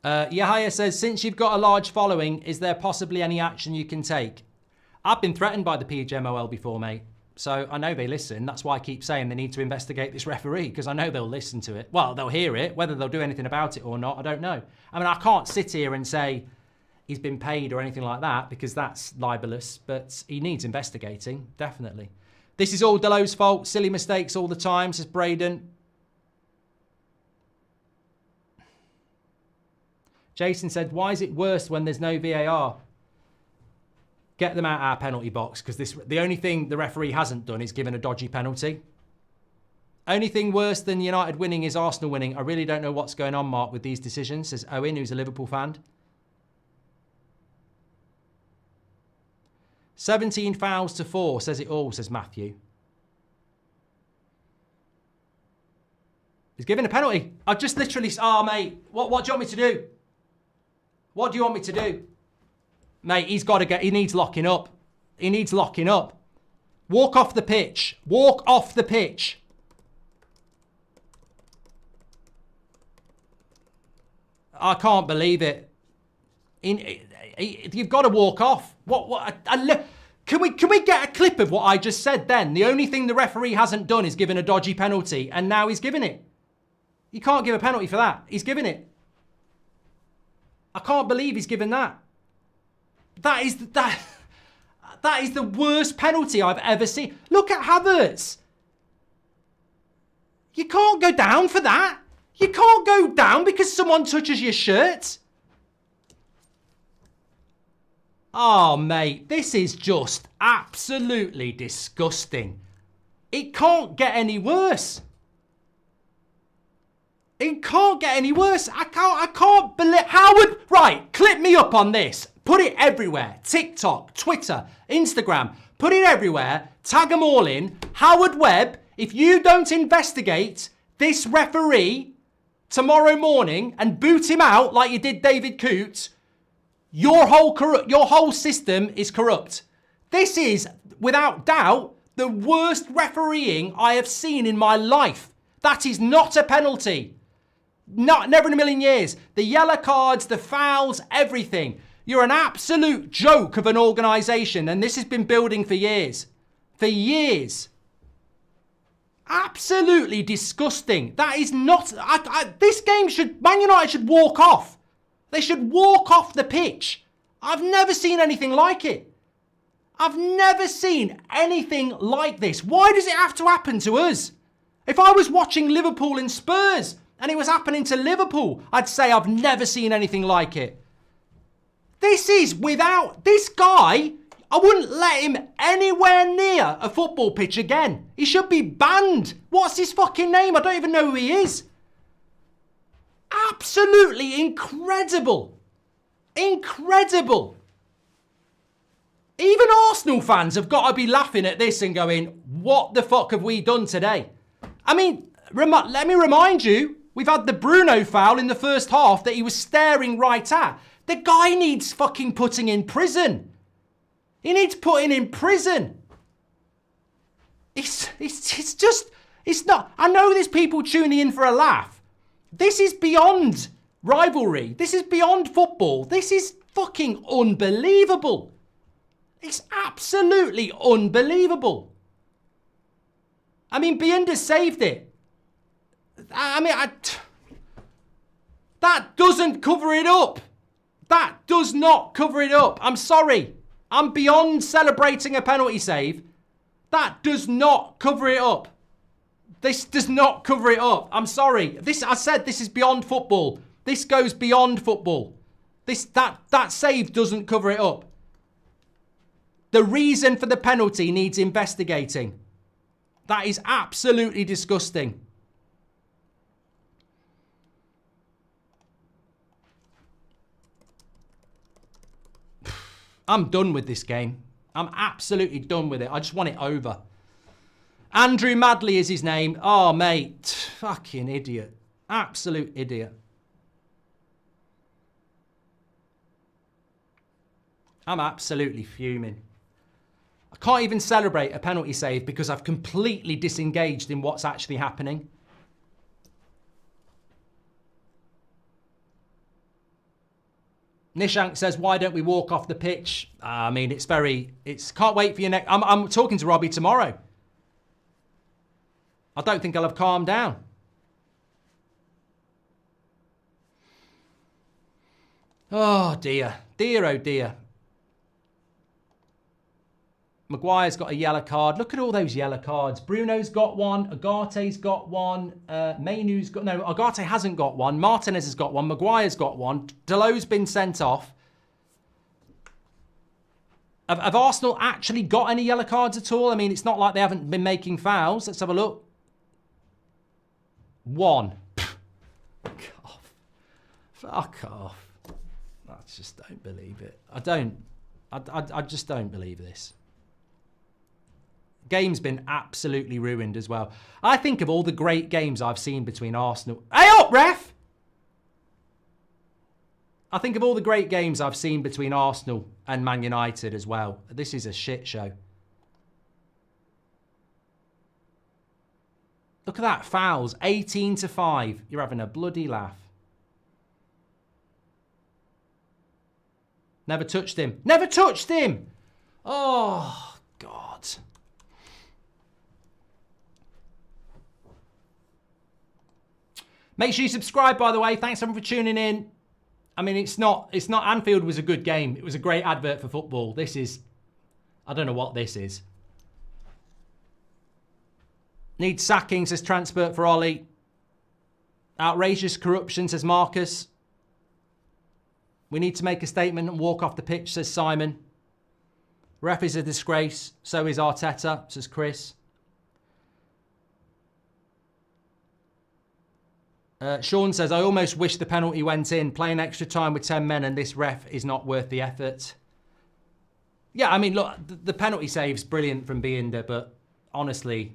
Yahya says, since you've got a large following, is there possibly any action you can take? I've been threatened by the PGMOL before, mate. So I know they listen. That's why I keep saying they need to investigate this referee, because I know they'll listen to it. Well, they'll hear it. Whether they'll do anything about it or not, I don't know. I mean, I can't sit here and say he's been paid or anything like that, because that's libelous. But he needs investigating, definitely. This is all Delo's fault. Silly mistakes all the time, says Braden. Jason said, why is it worse when there's no VAR? Get them out of our penalty box, because the only thing the referee hasn't done is given a dodgy penalty. Only thing worse than United winning is Arsenal winning. I really don't know what's going on, Mark, with these decisions, says Owen, who's a Liverpool fan. 17 fouls to 4, says it all, says Matthew. He's given a penalty. I've just literally... Oh, mate, what do you want me to do? What do you want me to do? Mate, he's got to get... He needs locking up. He needs locking up. Walk off the pitch. Walk off the pitch. I can't believe it. You've got to walk off. Can we get a clip of what I just said then? The only thing the referee hasn't done is given a dodgy penalty, and now he's given it. You can't give a penalty for that. He's given it. I can't believe he's given that. That is the worst penalty I've ever seen. Look at Havertz. You can't go down for that. You can't go down because someone touches your shirt. Oh, mate, this is just absolutely disgusting. It can't get any worse. It can't get any worse. I can't believe... Howard, right, clip me up on this. Put it everywhere. TikTok, Twitter, Instagram. Put it everywhere. Tag them all in. Howard Webb, if you don't investigate this referee tomorrow morning and boot him out like you did David Coote, Your whole system is corrupt. This is, without doubt, the worst refereeing I have seen in my life. That is not a penalty. Never in a million years. The yellow cards, the fouls, everything. You're an absolute joke of an organisation, and this has been building for years. For years. Absolutely disgusting. That is not... this game should... Man United should walk off. They should walk off the pitch. I've never seen anything like it. I've never seen anything like this. Why does it have to happen to us? If I was watching Liverpool and Spurs and it was happening to Liverpool, I'd say I've never seen anything like it. This is without... This guy, I wouldn't let him anywhere near a football pitch again. He should be banned. What's his fucking name? I don't even know who he is. Absolutely incredible. Incredible. Even Arsenal fans have got to be laughing at this and going, what the fuck have we done today? I mean, let me remind you, we've had the Bruno foul in the first half that he was staring right at. The guy needs fucking putting in prison. He needs putting in prison. It's not, I know there's people tuning in for a laugh. This is beyond rivalry. This is beyond football. This is fucking unbelievable. It's absolutely unbelievable. I mean, Binder saved it. That doesn't cover it up. That does not cover it up. I'm sorry. I'm beyond celebrating a penalty save. That does not cover it up. This does not cover it up. I'm sorry. I said this is beyond football. This goes beyond football. That save doesn't cover it up. The reason for the penalty needs investigating. That is absolutely disgusting. I'm done with this game. I'm absolutely done with it. I just want it over. Andrew Madley is his name. Oh, mate. Fucking idiot. Absolute idiot. I'm absolutely fuming. I can't even celebrate a penalty save because I've completely disengaged in what's actually happening. Nishank says, why don't we walk off the pitch? I mean, can't wait for your next... I'm talking to Robbie tomorrow. I don't think I'll have calmed down. Oh, dear. Dear, oh, dear. Maguire's got a yellow card. Look at all those yellow cards. Bruno's got one. Agate's got one. Mainu's got... No, Agate hasn't got one. Martinez has got one. Maguire's got one. Delo's been sent off. Have Arsenal actually got any yellow cards at all? I mean, it's not like they haven't been making fouls. Let's have a look. One. Fuck off. Fuck off. I just don't believe it. I just don't believe this. Game's been absolutely ruined as well. I think of all the great games I've seen between Arsenal... Hey up, ref! I think of all the great games I've seen between Arsenal and Man United as well. This is a shit show. Look at that, fouls. 18-5. You're having a bloody laugh. Never touched him. Never touched him! Oh, God. Make sure you subscribe, by the way. Thanks, everyone, for tuning in. I mean, it's not... Anfield was a good game. It was a great advert for football. This is... I don't know what this is. Needs sacking, says Transport for Ollie. Outrageous corruption, says Marcus. We need to make a statement and walk off the pitch, says Simon. Ref is a disgrace. So is Arteta, says Chris. Sean says, I almost wish the penalty went in. Playing extra time with 10 men and this ref is not worth the effort. Yeah, I mean, look, the penalty save's brilliant from Binder, but honestly,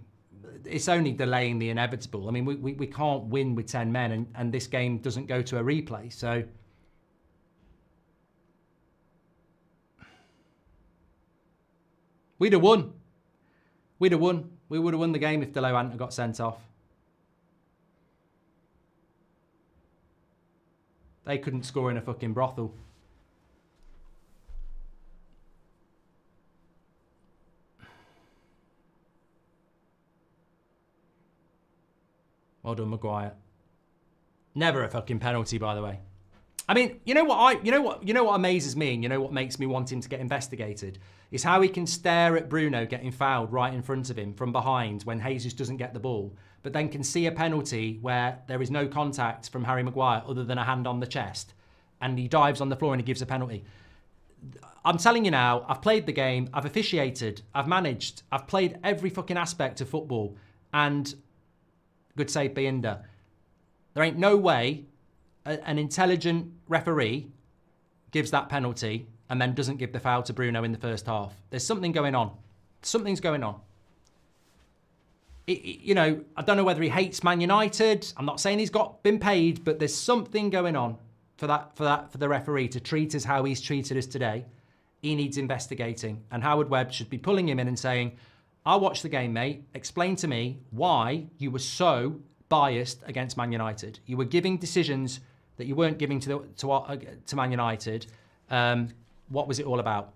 it's only delaying the inevitable. I mean, we can't win with 10 men and this game doesn't go to a replay, so... We'd have won. We'd have won. We would have won the game if Delo hadn't got sent off. They couldn't score in a fucking brothel. Well done, Maguire. Never a fucking penalty, by the way. I mean, you know what amazes me, and you know what makes me want him to get investigated, is how he can stare at Bruno getting fouled right in front of him from behind when Jesus doesn't get the ball, but then can see a penalty where there is no contact from Harry Maguire other than a hand on the chest, and he dives on the floor and he gives a penalty. I'm telling you now, I've played the game, I've officiated, I've managed, I've played every fucking aspect of football, and good save, Binder. There ain't no way an intelligent referee gives that penalty and then doesn't give the foul to Bruno in the first half. There's something going on. Something's going on. You know, I don't know whether he hates Man United. I'm not saying he's been paid, but there's something going on for the referee to treat us how he's treated us today. He needs investigating, and Howard Webb should be pulling him in and saying, "I watched the game, mate. Explain to me why you were so biased against Man United. You were giving decisions that you weren't giving to Man United. What was it all about?"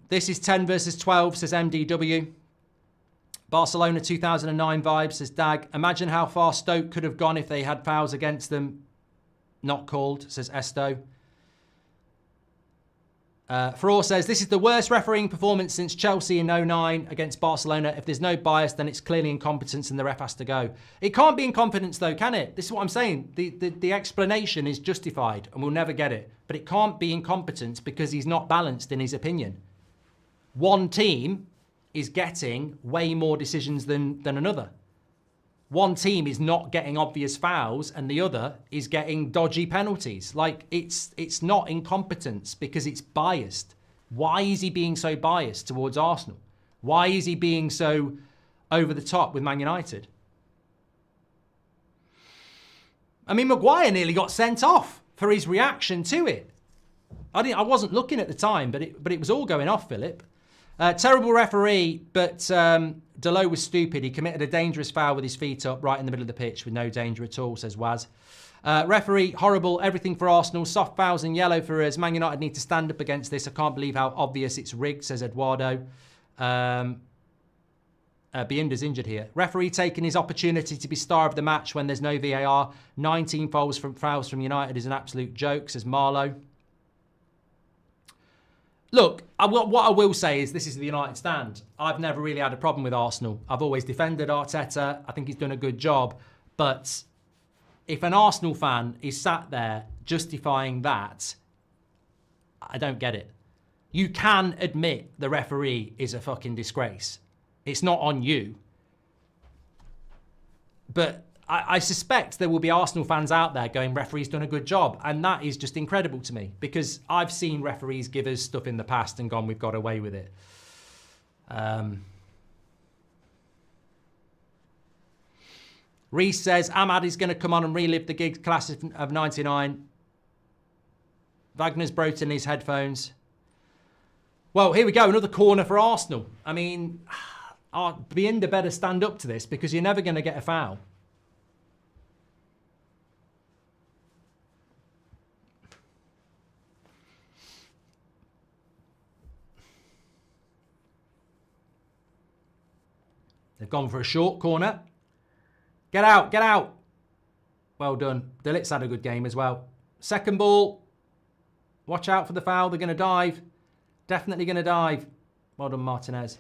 This is 10 versus 12, says MDW. Barcelona 2009 vibes, says Dag. Imagine how far Stoke could have gone if they had fouls against them. Not called, says Esto. Faror says, this is the worst refereeing performance since Chelsea in 09 against Barcelona. If there's no bias, then it's clearly incompetence and the ref has to go. It can't be incompetence though, can it? This is what I'm saying. The explanation is justified and we'll never get it. But it can't be incompetence because he's not balanced in his opinion. One team is getting way more decisions than another. One team is not getting obvious fouls and the other is getting dodgy penalties. Like, it's not incompetence because it's biased. Why is he being so biased towards Arsenal? Why is he being so over the top with Man United? I mean, Maguire nearly got sent off for his reaction to it. I wasn't looking at the time, but it was all going off, Philip. Terrible referee, but Delo was stupid. He committed a dangerous foul with his feet up right in the middle of the pitch with no danger at all, says Waz. Referee, horrible. Everything for Arsenal. Soft fouls and yellow for us. Man United need to stand up against this. I can't believe how obvious it's rigged, says Eduardo. Bienda's injured here. Referee taking his opportunity to be star of the match when there's no VAR. 19 fouls from United is an absolute joke, says Marlowe. Look, what I will say is this is the United stand. I've never really had a problem with Arsenal. I've always defended Arteta. I think he's done a good job. But if an Arsenal fan is sat there justifying that, I don't get it. You can admit the referee is a fucking disgrace. It's not on you. But I suspect there will be Arsenal fans out there going, referee's done a good job. And that is just incredible to me because I've seen referees give us stuff in the past and gone, we've got away with it. Reese says, Ahmad is going to come on and relive the gig class of 99. Wagner's broken his headphones. Well, here we go. Another corner for Arsenal. I mean, Bienda better stand up to this because you're never going to get a foul. They've gone for a short corner. Get out, get out. Well done. Dillit's had a good game as well. Second ball. Watch out for the foul. They're going to dive. Definitely going to dive. Well done, Martinez.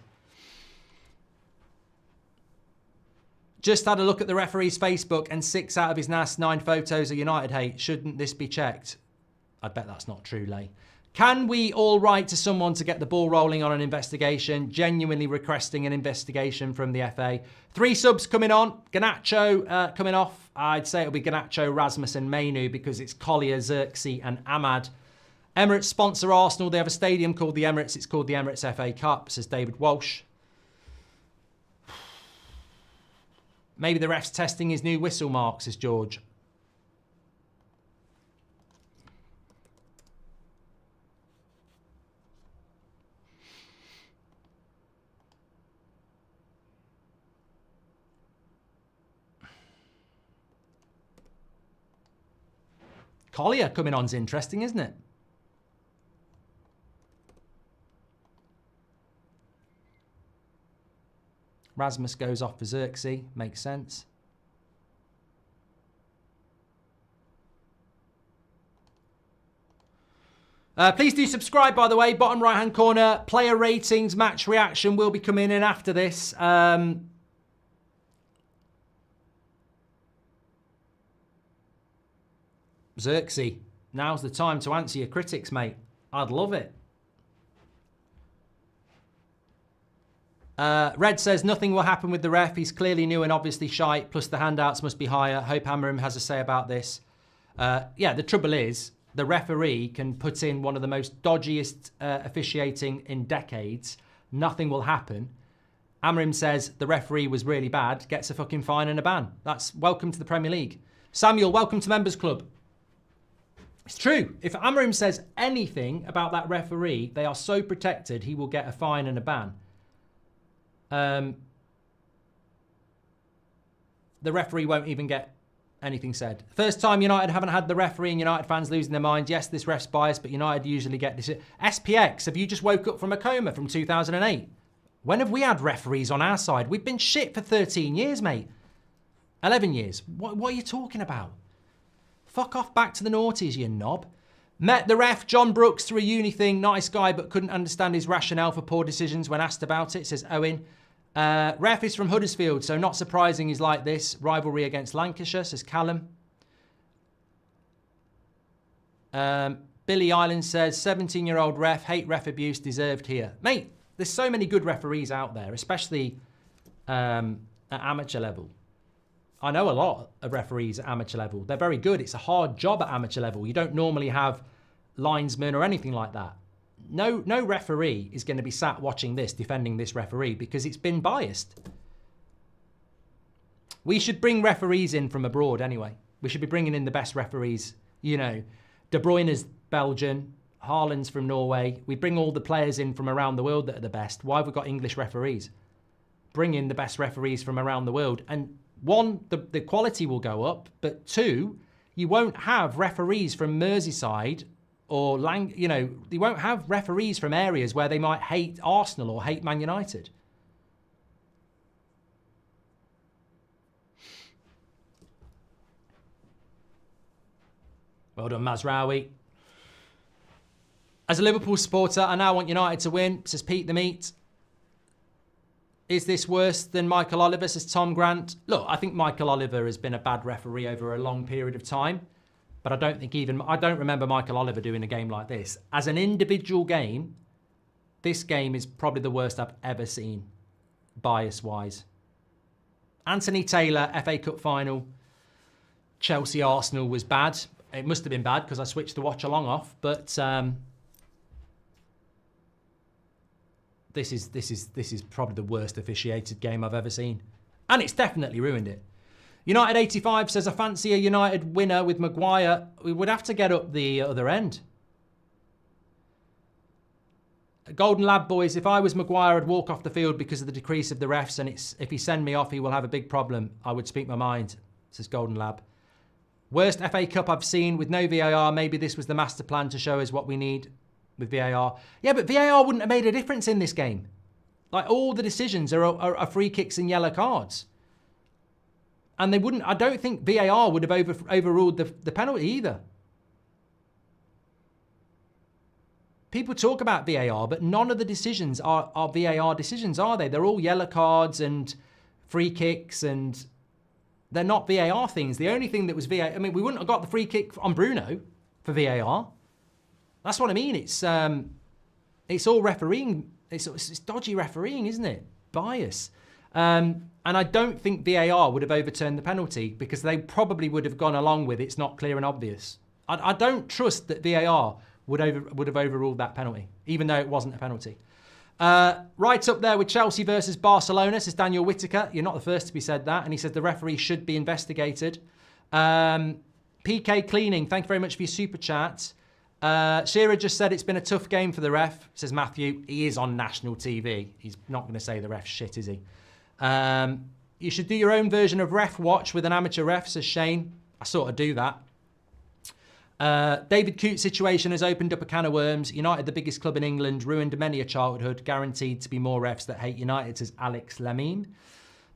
Just had a look at the referee's Facebook and 6 out of his last 9 photos are United hate. Shouldn't this be checked? I bet that's not true, Lay. Can we all write to someone to get the ball rolling on an investigation? Genuinely requesting an investigation from the FA. 3 subs coming on. Garnacho coming off. I'd say it'll be Garnacho, Rasmussen, Mainu because it's Collier, Xerxes and Ahmad. Emirates sponsor Arsenal. They have a stadium called the Emirates. It's called the Emirates FA Cup, says David Walsh. Maybe the ref's testing his new whistle mark, says George. Collier coming on's interesting, isn't it? Rasmus goes off for Xerxes. Makes sense. Please do subscribe, by the way. Bottom right-hand corner, player ratings, match reaction will be coming in after this. Xerxes, now's the time to answer your critics, mate. I'd love it. Red says, nothing will happen with the ref. He's clearly new and obviously shite, plus the handouts must be higher. Hope Amorim has a say about this. Yeah, the trouble is, the referee can put in one of the most dodgiest officiating in decades. Nothing will happen. Amorim says the referee was really bad, gets a fucking fine and a ban. That's welcome to the Premier League. Samuel, welcome to Members Club. It's true. If Amorim says anything about that referee, they are so protected, he will get a fine and a ban. The referee won't even get anything said. First time United haven't had the referee and United fans losing their minds. Yes, this ref's biased, but United usually get this. SPX, have you just woke up from a coma from 2008? When have we had referees on our side? We've been shit for 13 years, mate. 11 years. What are you talking about? Fuck off back to the noughties, you knob. Met the ref, John Brooks, through a uni thing. Nice guy, but couldn't understand his rationale for poor decisions when asked about it, says Owen. Ref is from Huddersfield, so not surprising he's like this. Rivalry against Lancashire, says Callum. Billy Island says, 17-year-old ref, hate ref abuse, deserved here. Mate, there's so many good referees out there, especially at amateur level. I know a lot of referees at amateur level. They're very good. It's a hard job at amateur level. You don't normally have linesmen or anything like that. No referee is going to be sat watching this, defending this referee, because it's been biased. We should bring referees in from abroad anyway. We should be bringing in the best referees. You know, De Bruyne's Belgian, Haaland's from Norway. We bring all the players in from around the world that are the best. Why have we got English referees? Bring in the best referees from around the world. And one, the quality will go up, but two, you won't have referees from Merseyside or you won't have referees from areas where they might hate Arsenal or hate Man United. Well done, Mazraoui. As a Liverpool supporter, I now want United to win, says Pete the Meat. Is this worse than Michael Oliver, says Tom Grant? Look, I think Michael Oliver has been a bad referee over a long period of time. But I don't remember Michael Oliver doing a game like this. As an individual game, this game is probably the worst I've ever seen, bias-wise. Anthony Taylor, FA Cup final. Chelsea-Arsenal was bad. It must have been bad because I switched the watch-along off. But this is probably the worst officiated game I've ever seen. And it's definitely ruined it. United 85 says, I fancy a United winner with Maguire. We would have to get up the other end. Golden Lab boys, if I was Maguire, I'd walk off the field because of the decrease of the refs, and if he send me off, he will have a big problem. I would speak my mind, says Golden Lab. Worst FA Cup I've seen with no VAR. Maybe this was the master plan to show us what we need with VAR. Yeah, but VAR wouldn't have made a difference in this game. Like, all the decisions are free kicks and yellow cards. And they wouldn't, I don't think VAR would have overruled the penalty either. People talk about VAR, but none of the decisions are VAR decisions, are they? They're all yellow cards and free kicks, and they're not VAR things. The only thing that was VAR, I mean, we wouldn't have got the free kick on Bruno for VAR. That's what I mean. It's all refereeing. It's dodgy refereeing, isn't it? Bias. And I don't think VAR would have overturned the penalty because they probably would have gone along with it's not clear and obvious. I don't trust that VAR would have overruled that penalty, even though it wasn't a penalty. Right up there with Chelsea versus Barcelona, says Daniel Whittaker. You're not the first to be said that. And he says the referee should be investigated. PK Cleaning, thank you very much for your super chat. Shearer just said it's been a tough game for the ref, says Matthew. He is on national TV. He's not going to say the ref's shit, is he? You should do your own version of Ref Watch with an amateur ref, says Shane. I sort of do that. David Coote's situation has opened up a can of worms. United, the biggest club in England, ruined many a childhood. Guaranteed to be more refs that hate United, says Alex Lamine.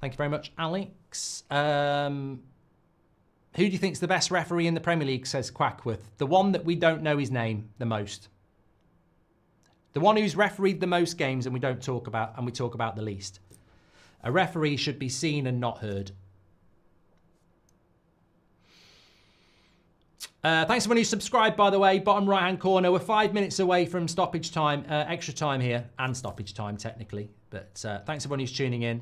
Thank you very much, Alex. Who do you think's the best referee in the Premier League, says Quackworth? The one that we don't know his name the most. The one who's refereed the most games and we talk about the least. A referee should be seen and not heard. Thanks everyone who subscribed, by the way. Bottom right-hand corner. We're 5 minutes away from stoppage time, extra time here, and stoppage time technically. But thanks everyone who's tuning in.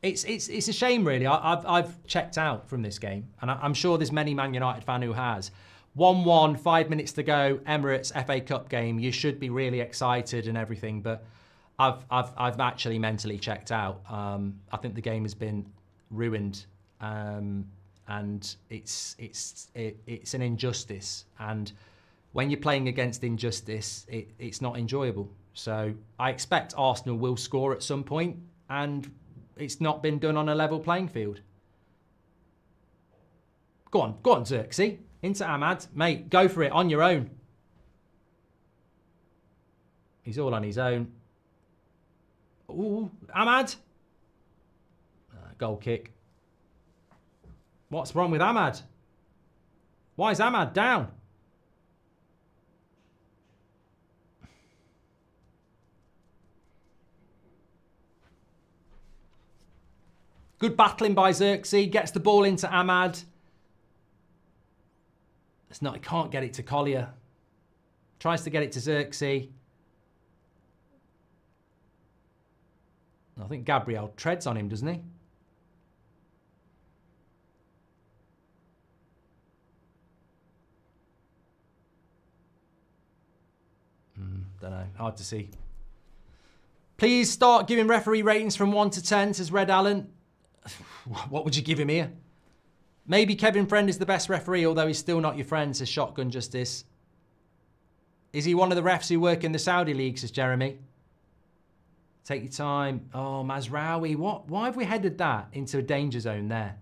It's a shame, really. I've checked out from this game, and I'm sure there's many Man United fan who has. 1-1, 5 minutes to go, Emirates FA Cup game. You should be really excited and everything, but I've actually mentally checked out. I think the game has been ruined, and it's an injustice. And when you're playing against injustice, it's not enjoyable. So I expect Arsenal will score at some point, and it's not been done on a level playing field. Go on, Xerxes. Into Ahmad. Mate, go for it on your own. He's all on his own. Ooh, Ahmad. Goal kick. What's wrong with Ahmad? Why is Ahmad down? Good battling by Xerxes. Gets the ball into Ahmad. It's not, he can't get it to Collier. Tries to get it to Xerxes. I think Gabriel treads on him, doesn't he? Don't know. Hard to see. Please start giving referee ratings from 1 to 10, says Red Allen. What would you give him here? Maybe Kevin Friend is the best referee, although he's still not your friend, says Shotgun Justice. Is he one of the refs who work in the Saudi League, says Jeremy. Take your time. Oh, Mazraoui. What? Why have we headed that into a danger zone there?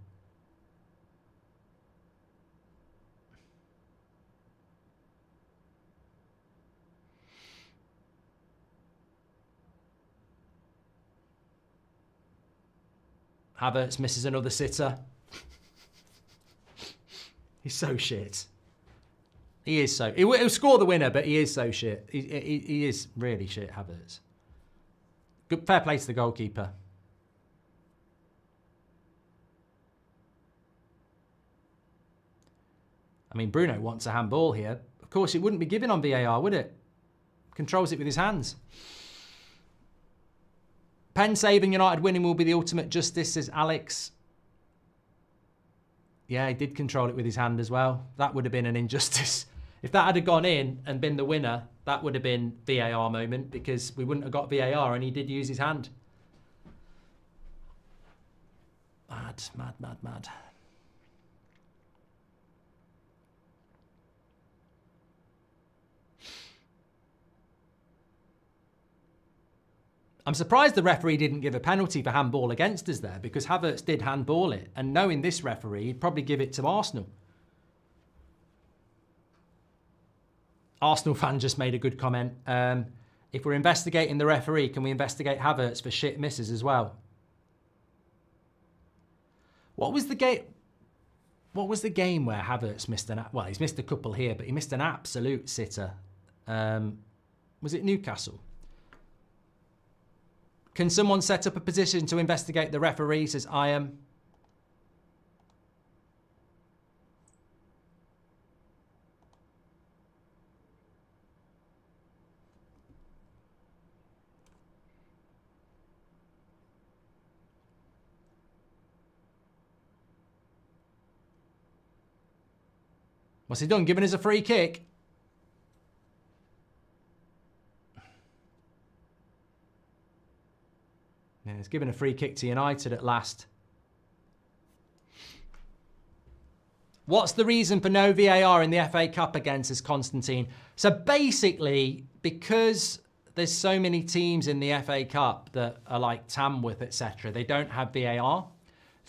Havertz misses another sitter. He's so shit. He is so... He'll score the winner, but he is so shit. He is really shit, Havertz. Good, fair play to the goalkeeper. I mean, Bruno wants a handball here. Of course, it wouldn't be given on VAR, would it? Controls it with his hands. Pen saving United winning will be the ultimate justice, says Alex. Yeah, he did control it with his hand as well. That would have been an injustice. If that had gone in and been the winner, that would have been VAR moment, because we wouldn't have got VAR and he did use his hand. Mad, mad, mad, mad. I'm surprised the referee didn't give a penalty for handball against us there, because Havertz did handball it, and knowing this referee, he'd probably give it to Arsenal. Arsenal fan just made a good comment. If we're investigating the referee, can we investigate Havertz for shit misses as well? What was the game? What was the game where Havertz missed an... Well, he's missed a couple here, but he missed an absolute sitter. Was it Newcastle? Can someone set up a position to investigate the referee, says I am. What's he done? Giving us a free kick? Yeah, he's given a free kick to United at last. What's the reason for no VAR in the FA Cup again, says Constantine? So basically, because there's so many teams in the FA Cup that are like Tamworth, etc., they don't have VAR.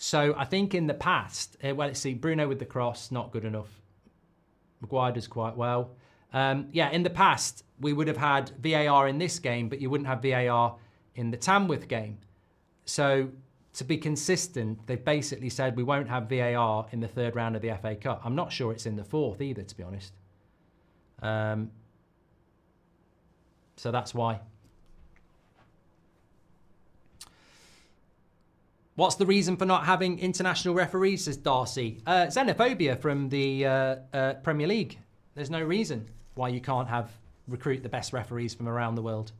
So I think in the past, well, let's see, Bruno with the cross, not good enough. Maguire does quite well. Yeah, in the past, we would have had VAR in this game, but you wouldn't have VAR in the Tamworth game. So to be consistent, they've basically said we won't have VAR in the third round of the FA Cup. I'm not sure it's in the fourth either, to be honest. So that's why. What's the reason for not having international referees, says Darcy? Xenophobia from the Premier League. There's no reason why you can't recruit the best referees from around the world.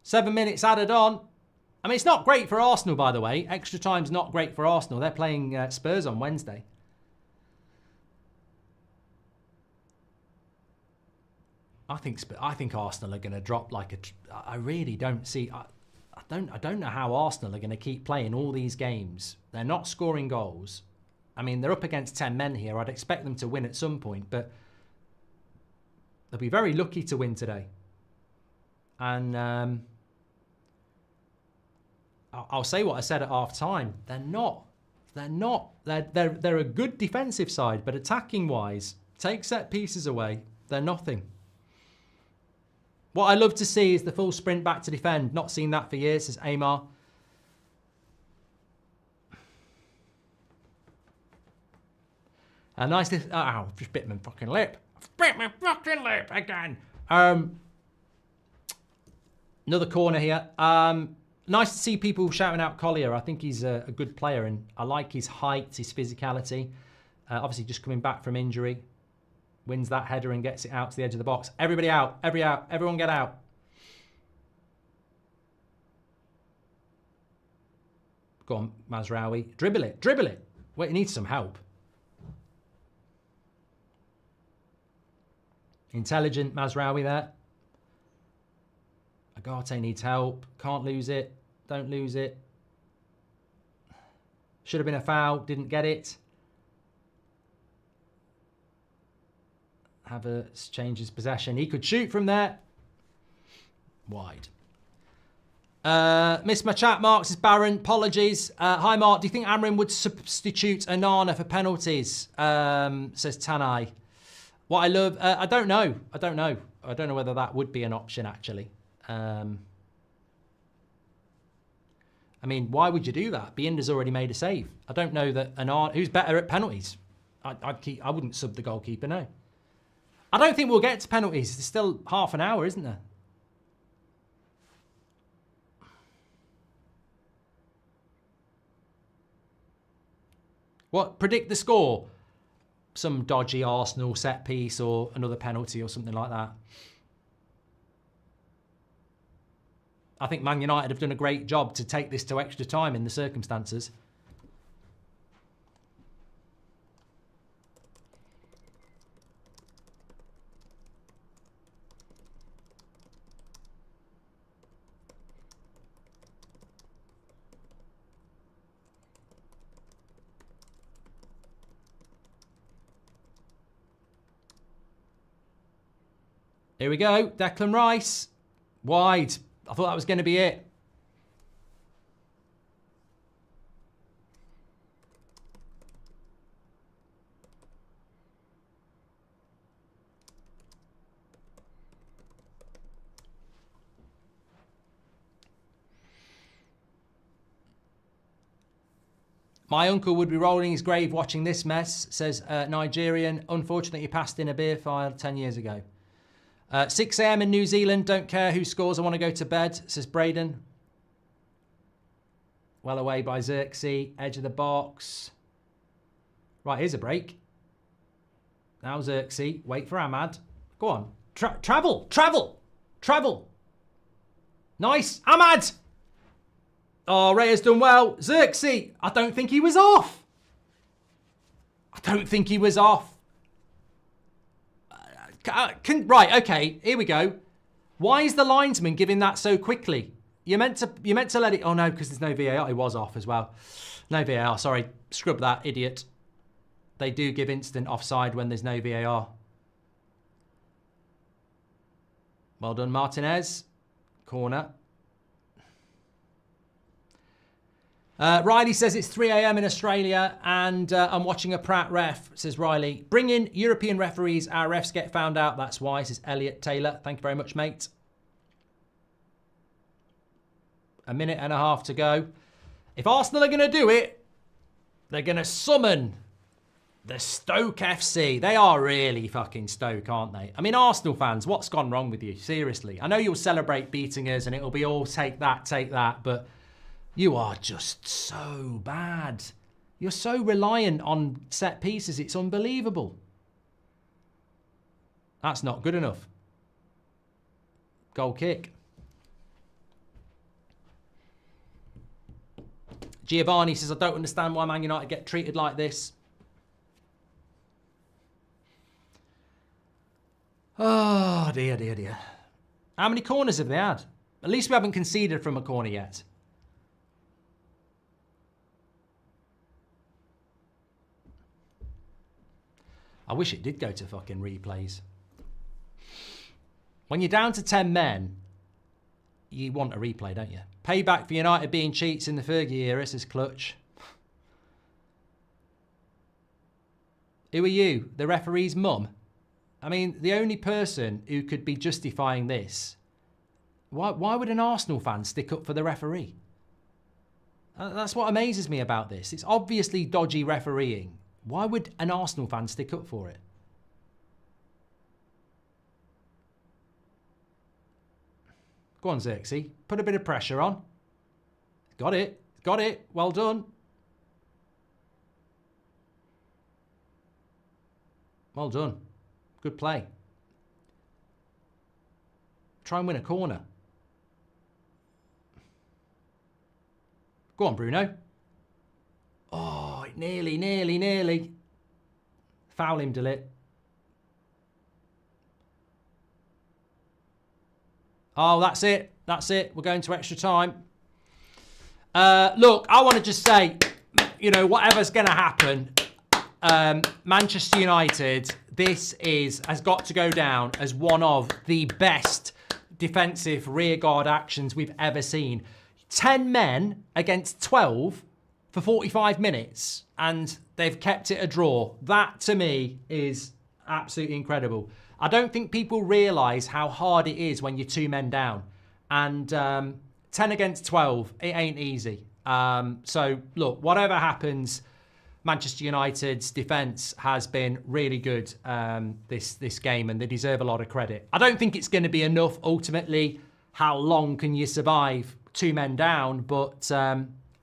7 minutes added on. I mean, it's not great for Arsenal, by the way. Extra time's not great for Arsenal. They're playing Spurs on Wednesday. I think Arsenal are going to drop like a. I really don't see. I don't know how Arsenal are going to keep playing all these games. They're not scoring goals. I mean, they're up against 10 men here. I'd expect them to win at some point, but they'll be very lucky to win today. And I'll say what I said at half time. They're not. They're a good defensive side, but attacking wise, take set pieces away, they're nothing. What I love to see is the full sprint back to defend. Not seen that for years, says Amar. Nice. Ow, just bit my fucking lip. Bit my fucking lip again. Another corner here. Nice to see people shouting out Collier. I think he's a good player, and I like his height, his physicality. Obviously, just coming back from injury. Wins that header and gets it out to the edge of the box. Everybody out. Everyone get out. Go on, Mazraoui. Dribble it. Wait, he needs some help. Intelligent Mazraoui there. Agate needs help. Can't lose it. Don't lose it. Should have been a foul. Didn't get it. Havertz changes possession. He could shoot from there. Wide. Missed my chat, Mark, says Baron. Apologies. Hi, Mark. Do you think Amrin would substitute Anana for penalties? Says Tanai. What I love... I don't know. I don't know whether that would be an option, actually. I mean, why would you do that? Bienda's already made a save. I don't know that Anana... Who's better at penalties? I wouldn't sub the goalkeeper, no. I don't think we'll get to penalties. There's still half an hour, isn't there? What? Predict the score? Some dodgy Arsenal set piece or another penalty or something like that. I think Man United have done a great job to take this to extra time in the circumstances. Here we go. Declan Rice. Wide. I thought that was going to be it. My uncle would be rolling his grave watching this mess, says Nigerian. Unfortunately, he passed in a beer fire 10 years ago. 6 a.m. in New Zealand. Don't care who scores. I want to go to bed, says Braden. Well away by Xerxes. Edge of the box. Right, here's a break. Now Xerxes. Wait for Ahmad. Go on. Travel. Nice. Ahmad. Oh, Ray has done well. Xerxes. I don't think he was off. Right, okay, here we go. Why is the linesman giving that so quickly? You're meant to let it... Oh, no, because there's no VAR. It was off as well. No VAR, sorry. Scrub that, idiot. They do give instant offside when there's no VAR. Well done, Martinez. Corner. Riley says it's 3 a.m. in Australia and I'm watching a Pratt ref, says Riley. Bring in European referees. Our refs get found out. That's why, says Elliot Taylor. Thank you very much, mate. A minute and a half to go. If Arsenal are going to do it, they're going to summon the Stoke FC. They are really fucking Stoke, aren't they? I mean, Arsenal fans, what's gone wrong with you? Seriously. I know you'll celebrate beating us and it'll be all take that, but you are just so bad. You're so reliant on set pieces. It's unbelievable. That's not good enough. Goal kick. Giovanni says, I don't understand why Man United get treated like this. Oh, dear, dear, dear. How many corners have they had? At least we haven't conceded from a corner yet. I wish it did go to fucking replays. When you're down to 10 men, you want a replay, don't you? Payback for United being cheats in the Fergie era, says Clutch. Who are you? The referee's mum? I mean, the only person who could be justifying this, why would an Arsenal fan stick up for the referee? That's what amazes me about this. It's obviously dodgy refereeing. Why would an Arsenal fan stick up for it? Go on, Xerxes. Put a bit of pressure on. Got it. Got it. Well done. Well done. Good play. Try and win a corner. Go on, Bruno. Oh, nearly. Foul him, Delit. Oh, that's it. That's it. We're going to extra time. Look, I want to just say, you know, whatever's going to happen, Manchester United, this has got to go down as one of the best defensive rearguard actions we've ever seen. 10 men against 12 for 45 minutes, and they've kept it a draw. That, to me, is absolutely incredible. I don't think people realise how hard it is when you're 2 men down. And 10 against 12, it ain't easy. So, look, whatever happens, Manchester United's defence has been really good this game, and they deserve a lot of credit. I don't think it's going to be enough, ultimately. How long can you survive 2 men down? But,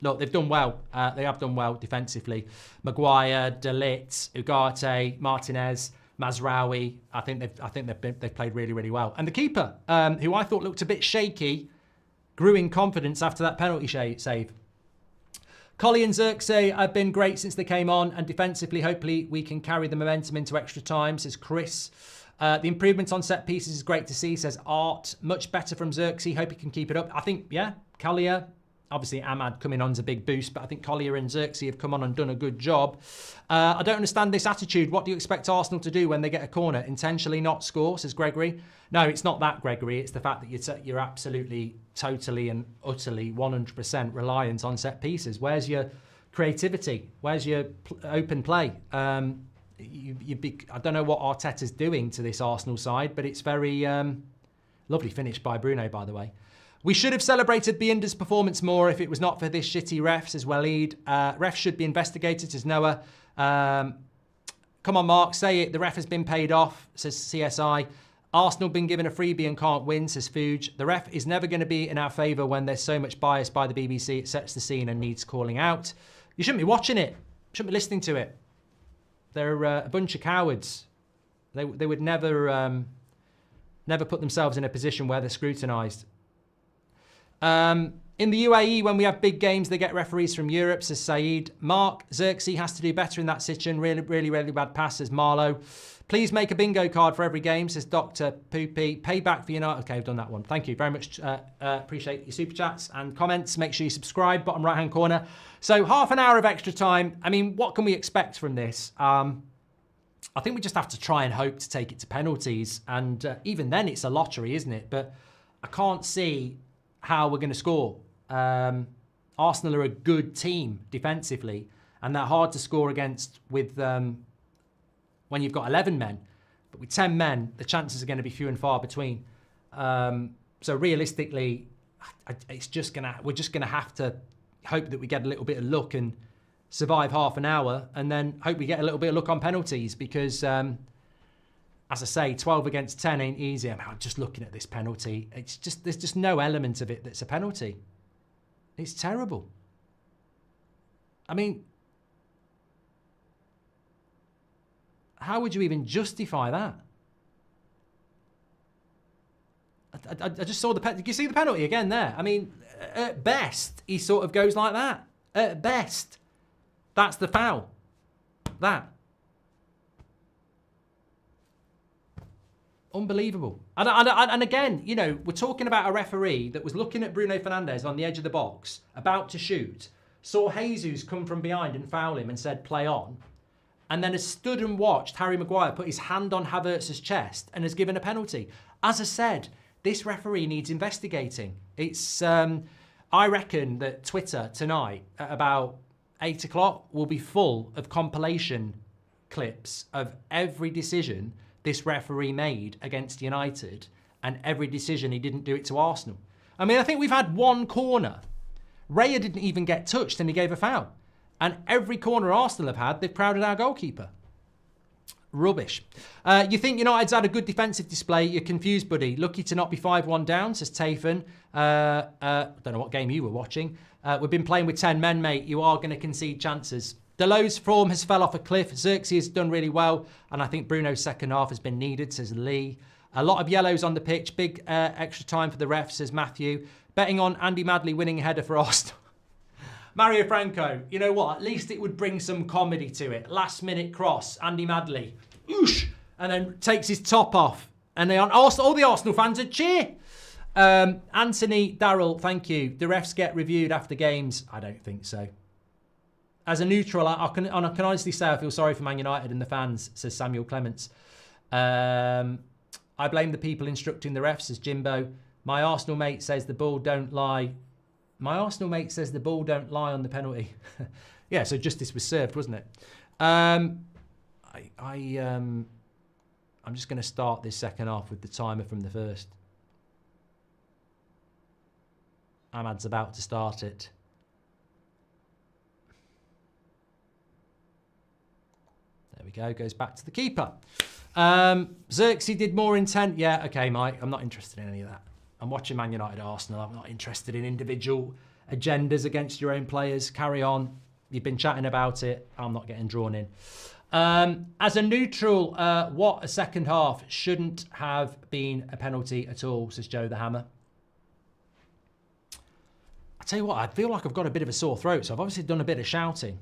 look, they've done well. They have done well defensively. Maguire, De Ligt, Ugarte, Martinez, Mazraoui. I think they've played really, really well. And the keeper, who I thought looked a bit shaky, grew in confidence after that penalty save. Collie and Xerxes have been great since they came on, and defensively, hopefully, we can carry the momentum into extra time, says Chris. The improvement on set pieces is great to see, says Art. Much better from Xerxes. Hope he can keep it up. I think, yeah, Collier. Obviously, Ahmad coming on is a big boost, but I think Collier and Xerxes have come on and done a good job. I don't understand this attitude. What do you expect Arsenal to do when they get a corner? Intentionally not score, says Gregory. No, it's not that, Gregory. It's the fact that you're absolutely, totally and utterly 100% reliant on set pieces. Where's your creativity? Where's your open play? I don't know what Arteta's doing to this Arsenal side, but it's very lovely finish by Bruno, by the way. We should have celebrated Bienda's performance more if it was not for this shitty ref, says Waleed. Refs should be investigated, says Noah. Come on, Mark, say it. The ref has been paid off, says CSI. Arsenal been given a freebie and can't win, says Fuge. The ref is never going to be in our favour when there's so much bias by the BBC. It sets the scene and needs calling out. You shouldn't be watching it. You shouldn't be listening to it. They're a bunch of cowards. They would never put themselves in a position where they're scrutinised. In the UAE, when we have big games, they get referees from Europe, says Saeed. Mark, Xerxes has to do better in that situation. Really, really, really bad pass, says Marlow. Please make a bingo card for every game, says Dr. Poopy. Payback for United. Okay, I've done that one. Thank you very much. Appreciate your super chats and comments. Make sure you subscribe, bottom right-hand corner. So half an hour of extra time. I mean, what can we expect from this? I think we just have to try and hope to take it to penalties. And even then, it's a lottery, isn't it? But I can't see how we're going to score. Arsenal are a good team defensively, and they're hard to score against with when you've got 11 men. But with 10 men, the chances are going to be few and far between. So realistically, we're just gonna have to hope that we get a little bit of luck and survive half an hour, and then hope we get a little bit of luck on penalties, because as I say, 12 against 10 ain't easy. I mean, I'm just looking at this penalty. There's just no element of it that's a penalty. It's terrible. I mean, how would you even justify that? I just saw did you see the penalty again there? I mean, at best, he sort of goes like that. At best. That's the foul. That. Unbelievable. And again, you know, we're talking about a referee that was looking at Bruno Fernandes on the edge of the box, about to shoot, saw Jesus come from behind and foul him and said, play on, and then has stood and watched Harry Maguire put his hand on Havertz's chest and has given a penalty. As I said, this referee needs investigating. It's, I reckon that Twitter tonight at about 8 o'clock will be full of compilation clips of every decision this referee made against United and every decision he didn't do it to Arsenal. I mean, I think we've had one corner. Raya didn't even get touched and he gave a foul. And every corner Arsenal have had, they've crowded our goalkeeper. Rubbish. You think United's had a good defensive display? You're confused, buddy. Lucky to not be 5-1 down, says Tafen. Don't know what game you were watching. We've been playing with 10 men, mate. You are going to concede chances. Delo's form has fell off a cliff. Xerxes has done really well, and I think Bruno's second half has been needed, says Lee. A lot of yellows on the pitch. Big extra time for the refs, says Matthew. Betting on Andy Madley winning a header for Arsenal. Mario Franco, you know what? At least it would bring some comedy to it. Last minute cross, Andy Madley. Oosh! And then takes his top off. And all the Arsenal fans would cheer. Anthony, Darryl, thank you. Do refs get reviewed after games? I don't think so. As a neutral, I can honestly say I feel sorry for Man United and the fans, says Samuel Clements. I blame the people instructing the refs, says Jimbo. My Arsenal mate says the ball don't lie. My Arsenal mate says the ball don't lie on the penalty. Yeah, so justice was served, wasn't it? I'm just going to start this second half with the timer from the first. Ahmad's about to start it. There we go, goes back to the keeper. Xerxes did more intent. Yeah, okay, Mike, I'm not interested in any of that. I'm watching Man United Arsenal. I'm not interested in individual agendas against your own players. Carry on. You've been chatting about it. I'm not getting drawn in. As a neutral, what a second half shouldn't have been a penalty at all, says Joe the Hammer. I tell you what, I feel like I've got a bit of a sore throat, so I've obviously done a bit of shouting.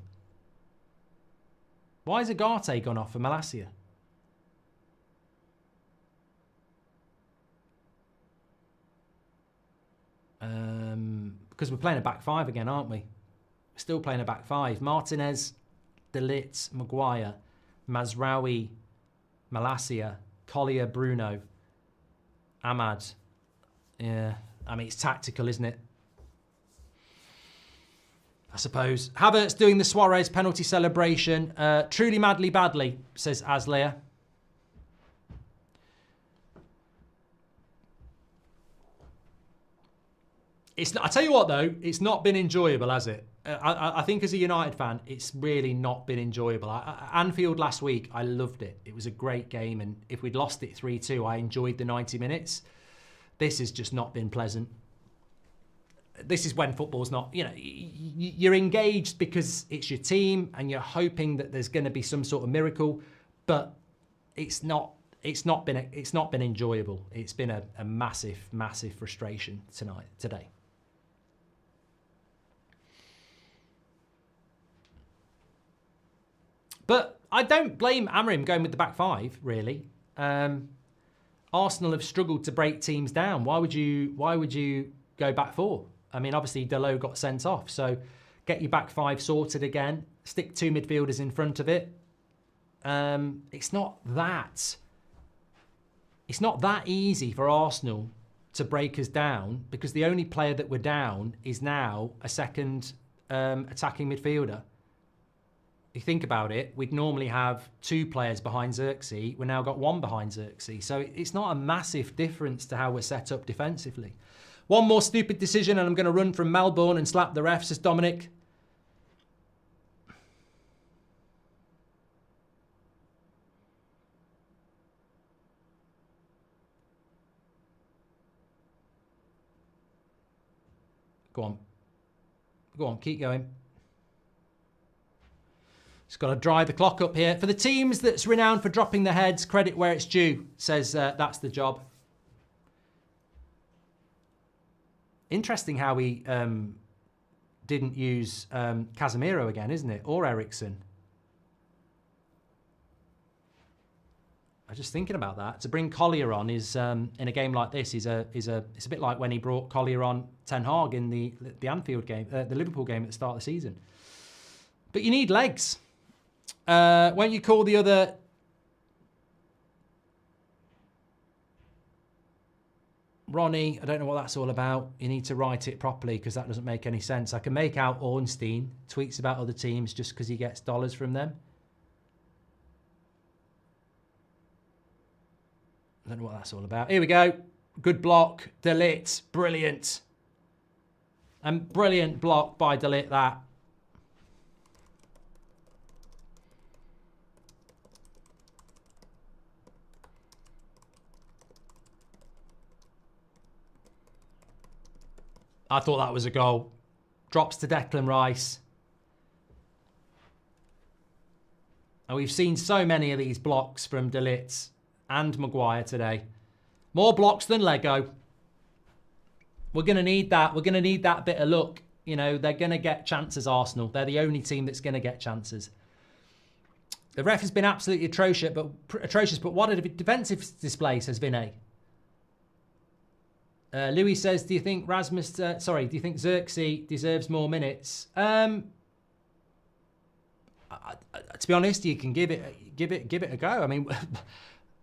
Why has Agate gone off for Malacia? Because we're playing a back five again, aren't we? We're still playing a back five. Martinez, De Ligt, Maguire, Mazraoui, Malacia, Collier, Bruno, Ahmad. Yeah, I mean, it's tactical, isn't it? I suppose. Havertz doing the Suarez penalty celebration. Truly madly badly, says Aslia. I tell you what, though, it's not been enjoyable, has it? I think as a United fan, it's really not been enjoyable. Anfield last week, I loved it. It was a great game, and if we'd lost it 3-2, I enjoyed the 90 minutes. This has just not been pleasant. This is when football's not, you know, you're engaged because it's your team and you're hoping that there's going to be some sort of miracle, but it's not been enjoyable. It's been a massive frustration today. But I don't blame Amorim going with the back five, really. Arsenal have struggled to break teams down. Why would you go back four? I mean, obviously Delo got sent off, so get your back five sorted again. Stick two midfielders in front of it. It's not that easy for Arsenal to break us down, because the only player that we're down is now a second attacking midfielder. If you think about it, we'd normally have 2 players behind Xerxes. We've now got 1 behind Xerxes. So it's not a massive difference to how we're set up defensively. One more stupid decision and I'm going to run from Melbourne and slap the refs, says Dominic. Go on. Go on, keep going. Just got to dry the clock up here. For the teams that's renowned for dropping their heads, credit where it's due, says that's the job. Interesting how we didn't use Casemiro again, isn't it? Or Ericsson. I was just thinking about that. To bring Collier on is in a game like this it's a bit like when he brought Collier on Ten Hag in the Anfield game, the Liverpool game at the start of the season. But you need legs. Won't you call the other? Ronnie, I don't know what that's all about. You need to write it properly because that doesn't make any sense. I can make out Ornstein tweets about other teams just because he gets dollars from them. I don't know what that's all about. Here we go. Good block. Delete. Brilliant. And brilliant block by Delete that. I thought that was a goal. Drops to Declan Rice. And we've seen so many of these blocks from De Ligt and Maguire today. More blocks than Lego. We're going to need that. We're going to need that bit of luck. You know, they're going to get chances, Arsenal. They're the only team that's going to get chances. The ref has been absolutely atrocious, but what a defensive display, says Vinay. Louis says, do you think do you think Xerxes deserves more minutes? To be honest, you can give it a go. I mean,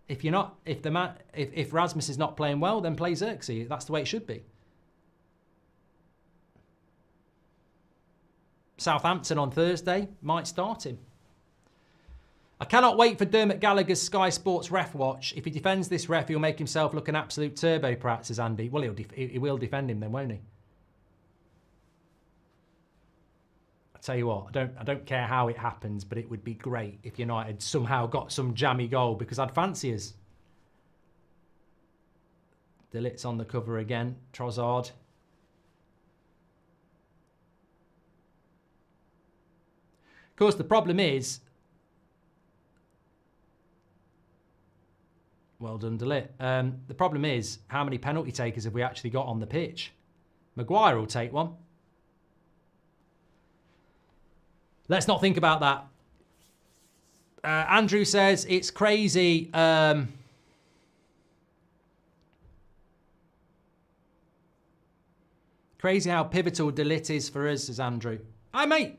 if Rasmus is not playing well, then play Xerxes. That's the way it should be. Southampton on Thursday might start him. I cannot wait for Dermot Gallagher's Sky Sports ref watch. If he defends this ref, he'll make himself look an absolute turbo, perhaps, says Andy. Well, he will defend him then, won't he? I tell you what, I don't care how it happens, but it would be great if United somehow got some jammy goal, because I'd fancy us. De Ligt's on the cover again. Trossard. Of course, the problem is, well done, De Ligt. The problem is, how many penalty takers have we actually got on the pitch? Maguire will take one. Let's not think about that. Andrew says, it's crazy. Crazy how pivotal De Ligt is for us, says Andrew. Mate,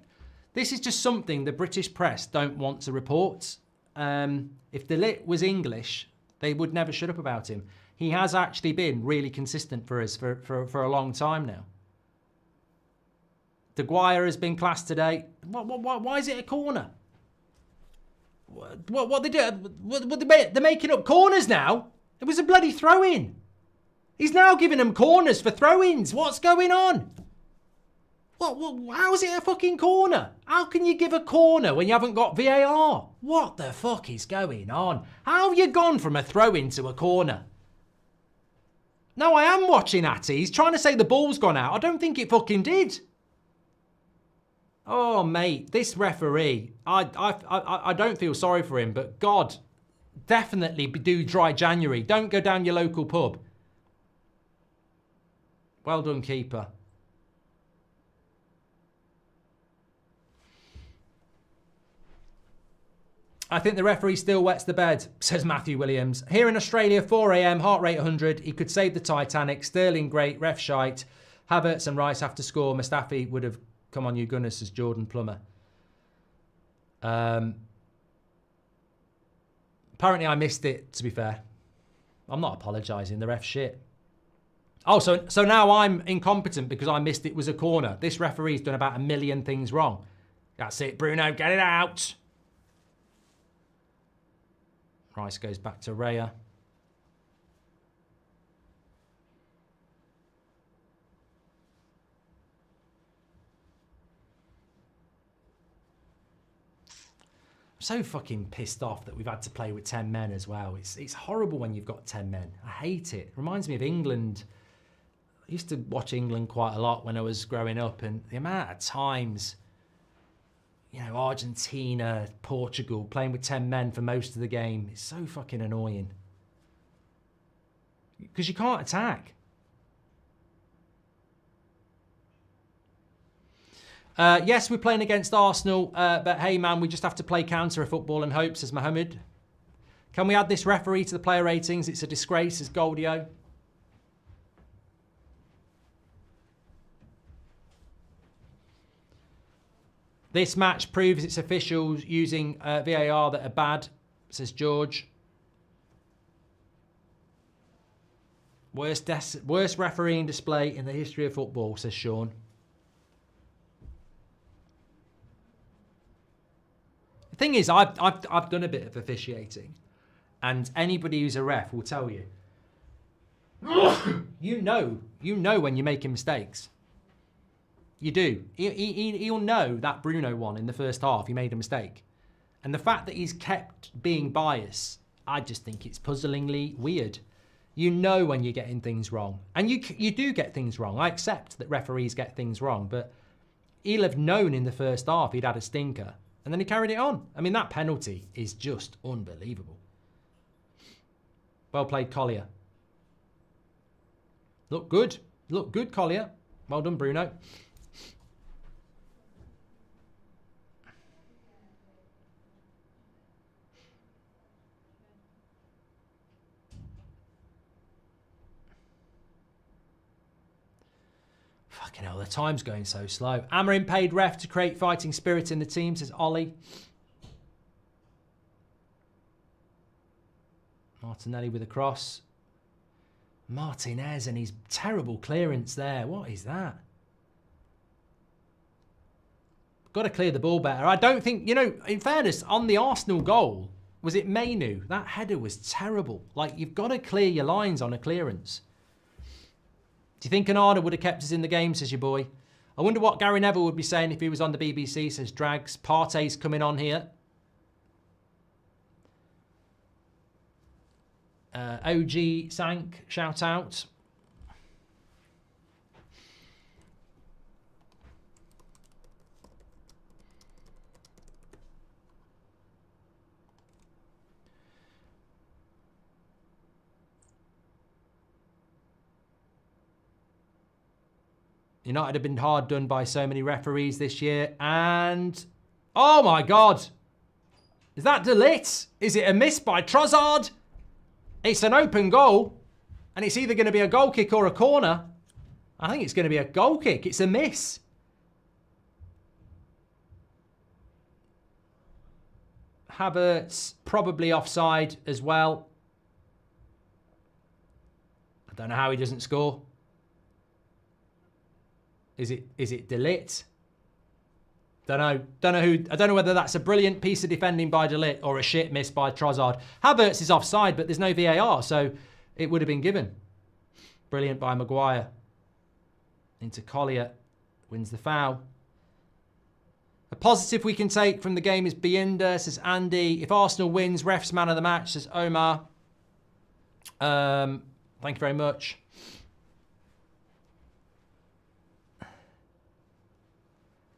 this is just something the British press don't want to report. If De Ligt was English, they would never shut up about him. He has actually been really consistent for us for a long time now. De Guire has been class today. Why is it a corner? What they do? They're making up corners now. It was a bloody throw-in. He's now giving them corners for throw-ins. What's going on? How is it a fucking corner? How can you give a corner when you haven't got VAR? What the fuck is going on? How have you gone from a throw-in to a corner? No, I am watching Atty. He's trying to say the ball's gone out. I don't think it fucking did. Oh, mate, this referee, I don't feel sorry for him, but God, definitely do dry January. Don't go down your local pub. Well done, keeper. I think the referee still wets the bed, says Matthew Williams. Here in Australia, 4 a.m, heart rate 100. He could save the Titanic. Sterling great, ref shite. Havertz and Rice have to score. Mustafi would have come on you Gunners, says Jordan Plummer. Apparently I missed it, to be fair. I'm not apologising. The ref's shit. Oh, so now I'm incompetent because I missed it was a corner. This referee's done about a million things wrong. That's it, Bruno, get it out. Rice goes back to Raya. So fucking pissed off that we've had to play with 10 men as well. It's horrible when you've got 10 men. I hate it. Reminds me of England. I used to watch England quite a lot when I was growing up, and the amount of times, you know, Argentina, Portugal, playing with 10 men for most of the game, it's so fucking annoying. Because you can't attack. Yes, we're playing against Arsenal, but hey man, we just have to play counter football and hope, says Mohammed. Can we add this referee to the player ratings? It's a disgrace, says Goldio. This match proves its officials using VAR that are bad, says George. Worst refereeing display in the history of football, says Sean. The thing is, I've done a bit of officiating, and anybody who's a ref will tell you, you know when you're making mistakes. You do. He'll know that Bruno one in the first half, he made a mistake. And the fact that he's kept being biased, I just think it's puzzlingly weird. You know when you're getting things wrong. And you do get things wrong. I accept that referees get things wrong, but he'll have known in the first half he'd had a stinker. And then he carried it on. I mean, that penalty is just unbelievable. Well played, Collier. Look good. Look good, Collier. Well done, Bruno. Fucking hell, the time's going so slow. Amarin paid ref to create fighting spirit in the team, says Ollie. Martinelli with a cross. Martinez and his terrible clearance there. What is that? Got to clear the ball better. I don't think, you know, in fairness, on the Arsenal goal, was it Mainu? That header was terrible. Like, you've got to clear your lines on a clearance. Do you think Canada would have kept us in the game, says your boy? I wonder what Gary Neville would be saying if he was on the BBC, says Drags. Partey's coming on here. OG Sank, shout out. United have been hard done by so many referees this year. And, oh my God. Is that De Ligt? Is it a miss by Trossard? It's an open goal. And it's either going to be a goal kick or a corner. I think it's going to be a goal kick. It's a miss. Havertz probably offside as well. I don't know how he doesn't score. Is it De Ligt? Don't know who. I don't know whether that's a brilliant piece of defending by De Ligt or a shit miss by Trossard. Havertz is offside, but there's no VAR, so it would have been given. Brilliant by Maguire. Into Collier. Wins the foul. A positive we can take from the game is Bienda, says Andy. If Arsenal wins, ref's man of the match, says Omar. Thank you very much.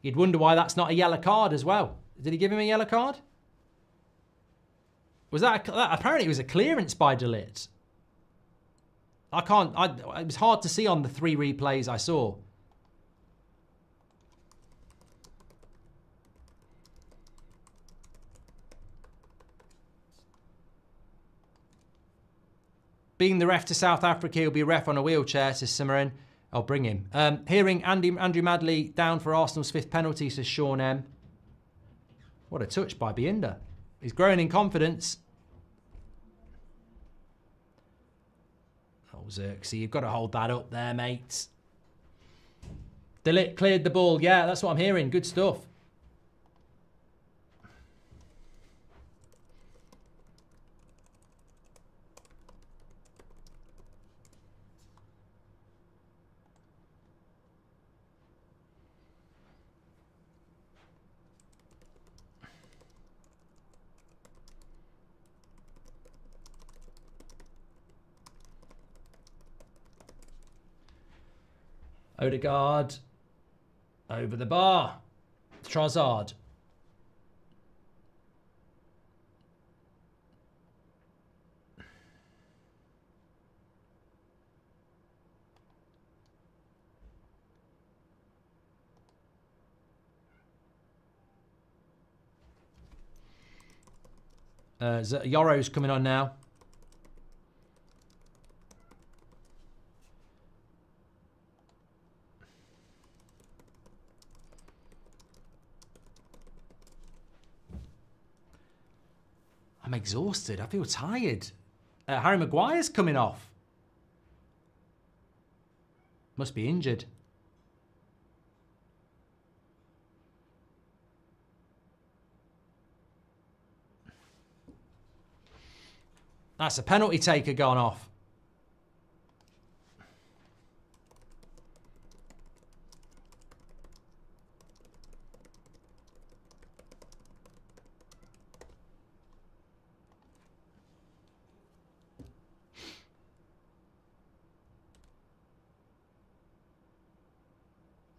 You'd wonder why that's not a yellow card as well. Did he give him a yellow card? Was that apparently it was a clearance by De Ligt. It was hard to see on the 3 replays I saw. Being the ref to South Africa, he'll be a ref on a wheelchair, says Simmering. I'll bring him. Hearing Andrew Madley down for Arsenal's 5th penalty, says Sean M. What a touch by Bienda. He's growing in confidence. Oh, Xerxes, you've got to hold that up there, mate. De Ligt cleared the ball. Yeah, that's what I'm hearing. Good stuff. Odegaard over the bar. Trossard. Yoro's coming on now. I'm exhausted. I feel tired. Harry Maguire's coming off. Must be injured. That's a penalty taker gone off.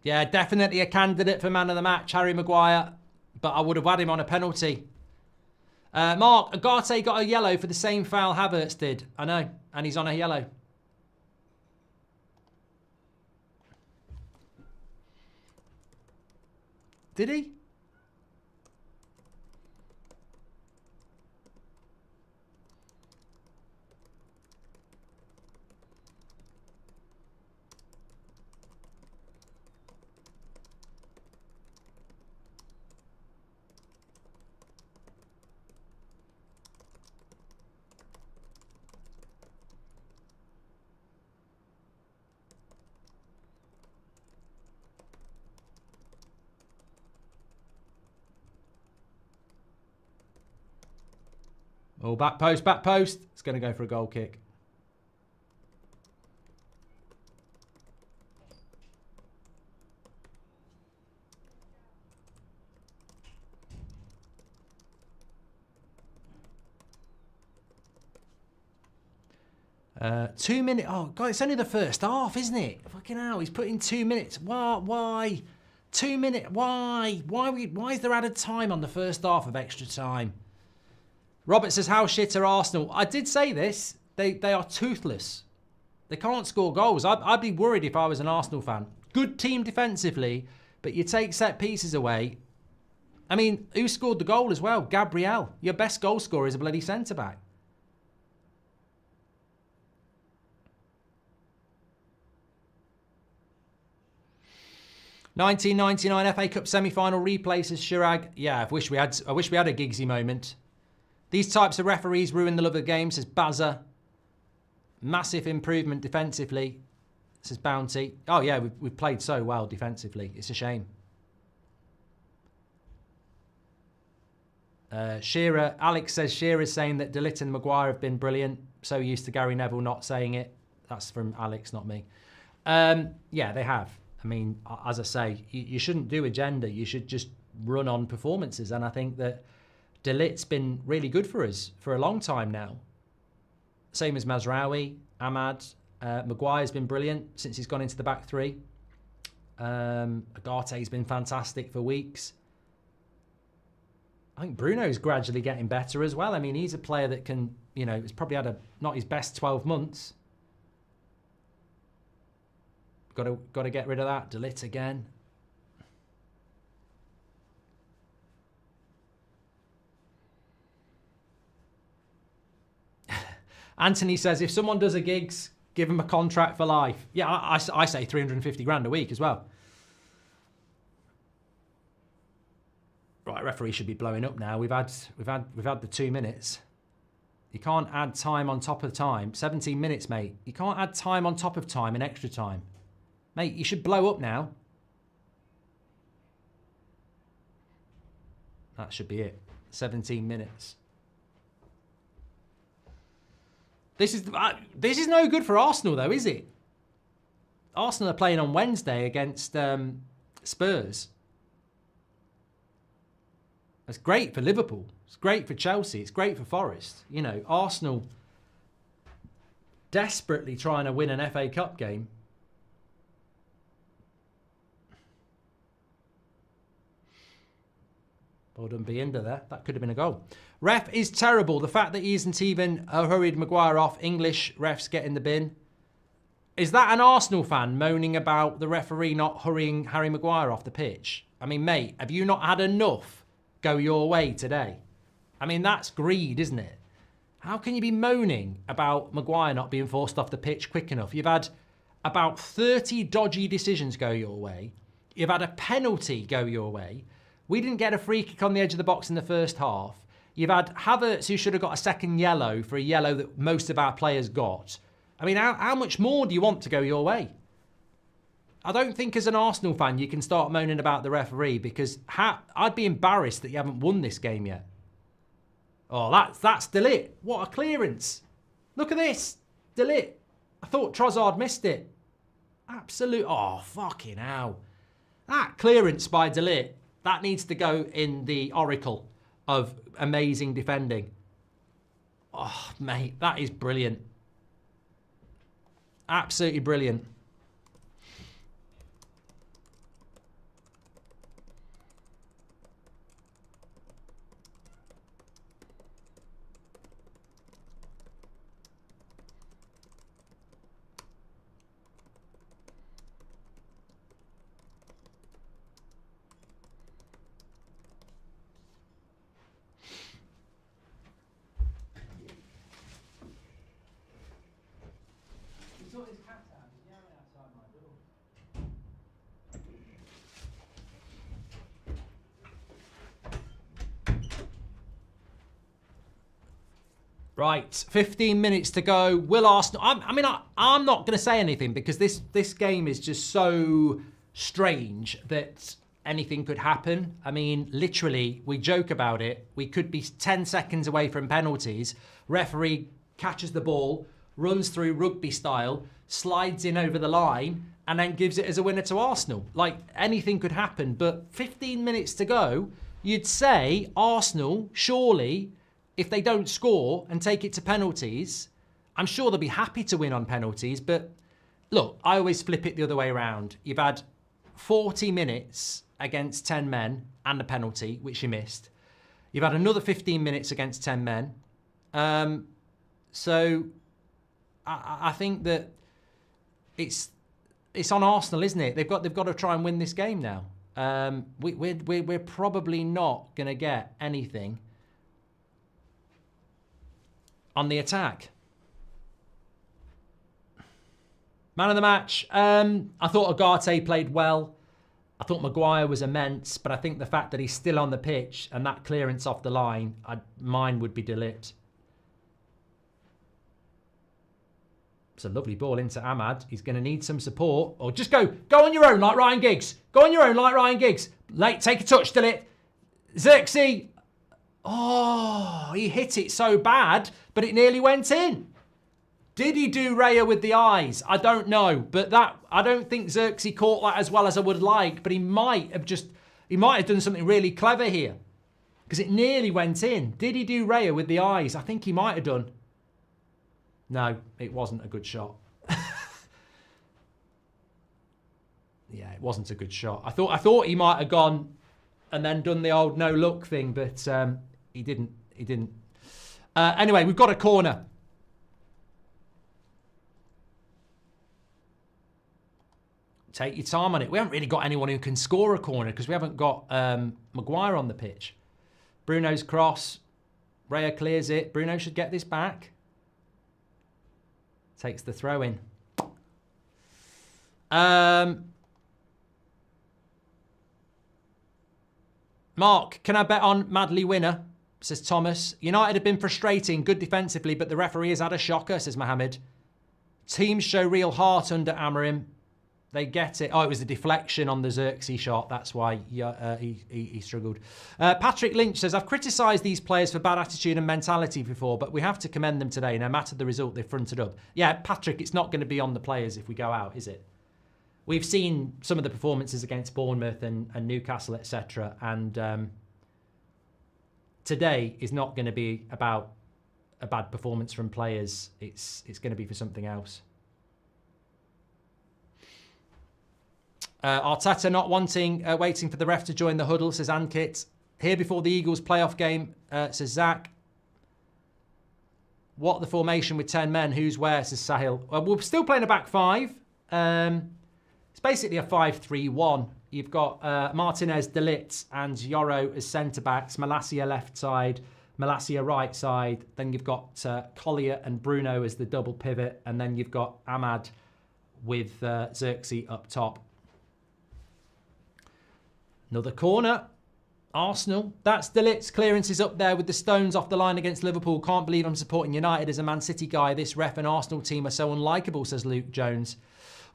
Yeah, definitely a candidate for man of the match, Harry Maguire. But I would have had him on a penalty. Mark, Agate got a yellow for the same foul Havertz did. I know, and he's on a yellow. Did he? Oh, back post, back post. It's going to go for a goal kick. Two minutes. Oh, God, it's only the first half, isn't it? Fucking hell, he's put in 2 minutes. Why? 2 minutes. Why? Why is there added time on the first half of extra time? Robert says, how shit are Arsenal? I did say this. They are toothless. They can't score goals. I'd be worried if I was an Arsenal fan. Good team defensively, but you take set pieces away. I mean, who scored the goal as well? Gabriel. Your best goal scorer is a bloody centre-back. (1999) FA Cup semi-final replay, says Shirag. Yeah, I wish we had a Giggsy moment. These types of referees ruin the love of the game, says Bazza. Massive improvement defensively, says Bounty. Oh yeah, we've played so well defensively. It's a shame. Shearer, Alex says Shearer's saying that De Ligt and Maguire have been brilliant. So used to Gary Neville not saying it. That's from Alex, not me. Yeah, they have. I mean, as I say, you shouldn't do agenda. You should just run on performances. And I think that De Ligt's been really good for us for a long time now. Same as Mazraoui, Ahmad. Maguire's been brilliant since he's gone into the back three. Agate's been fantastic for weeks. I think Bruno's gradually getting better as well. I mean, he's a player that can, he's probably had not his best 12 months. Got to get rid of that. De Ligt again. Anthony says, if someone does a gigs, give them a contract for life. Yeah, I say 350 grand a week as well. Right, referee should be blowing up now. We've had the 2 minutes. You can't add time on top of time. 17 minutes, mate. You can't add time on top of time and extra time. Mate, you should blow up now. That should be it. 17 minutes. This is no good for Arsenal, though, is it? Arsenal are playing on Wednesday against Spurs. That's great for Liverpool. It's great for Chelsea. It's great for Forest. You know, Arsenal desperately trying to win an FA Cup game. Well done, Bienda there. That could have been a goal. Ref is terrible. The fact that he isn't even hurried Maguire off. English refs get in the bin. Is that an Arsenal fan moaning about the referee not hurrying Harry Maguire off the pitch? I mean, mate, have you not had enough go your way today? I mean, that's greed, isn't it? How can you be moaning about Maguire not being forced off the pitch quick enough? You've had about 30 dodgy decisions go your way. You've had a penalty go your way. We didn't get a free kick on the edge of the box in the first half. You've had Havertz, who should have got a second yellow for a yellow that most of our players got. I mean, how much more do you want to go your way? I don't think as an Arsenal fan you can start moaning about the referee, because I'd be embarrassed that you haven't won this game yet. Oh, that's De Ligt. What a clearance. Look at this. De Ligt. I thought Trossard missed it. Absolute. Oh, fucking hell. That clearance by De Ligt, that needs to go in the oracle of amazing defending. Oh, mate, that is brilliant. Absolutely brilliant. Right, 15 minutes to go. Will Arsenal... I'm not going to say anything, because this game is just so strange that anything could happen. I mean, literally, we joke about it. We could be 10 seconds away from penalties. Referee catches the ball, runs through rugby style, slides in over the line, and then gives it as a winner to Arsenal. Like, anything could happen. But 15 minutes to go, you'd say Arsenal, surely... if they don't score and take it to penalties, I'm sure they'll be happy to win on penalties. But look, I always flip it the other way around. You've had 40 minutes against 10 men and a penalty, which you missed. You've had another 15 minutes against 10 men. So I think that it's on Arsenal, isn't it? They've got to try and win this game now. We're probably not going to get anything on the attack. Man of the match. I thought Agate played well. I thought Maguire was immense, but I think the fact that he's still on the pitch and that clearance off the line, mine would be De Ligt. It's a lovely ball into Ahmad. He's going to need some support. Or just go on your own like Ryan Giggs. Go on your own like Ryan Giggs. Take a touch, De Ligt. Xerxes. Oh, he hit it so bad, but it nearly went in. Did he do Raya with the eyes? I don't know, but I don't think Xerxes caught that as well as I would like, but he might have done something really clever here, because it nearly went in. Did he do Raya with the eyes? I think he might have done. No, it wasn't a good shot. Yeah, it wasn't a good shot. I thought he might have gone and then done the old no look thing, but he didn't. He didn't. Anyway, we've got a corner. Take your time on it. We haven't really got anyone who can score a corner because we haven't got Maguire on the pitch. Bruno's cross. Raya clears it. Bruno should get this back. Takes the throw in. Mark, can I bet on Madley winner? says Thomas. United have been frustrating, good defensively, but the referee has had a shocker, says Mohammed. Teams show real heart under Amorim. They get it. Oh, it was the deflection on the Xerxes shot. That's why he struggled. Patrick Lynch says, I've criticised these players for bad attitude and mentality before, but we have to commend them today. No matter the result, they fronted up. Yeah, Patrick, it's not going to be on the players if we go out, is it? We've seen some of the performances against Bournemouth and Newcastle, etc. And today is not going to be about a bad performance from players. It's going to be for something else. Arteta not waiting for the ref to join the huddle, says Ankit. Here before the Eagles playoff game, says Zach. What the formation with 10 men? Who's where, says Sahil. We're still playing a back five. It's basically a 5-3-1. You've got Martinez, De Ligt and Yoro as centre-backs, Malacia left side, Malacia right side. Then you've got Collier and Bruno as the double pivot. And then you've got Ahmad with Xerxes up top. Another corner. Arsenal. That's De Ligt's clearances up there with the stones off the line against Liverpool. Can't believe I'm supporting United as a Man City guy. This ref and Arsenal team are so unlikable, says Luke Jones.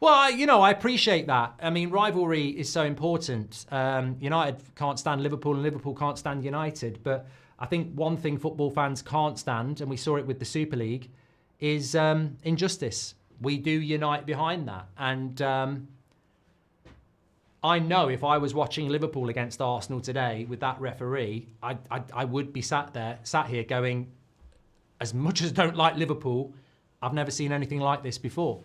Well, I appreciate that. I mean, rivalry is so important. United can't stand Liverpool and Liverpool can't stand United. But I think one thing football fans can't stand, and we saw it with the Super League, is injustice. We do unite behind that. And I know if I was watching Liverpool against Arsenal today with that referee, I would be sat here going, as much as I don't like Liverpool, I've never seen anything like this before.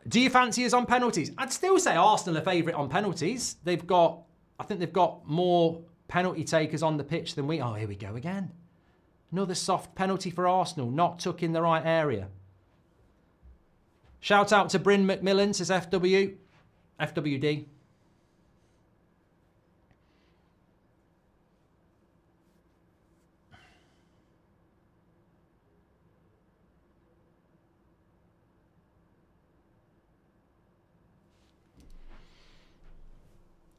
Do you fancy us on penalties? I'd still say Arsenal are favourite on penalties. I think they've got more penalty takers on the pitch than we. Oh, here we go again. Another soft penalty for Arsenal, not took in the right area. Shout out to Bryn McMillan, says FWD.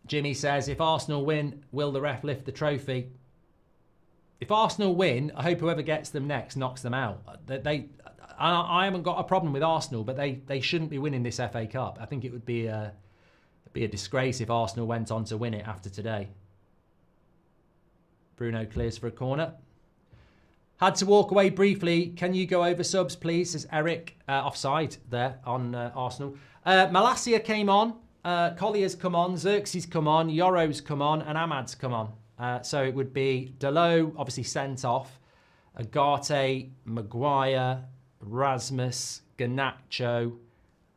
Jimmy says, if Arsenal win, will the ref lift the trophy? If Arsenal win, I hope whoever gets them next knocks them out. I haven't got a problem with Arsenal, but they shouldn't be winning this FA Cup. I think it would be a disgrace if Arsenal went on to win it after today. Bruno clears for a corner. Had to walk away briefly. Can you go over subs, please? Says Eric. Offside there on Arsenal. Malacia came on. Collier's come on. Xerxes come on. Yoro's come on. And Ahmad's come on. So it would be Delo, obviously sent off. Agate, Maguire, Rasmus, Garnacho,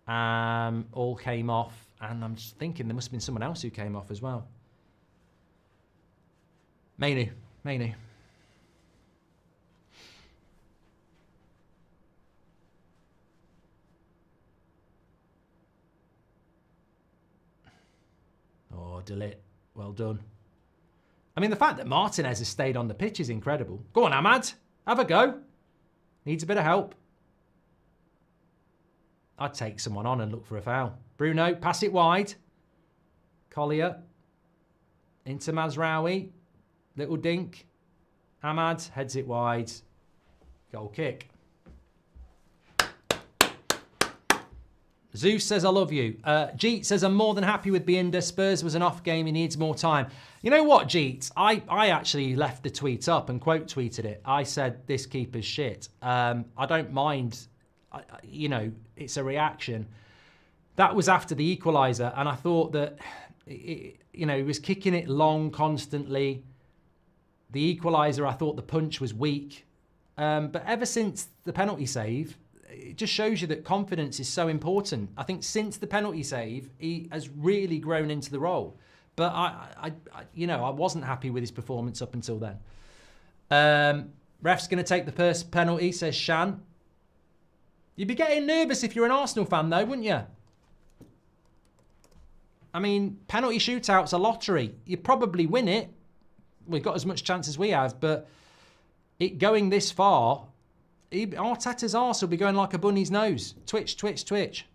all came off. And I'm just thinking there must have been someone else who came off as well. Mainu. Oh, De Ligt. Well done. I mean, the fact that Martinez has stayed on the pitch is incredible. Go on, Ahmad. Have a go. Needs a bit of help. I'd take someone on and look for a foul. Bruno, pass it wide. Collier. Into Mazraoui. Little dink. Ahmad heads it wide. Goal kick. Zeus says, I love you. Jeet says, I'm more than happy with Binder. Spurs was an off game. He needs more time. You know what, Jeet? I actually left the tweet up and quote tweeted it. I said, this keeper's shit. I don't mind. It's a reaction. That was after the equaliser. And I thought that, he was kicking it long constantly. The equaliser, I thought the punch was weak. But ever since the penalty save, it just shows you that confidence is so important. I think since the penalty save, he has really grown into the role. But I wasn't happy with his performance up until then. Ref's going to take the first penalty, says Shan. You'd be getting nervous if you're an Arsenal fan, though, wouldn't you? I mean, penalty shootouts are lottery. You probably win it. We've got as much chance as we have, but it going this far, Arteta's arse will be going like a bunny's nose. Twitch, twitch, twitch.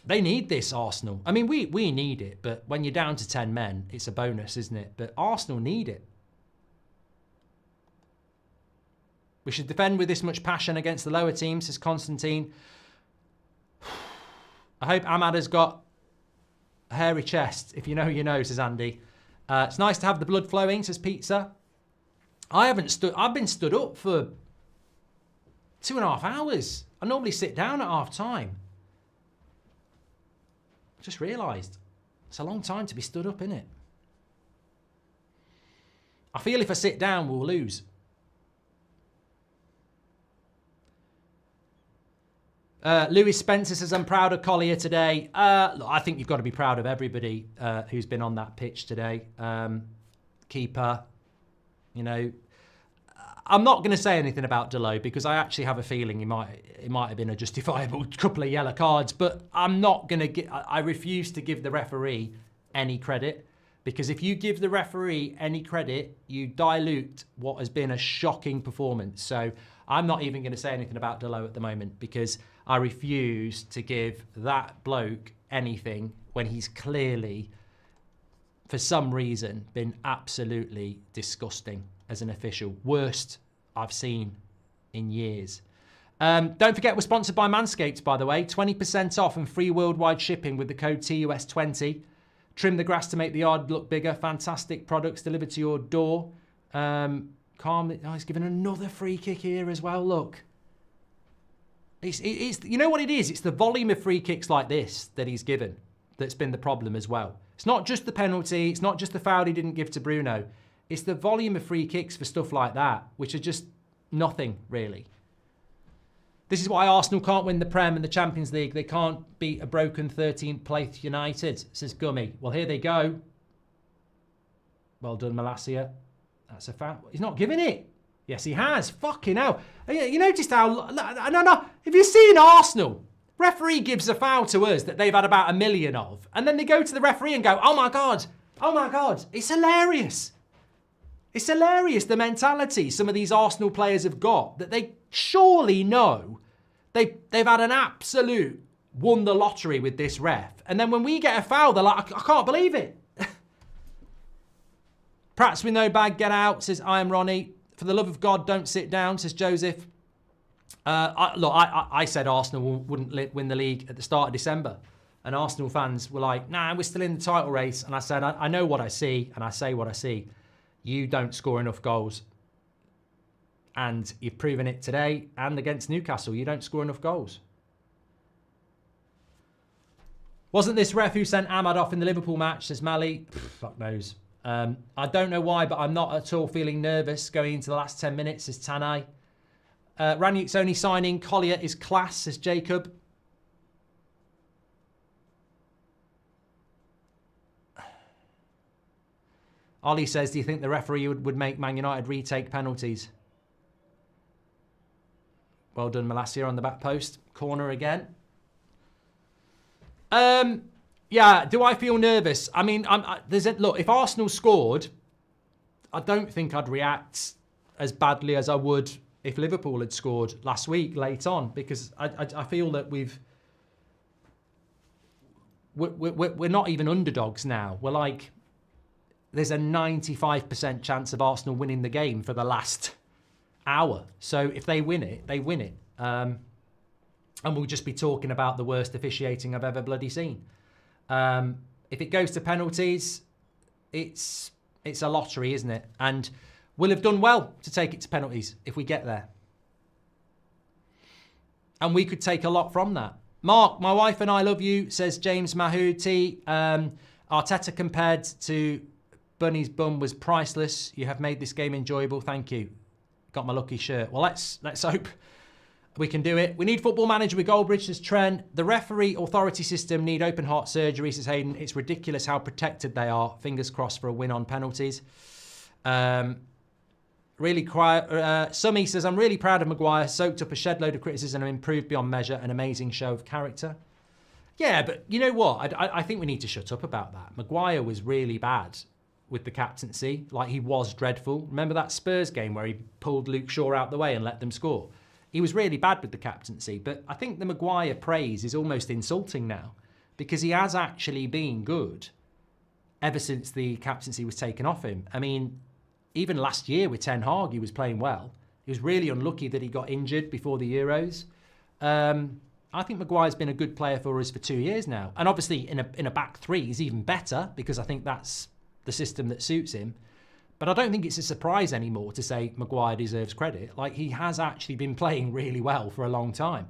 They need this, Arsenal. I mean, we need it, but when you're down to 10 men, it's a bonus, isn't it? But Arsenal need it. We should defend with this much passion against the lower teams, says Constantine. I hope Ahmad has got a hairy chest. If you know, you know, says Andy. It's nice to have the blood flowing, says Pizza. I've been stood up for 2.5 hours. I normally sit down at half time. Just realised. It's a long time to be stood up, innit? I feel if I sit down, we'll lose. Lewis Spencer says, I'm proud of Collier today. Look, I think you've got to be proud of everybody who's been on that pitch today. Keeper, you know. I'm not going to say anything about Delo because I actually have a feeling it might have been a justifiable couple of yellow cards, but I'm not going to I refuse to give the referee any credit, because if you give the referee any credit, you dilute what has been a shocking performance. So I'm not even going to say anything about Delo at the moment because I refuse to give that bloke anything when he's clearly, for some reason, been absolutely disgusting as an official. Worst I've seen in years. Don't forget, we're sponsored by Manscaped, by the way. 20% off and free worldwide shipping with the code TUS20. Trim the grass to make the yard look bigger. Fantastic products delivered to your door. Calm. Oh, he's given another free kick here as well. Look. It's you know what it is? It's the volume of free kicks like this that he's given that's been the problem as well. It's not just the penalty. It's not just the foul he didn't give to Bruno. It's the volume of free kicks for stuff like that, which are just nothing, really. This is why Arsenal can't win the Prem and the Champions League. They can't beat a broken 13th place United, says Gummy. Well, here they go. Well done, Malacia. That's a foul. He's not giving it. Yes, he has. Fucking hell. You noticed how... No. Have you seen Arsenal? Referee gives a foul to us that they've had about 1 million of. And then they go to the referee and go, oh my God. Oh my God. It's hilarious. It's hilarious, the mentality some of these Arsenal players have got, that they surely know they've had an absolute won the lottery with this ref. And then when we get a foul, they're like, I can't believe it. Prats with no bag, get out, says I am Ronnie. For the love of God, don't sit down, says Joseph. I said Arsenal wouldn't win the league at the start of December. And Arsenal fans were like, nah, we're still in the title race. And I said, I know what I see, and I say what I see. You don't score enough goals. And you've proven it today and against Newcastle. You don't score enough goals. Wasn't this ref who sent Ahmad off in the Liverpool match, says Mali? Fuck knows. I don't know why, but I'm not at all feeling nervous going into the last 10 minutes, says Tanai. Raniuk's only signing. Collier is class, says Jacob. Ollie says, do you think the referee would make Man United retake penalties? Well done, Malacia on the back post. Corner again. Yeah, do I feel nervous? I mean, look, if Arsenal scored, I don't think I'd react as badly as I would if Liverpool had scored last week late on, because I feel that we're not even underdogs now. We're like, there's a 95% chance of Arsenal winning the game for the last hour. So if they win it, they win it. And we'll just be talking about the worst officiating I've ever bloody seen. If it goes to penalties, it's a lottery, isn't it? And we'll have done well to take it to penalties if we get there. And we could take a lot from that. Mark, my wife and I love you, says James Mahooti. Arteta compared to Bunny's bum was priceless. You have made this game enjoyable. Thank you. Got my lucky shirt. Well, let's hope we can do it. We need football manager with Goldbridge, says Trent. The referee authority system need open heart surgery, says Hayden. It's ridiculous how protected they are. Fingers crossed for a win on penalties. Really quiet. Summy says, I'm really proud of Maguire. Soaked up a shed load of criticism and improved beyond measure. An amazing show of character. Yeah, but you know what? I think we need to shut up about that. Maguire was really bad with the captaincy. Like, he was dreadful. Remember that Spurs game where he pulled Luke Shaw out the way and let them score? He was really bad with the captaincy, but I think the Maguire praise is almost insulting now because he has actually been good ever since the captaincy was taken off him. I mean, even last year with Ten Hag, he was playing well. He was really unlucky that he got injured before the Euros. I think Maguire's been a good player for us for 2 years now. And obviously in a back three, he's even better because I think that's the system that suits him. But I don't think it's a surprise anymore to say Maguire deserves credit. Like, he has actually been playing really well for a long time.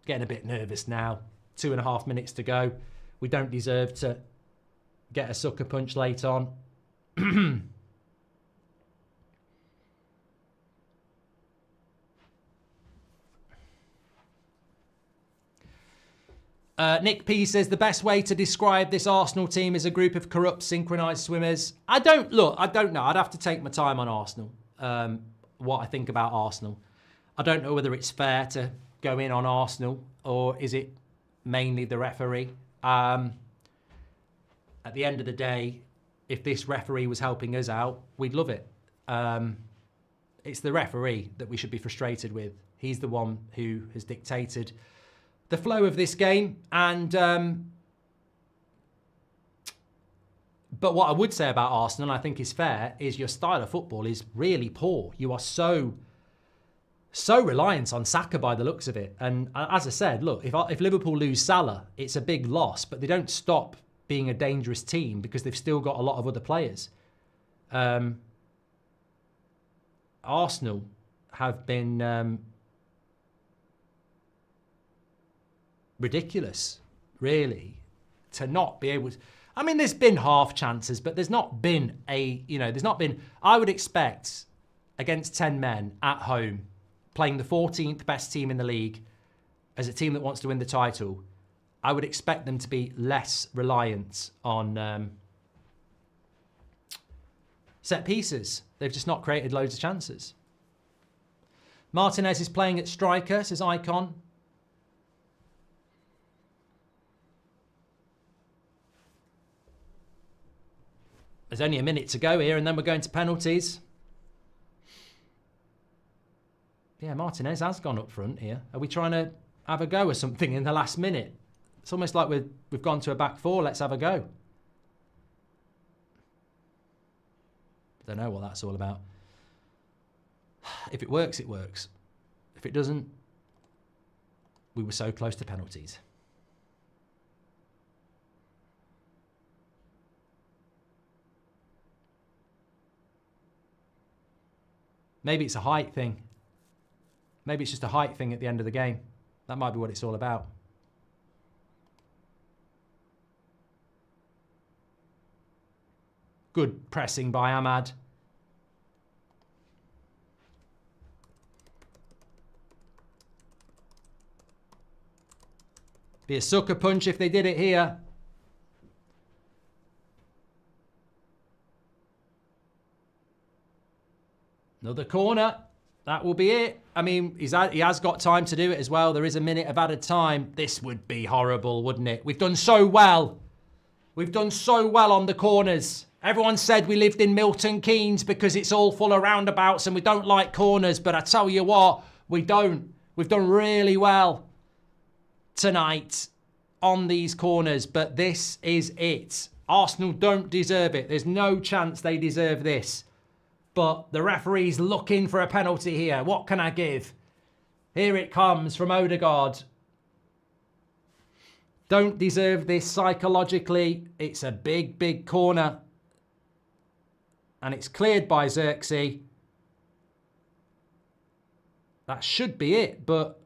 Getting a bit nervous now. 2.5 minutes to go. We don't deserve to get a sucker punch late on. Nick P says, the best way to describe this Arsenal team is a group of corrupt, synchronised swimmers. I don't know. I'd have to take my time on Arsenal, what I think about Arsenal. I don't know whether it's fair to go in on Arsenal or is it mainly the referee. At the end of the day, if this referee was helping us out, we'd love it. It's the referee that we should be frustrated with. He's the one who has dictated the flow of this game. And but what I would say about Arsenal, and I think is fair, is your style of football is really poor. You are so reliant on Saka by the looks of it. And as I said, look, if Liverpool lose Salah, it's a big loss, but they don't stop being a dangerous team because they've still got a lot of other players. Arsenal have been ridiculous, really, to not be able to... I mean, there's been half chances, but there's not been I would expect against 10 men at home, playing the 14th best team in the league as a team that wants to win the title, I would expect them to be less reliant on set pieces. They've just not created loads of chances. Martinez is playing at striker, says Icon. There's only a minute to go here, and then we're going to penalties. Yeah, Martinez has gone up front here. Are we trying to have a go or something in the last minute? It's almost like we've gone to a back four. Let's have a go. Don't know what that's all about. If it works, it works. If it doesn't, we were so close to penalties. Maybe it's a height thing. Maybe it's just a height thing at the end of the game. That might be what it's all about. Good pressing by Ahmad. Be a sucker punch if they did it here. Another corner. That will be it. I mean, he has got time to do it as well. There is a minute of added time. This would be horrible, wouldn't it? We've done so well. We've done so well on the corners. Everyone said we lived in Milton Keynes because it's all full of roundabouts and we don't like corners. But I tell you what, we don't. We've done really well tonight on these corners. But this is it. Arsenal don't deserve it. There's no chance they deserve this. But the referee's looking for a penalty here. What can I give? Here it comes from Odegaard. Don't deserve this psychologically. It's a big, big corner. And it's cleared by Xerxes. That should be it, but...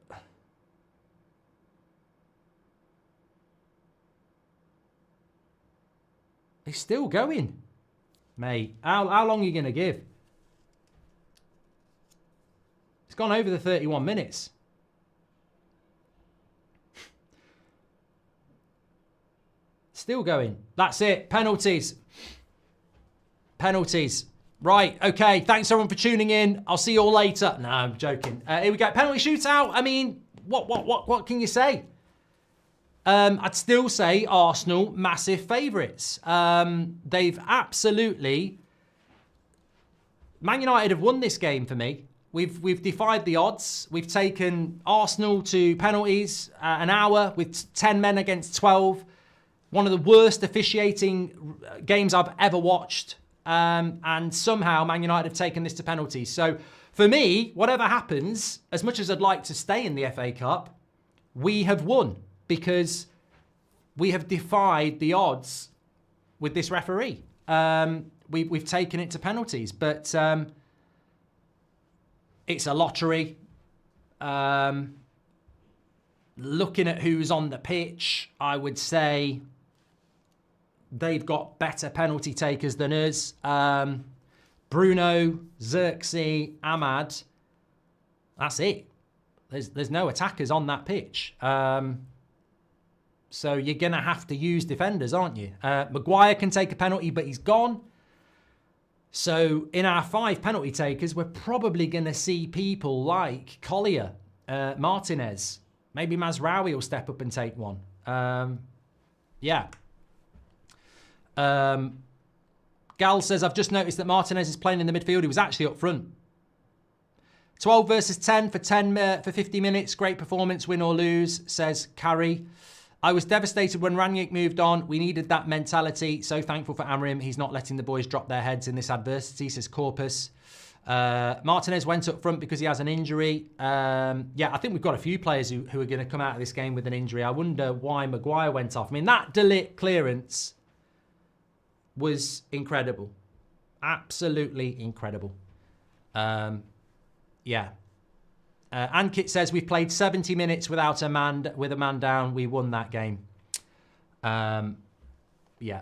he's still going. Mate, how long are you going to give? It's gone over the 31 minutes. Still going. That's it. Penalties. Penalties. Right. Okay. Thanks everyone for tuning in. I'll see you all later. No, I'm joking. Here we go. Penalty shootout. I mean, what can you say? I'd still say Arsenal massive favourites. They've absolutely... Man United have won this game for me. We've defied the odds. We've taken Arsenal to penalties, an hour with 10 men against 12. One of the worst officiating games I've ever watched. And somehow Man United have taken this to penalties. So for me, whatever happens, as much as I'd like to stay in the FA Cup, we have won because we have defied the odds with this referee. We've taken it to penalties, but it's a lottery. Looking at who's on the pitch, I would say they've got better penalty takers than us. Bruno, Xerxes, Ahmad. That's it. There's no attackers on that pitch. So you're going to have to use defenders, aren't you? Maguire can take a penalty, but he's gone. So in our 5 penalty takers, we're probably going to see people like Collier, Martinez. Maybe Mazraoui will step up and take one. Yeah. Gal says, I've just noticed that Martinez is playing in the midfield. He was actually up front. 12 versus 10 for 50 minutes. Great performance, win or lose, says Carrie. I was devastated when Rangnick moved on. We needed that mentality. So thankful for Amorim. He's not letting the boys drop their heads in this adversity, says Corpus. Martinez went up front because he has an injury. Yeah, I think we've got a few players who are going to come out of this game with an injury. I wonder why Maguire went off. I mean, that De Ligt clearance was incredible. Absolutely incredible. Yeah. Ankit says we've played 70 minutes with a man down. We won that game. Yeah.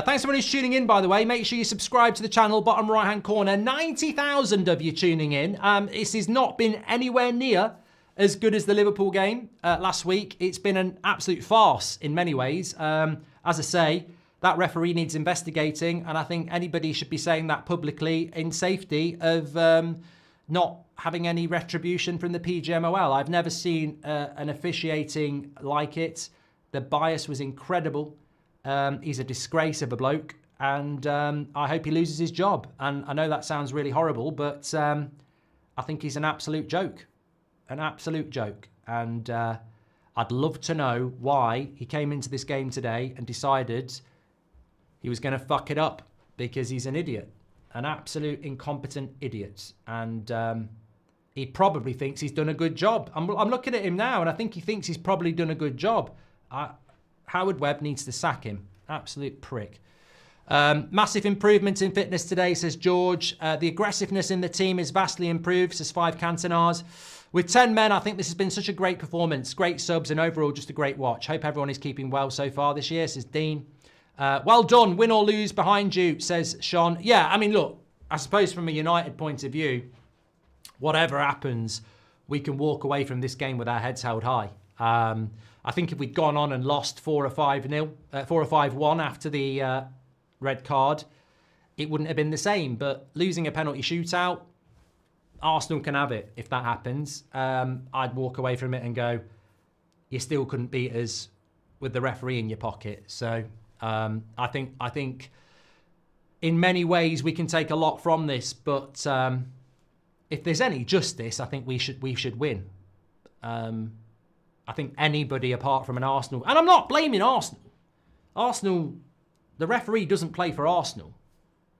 Thanks everyone who's tuning in, by the way. Make sure you subscribe to the channel, bottom right-hand corner. 90,000 of you tuning in. This has not been anywhere near as good as the Liverpool game last week. It's been an absolute farce in many ways. As I say, that referee needs investigating, and I think anybody should be saying that publicly in safety of not having any retribution from the PGMOL. I've never seen an officiating like it. The bias was incredible. He's a disgrace of a bloke, and I hope he loses his job. And I know that sounds really horrible, but I think he's an absolute joke. An absolute joke. And I'd love to know why he came into this game today and decided he was going to fuck it up, because he's an idiot. An absolute incompetent idiot. And he probably thinks he's done a good job. I'm looking at him now, and I think he thinks he's probably done a good job. Howard Webb needs to sack him. Absolute prick. Massive improvement in fitness today, says George. The aggressiveness in the team is vastly improved, says 5 Cantonars. With 10 men, I think this has been such a great performance. Great subs and overall just a great watch. Hope everyone is keeping well so far this year, says Dean. Well done. Win or lose behind you, says Sean. Yeah, I mean, look, I suppose from a United point of view, whatever happens, we can walk away from this game with our heads held high. I think if we'd gone on and lost 4 or 5-1 after the red card, it wouldn't have been the same. But losing a penalty shootout, Arsenal can have it if that happens. I'd walk away from it and go, you still couldn't beat us with the referee in your pocket. So I think in many ways we can take a lot from this. But if there's any justice, I think we should win. I think anybody apart from an Arsenal... And I'm not blaming Arsenal. Arsenal, the referee doesn't play for Arsenal.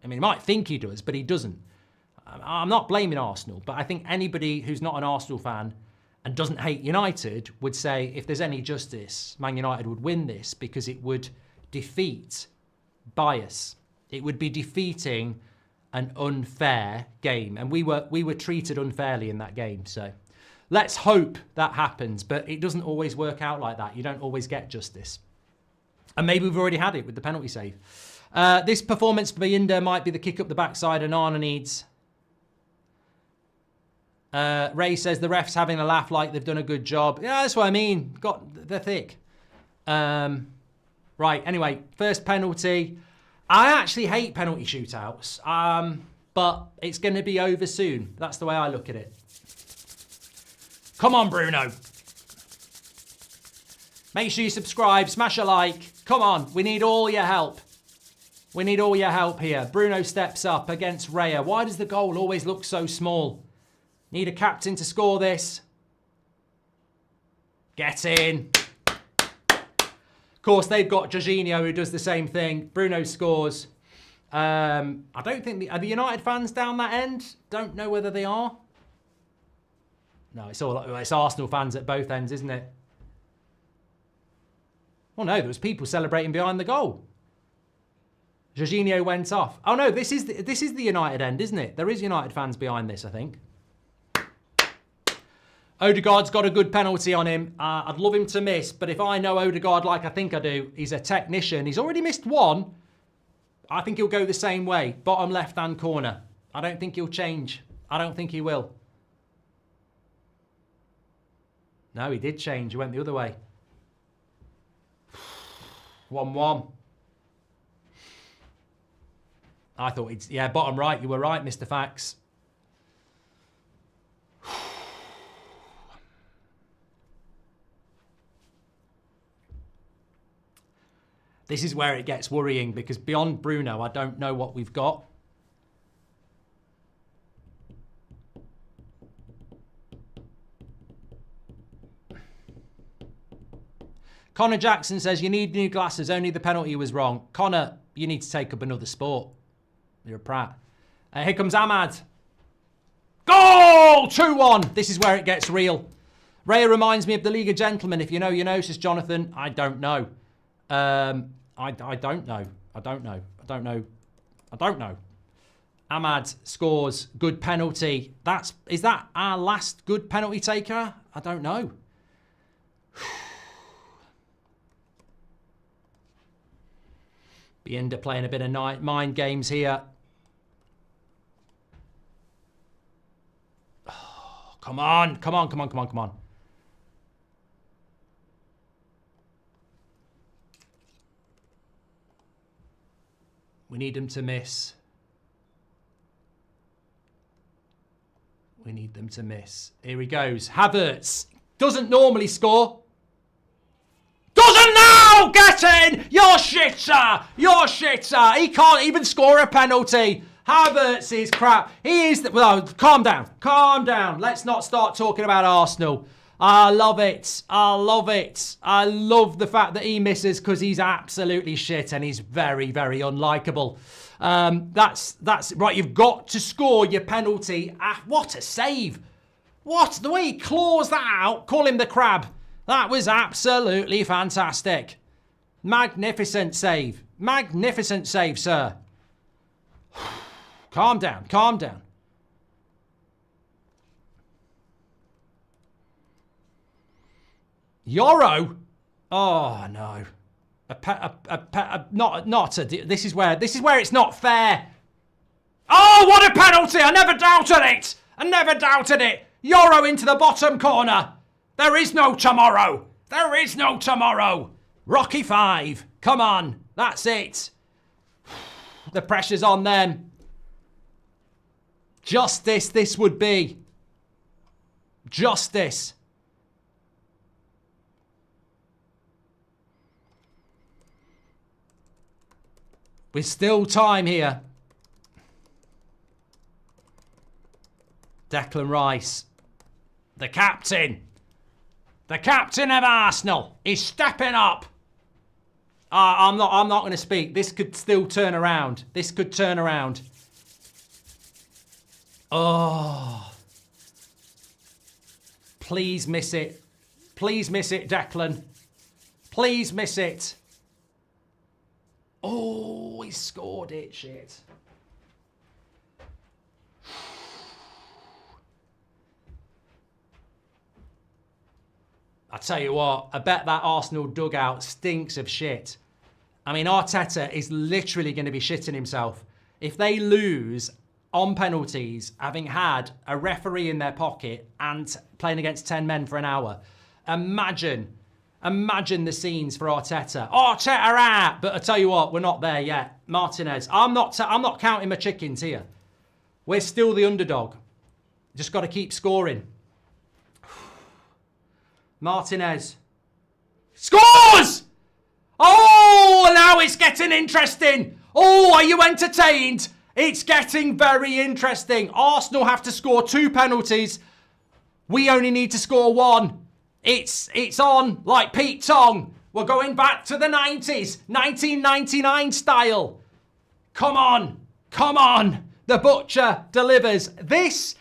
I mean, he might think he does, but he doesn't. I'm not blaming Arsenal, but I think anybody who's not an Arsenal fan and doesn't hate United would say if there's any justice, Man United would win this because it would defeat bias. It would be defeating an unfair game. And we were treated unfairly in that game, so... Let's hope that happens, but it doesn't always work out like that. You don't always get justice. And maybe we've already had it with the penalty save. This performance for Bayinda might be the kick up the backside Onana needs. Ray says the refs having a laugh like they've done a good job. Yeah, that's what I mean. They're thick. Right, anyway, first penalty. I actually hate penalty shootouts. but it's going to be over soon. That's the way I look at it. Come on, Bruno. Make sure you subscribe, smash a like. Come on, we need all your help. We need all your help here. Bruno steps up against Raya. Why does the goal always look so small? Need a captain to score this. Get in. Of course, they've got Jorginho who does the same thing. Bruno scores. I don't think... Are the United fans down that end? Don't know whether they are. No, it's Arsenal fans at both ends, isn't it? Oh no, there was people celebrating behind the goal. Jorginho went off. Oh no, this is the United end, isn't it? There is United fans behind this, I think. Odegaard's got a good penalty on him. I'd love him to miss, but if I know Odegaard like I think I do, he's a technician. He's already missed one. I think he'll go the same way. Bottom left-hand corner. I don't think he'll change. I don't think he will. No, he did change. He went the other way. 1-1. I thought he'd... Yeah, bottom right. You were right, Mr. Fax. This is where it gets worrying because beyond Bruno, I don't know what we've got. Connor Jackson says, you need new glasses. Only the penalty was wrong. Connor, you need to take up another sport. You're a prat. Here comes Ahmad. Goal! 2-1. This is where it gets real. Raya reminds me of the League of Gentlemen. If you know, you know, says Jonathan. I don't know. I don't know. I don't know. I don't know. I don't know. Ahmad scores. Good penalty. Is that our last good penalty taker? I don't know. Bienda playing a bit of mind games here. Oh, come on. Come on, come on, come on, come on. We need them to miss. We need them to miss. Here he goes. Havertz doesn't normally score. Doesn't now! Get in! You're shit, sir! You're shit, sir! He can't even score a penalty. Havertz is crap. He is... Well, calm down. Calm down. Let's not start talking about Arsenal. I love it. I love it. I love the fact that he misses because he's absolutely shit and he's very, very unlikable. That's right. You've got to score your penalty. What a save. What? The way he claws that out. Call him the crab. That was absolutely fantastic. Magnificent save. Magnificent save, sir. Calm down. Calm down. Euro? Oh no. This is where it's not fair. Oh, what a penalty! I never doubted it. I never doubted it. Euro into the bottom corner. There is no tomorrow. There is no tomorrow. Rocky 5. Come on. That's it. The pressure's on them. Justice this would be. Justice. With still time here. Declan Rice. The captain. The captain of Arsenal is stepping up. I'm not going to speak. This could still turn around. This could turn around. Oh. Please miss it. Please miss it, Declan. Please miss it. Oh, he scored it. Shit. I tell you what, I bet that Arsenal dugout stinks of shit. I mean, Arteta is literally going to be shitting himself. If they lose on penalties, having had a referee in their pocket and playing against 10 men for an hour, imagine the scenes for Arteta. Arteta out! But I tell you what, we're not there yet. Martinez, I'm not counting my chickens here. We're still the underdog. Just got to keep scoring. Martinez. Scores! Oh, now it's getting interesting. Oh, are you entertained? It's getting very interesting. Arsenal have to score 2 penalties. We only need to score 1. It's on like Pete Tong. We're going back to the 90s, 1999 style. Come on, come on. The Butcher delivers. This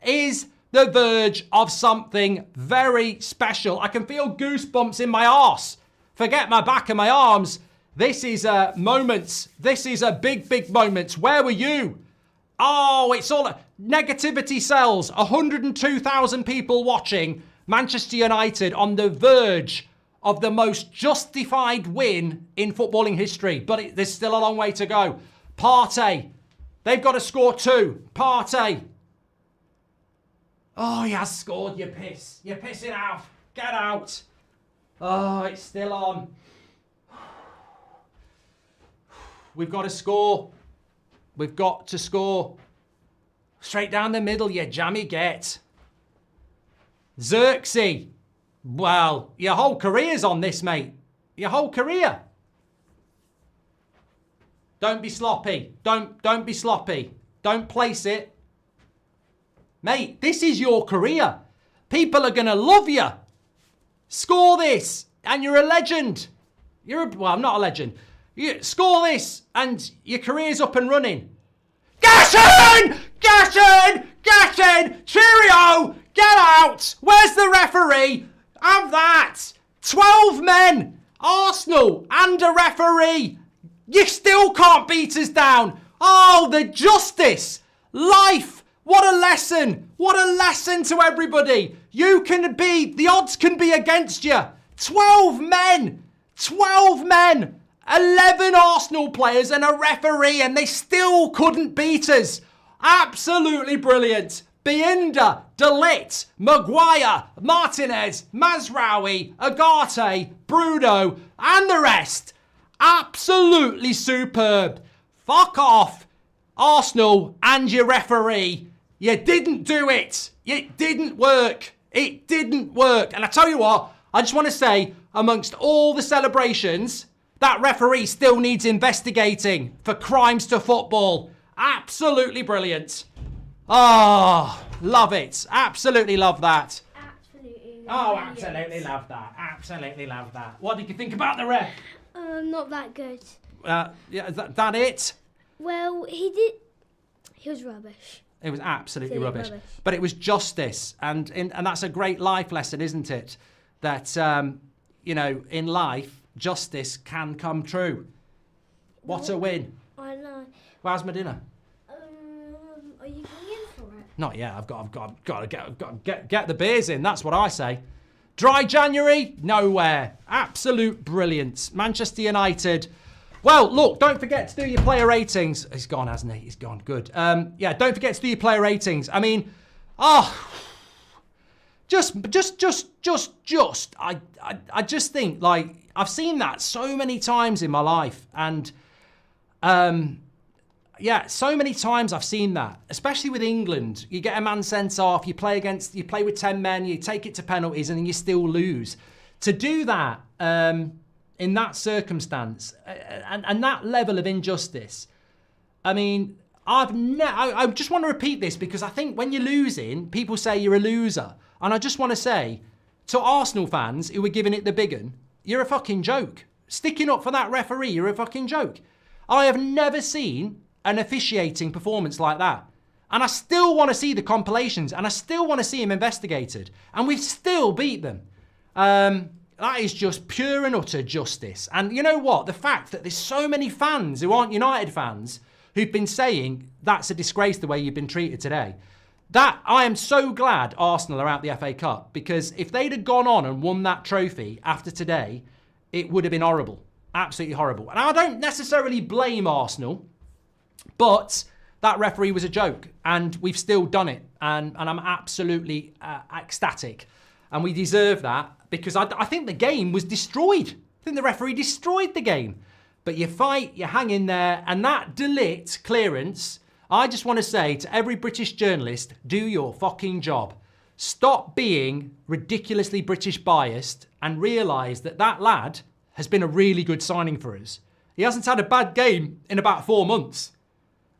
is the verge of something very special. I can feel goosebumps in my arse. Forget my back and my arms. This is moments. This is a big, big moment. Where were you? Oh, it's all negativity sells. 102,000 people watching. Manchester United on the verge of the most justified win in footballing history. But there's still a long way to go. Partey. They've got to score 2. Partey. Oh, he has scored. You piss. You're pissing out. Get out. Oh, it's still on. We've got to score. We've got to score. Straight down the middle, you jammy get. Xerxes. Well, your whole career's on this, mate. Your whole career. Don't be sloppy. Don't be sloppy. Don't place it. Mate, this is your career. People are going to love you. Score this and you're a legend. Well, I'm not a legend. You score this and your career's up and running. Get in! Get in! Get in! Cheerio! Get out! Where's the referee? Have that! 12 men! Arsenal and a referee! You still can't beat us down! Oh, the justice! Life! What a lesson! What a lesson to everybody! The odds can be against you! 12 men! 12 men! 11 Arsenal players and a referee, and they still couldn't beat us. Absolutely brilliant. Bienda, De Ligt, Maguire, Martinez, Mazraoui, Agate, Bruno, and the rest. Absolutely superb. Fuck off, Arsenal and your referee. You didn't do it. It didn't work. It didn't work. And I tell you what, I just want to say, amongst all the celebrations, that referee still needs investigating for crimes to football. Absolutely brilliant. Oh, love it. Absolutely love that. Absolutely. Absolutely love that. Absolutely love that. What did you think about the ref? Not that good. Yeah, is that it? Well, he was rubbish. It was absolutely rubbish. But it was justice. And that's a great life lesson, isn't it? That, in life, justice can come true. What a win. I know. How's my dinner? Are you going in for it? Not yet. I've got to get the beers in. That's what I say. Dry January? Nowhere. Absolute brilliance. Manchester United. Well, look, don't forget to do your player ratings. He's gone, hasn't he? He's gone. Good. Don't forget to do your player ratings. I mean, just. I just think, like, I've seen that so many times in my life, and so many times I've seen that, especially with England. You get a man sent off, you play with 10 men, you take it to penalties, and then you still lose. To do that in that circumstance and that level of injustice, I mean, I just want to repeat this because I think when you're losing, people say you're a loser. And I just want to say to Arsenal fans who were giving it the big un, you're a fucking joke. Sticking up for that referee, you're a fucking joke. I have never seen an officiating performance like that. And I still want to see the compilations and I still want to see him investigated. And we've still beat them. That is just pure and utter justice. And you know what? The fact that there's so many fans who aren't United fans who've been saying that's a disgrace the way you've been treated today. That I am so glad Arsenal are out the FA Cup, because if they'd have gone on and won that trophy after today, it would have been horrible. Absolutely horrible. And I don't necessarily blame Arsenal, but that referee was a joke and we've still done it. And I'm absolutely ecstatic. And we deserve that because I think the game was destroyed. I think the referee destroyed the game. But you fight, you hang in there, and that De Ligt clearance, I just want to say to every British journalist, do your fucking job. Stop being ridiculously British biased and realise that that lad has been a really good signing for us. He hasn't had a bad game in about 4 months.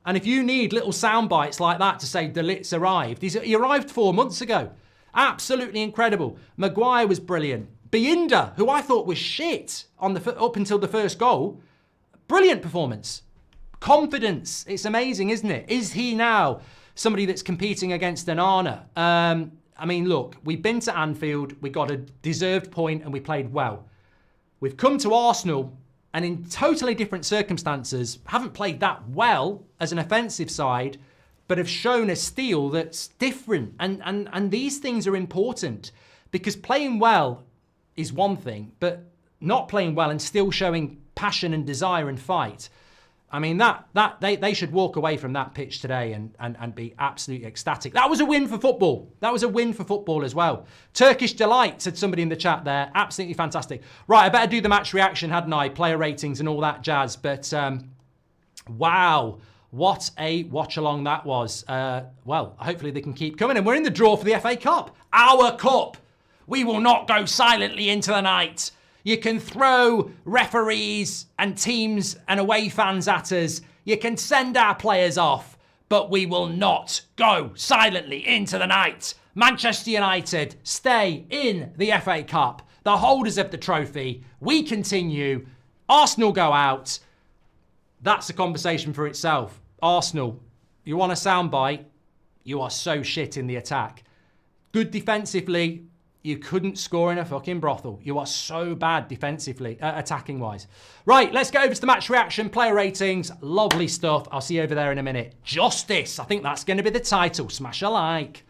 And if you need little sound bites like that to say De Ligt's arrived, he arrived 4 months ago. Absolutely incredible. Maguire was brilliant. Binder, who I thought was shit up until the first goal, brilliant performance. Confidence. It's amazing, isn't it? Is he now somebody that's competing against Onana? I mean, look, we've been to Anfield, we got a deserved point and we played well. We've come to Arsenal and in totally different circumstances, haven't played that well as an offensive side, but have shown a steel that's different. And these things are important because playing well is one thing, but not playing well and still showing passion and desire and fight. I mean, they should walk away from that pitch today and be absolutely ecstatic. That was a win for football. That was a win for football as well. Turkish delight, said somebody in the chat there. Absolutely fantastic. Right, I better do the match reaction, hadn't I? Player ratings and all that jazz. But wow, what a watch along that was. Well, hopefully they can keep coming. And we're in the draw for the FA Cup. Our cup. We will not go silently into the night. You can throw referees and teams and away fans at us. You can send our players off, but we will not go silently into the night. Manchester United stay in the FA Cup, the holders of the trophy. We continue. Arsenal go out. That's a conversation for itself. Arsenal, you want a soundbite? You are so shit in the attack. Good defensively. You couldn't score in a fucking brothel. You are so bad defensively, attacking-wise. Right, let's go over to the match reaction, player ratings. Lovely stuff. I'll see you over there in a minute. Justice. I think that's going to be the title. Smash a like.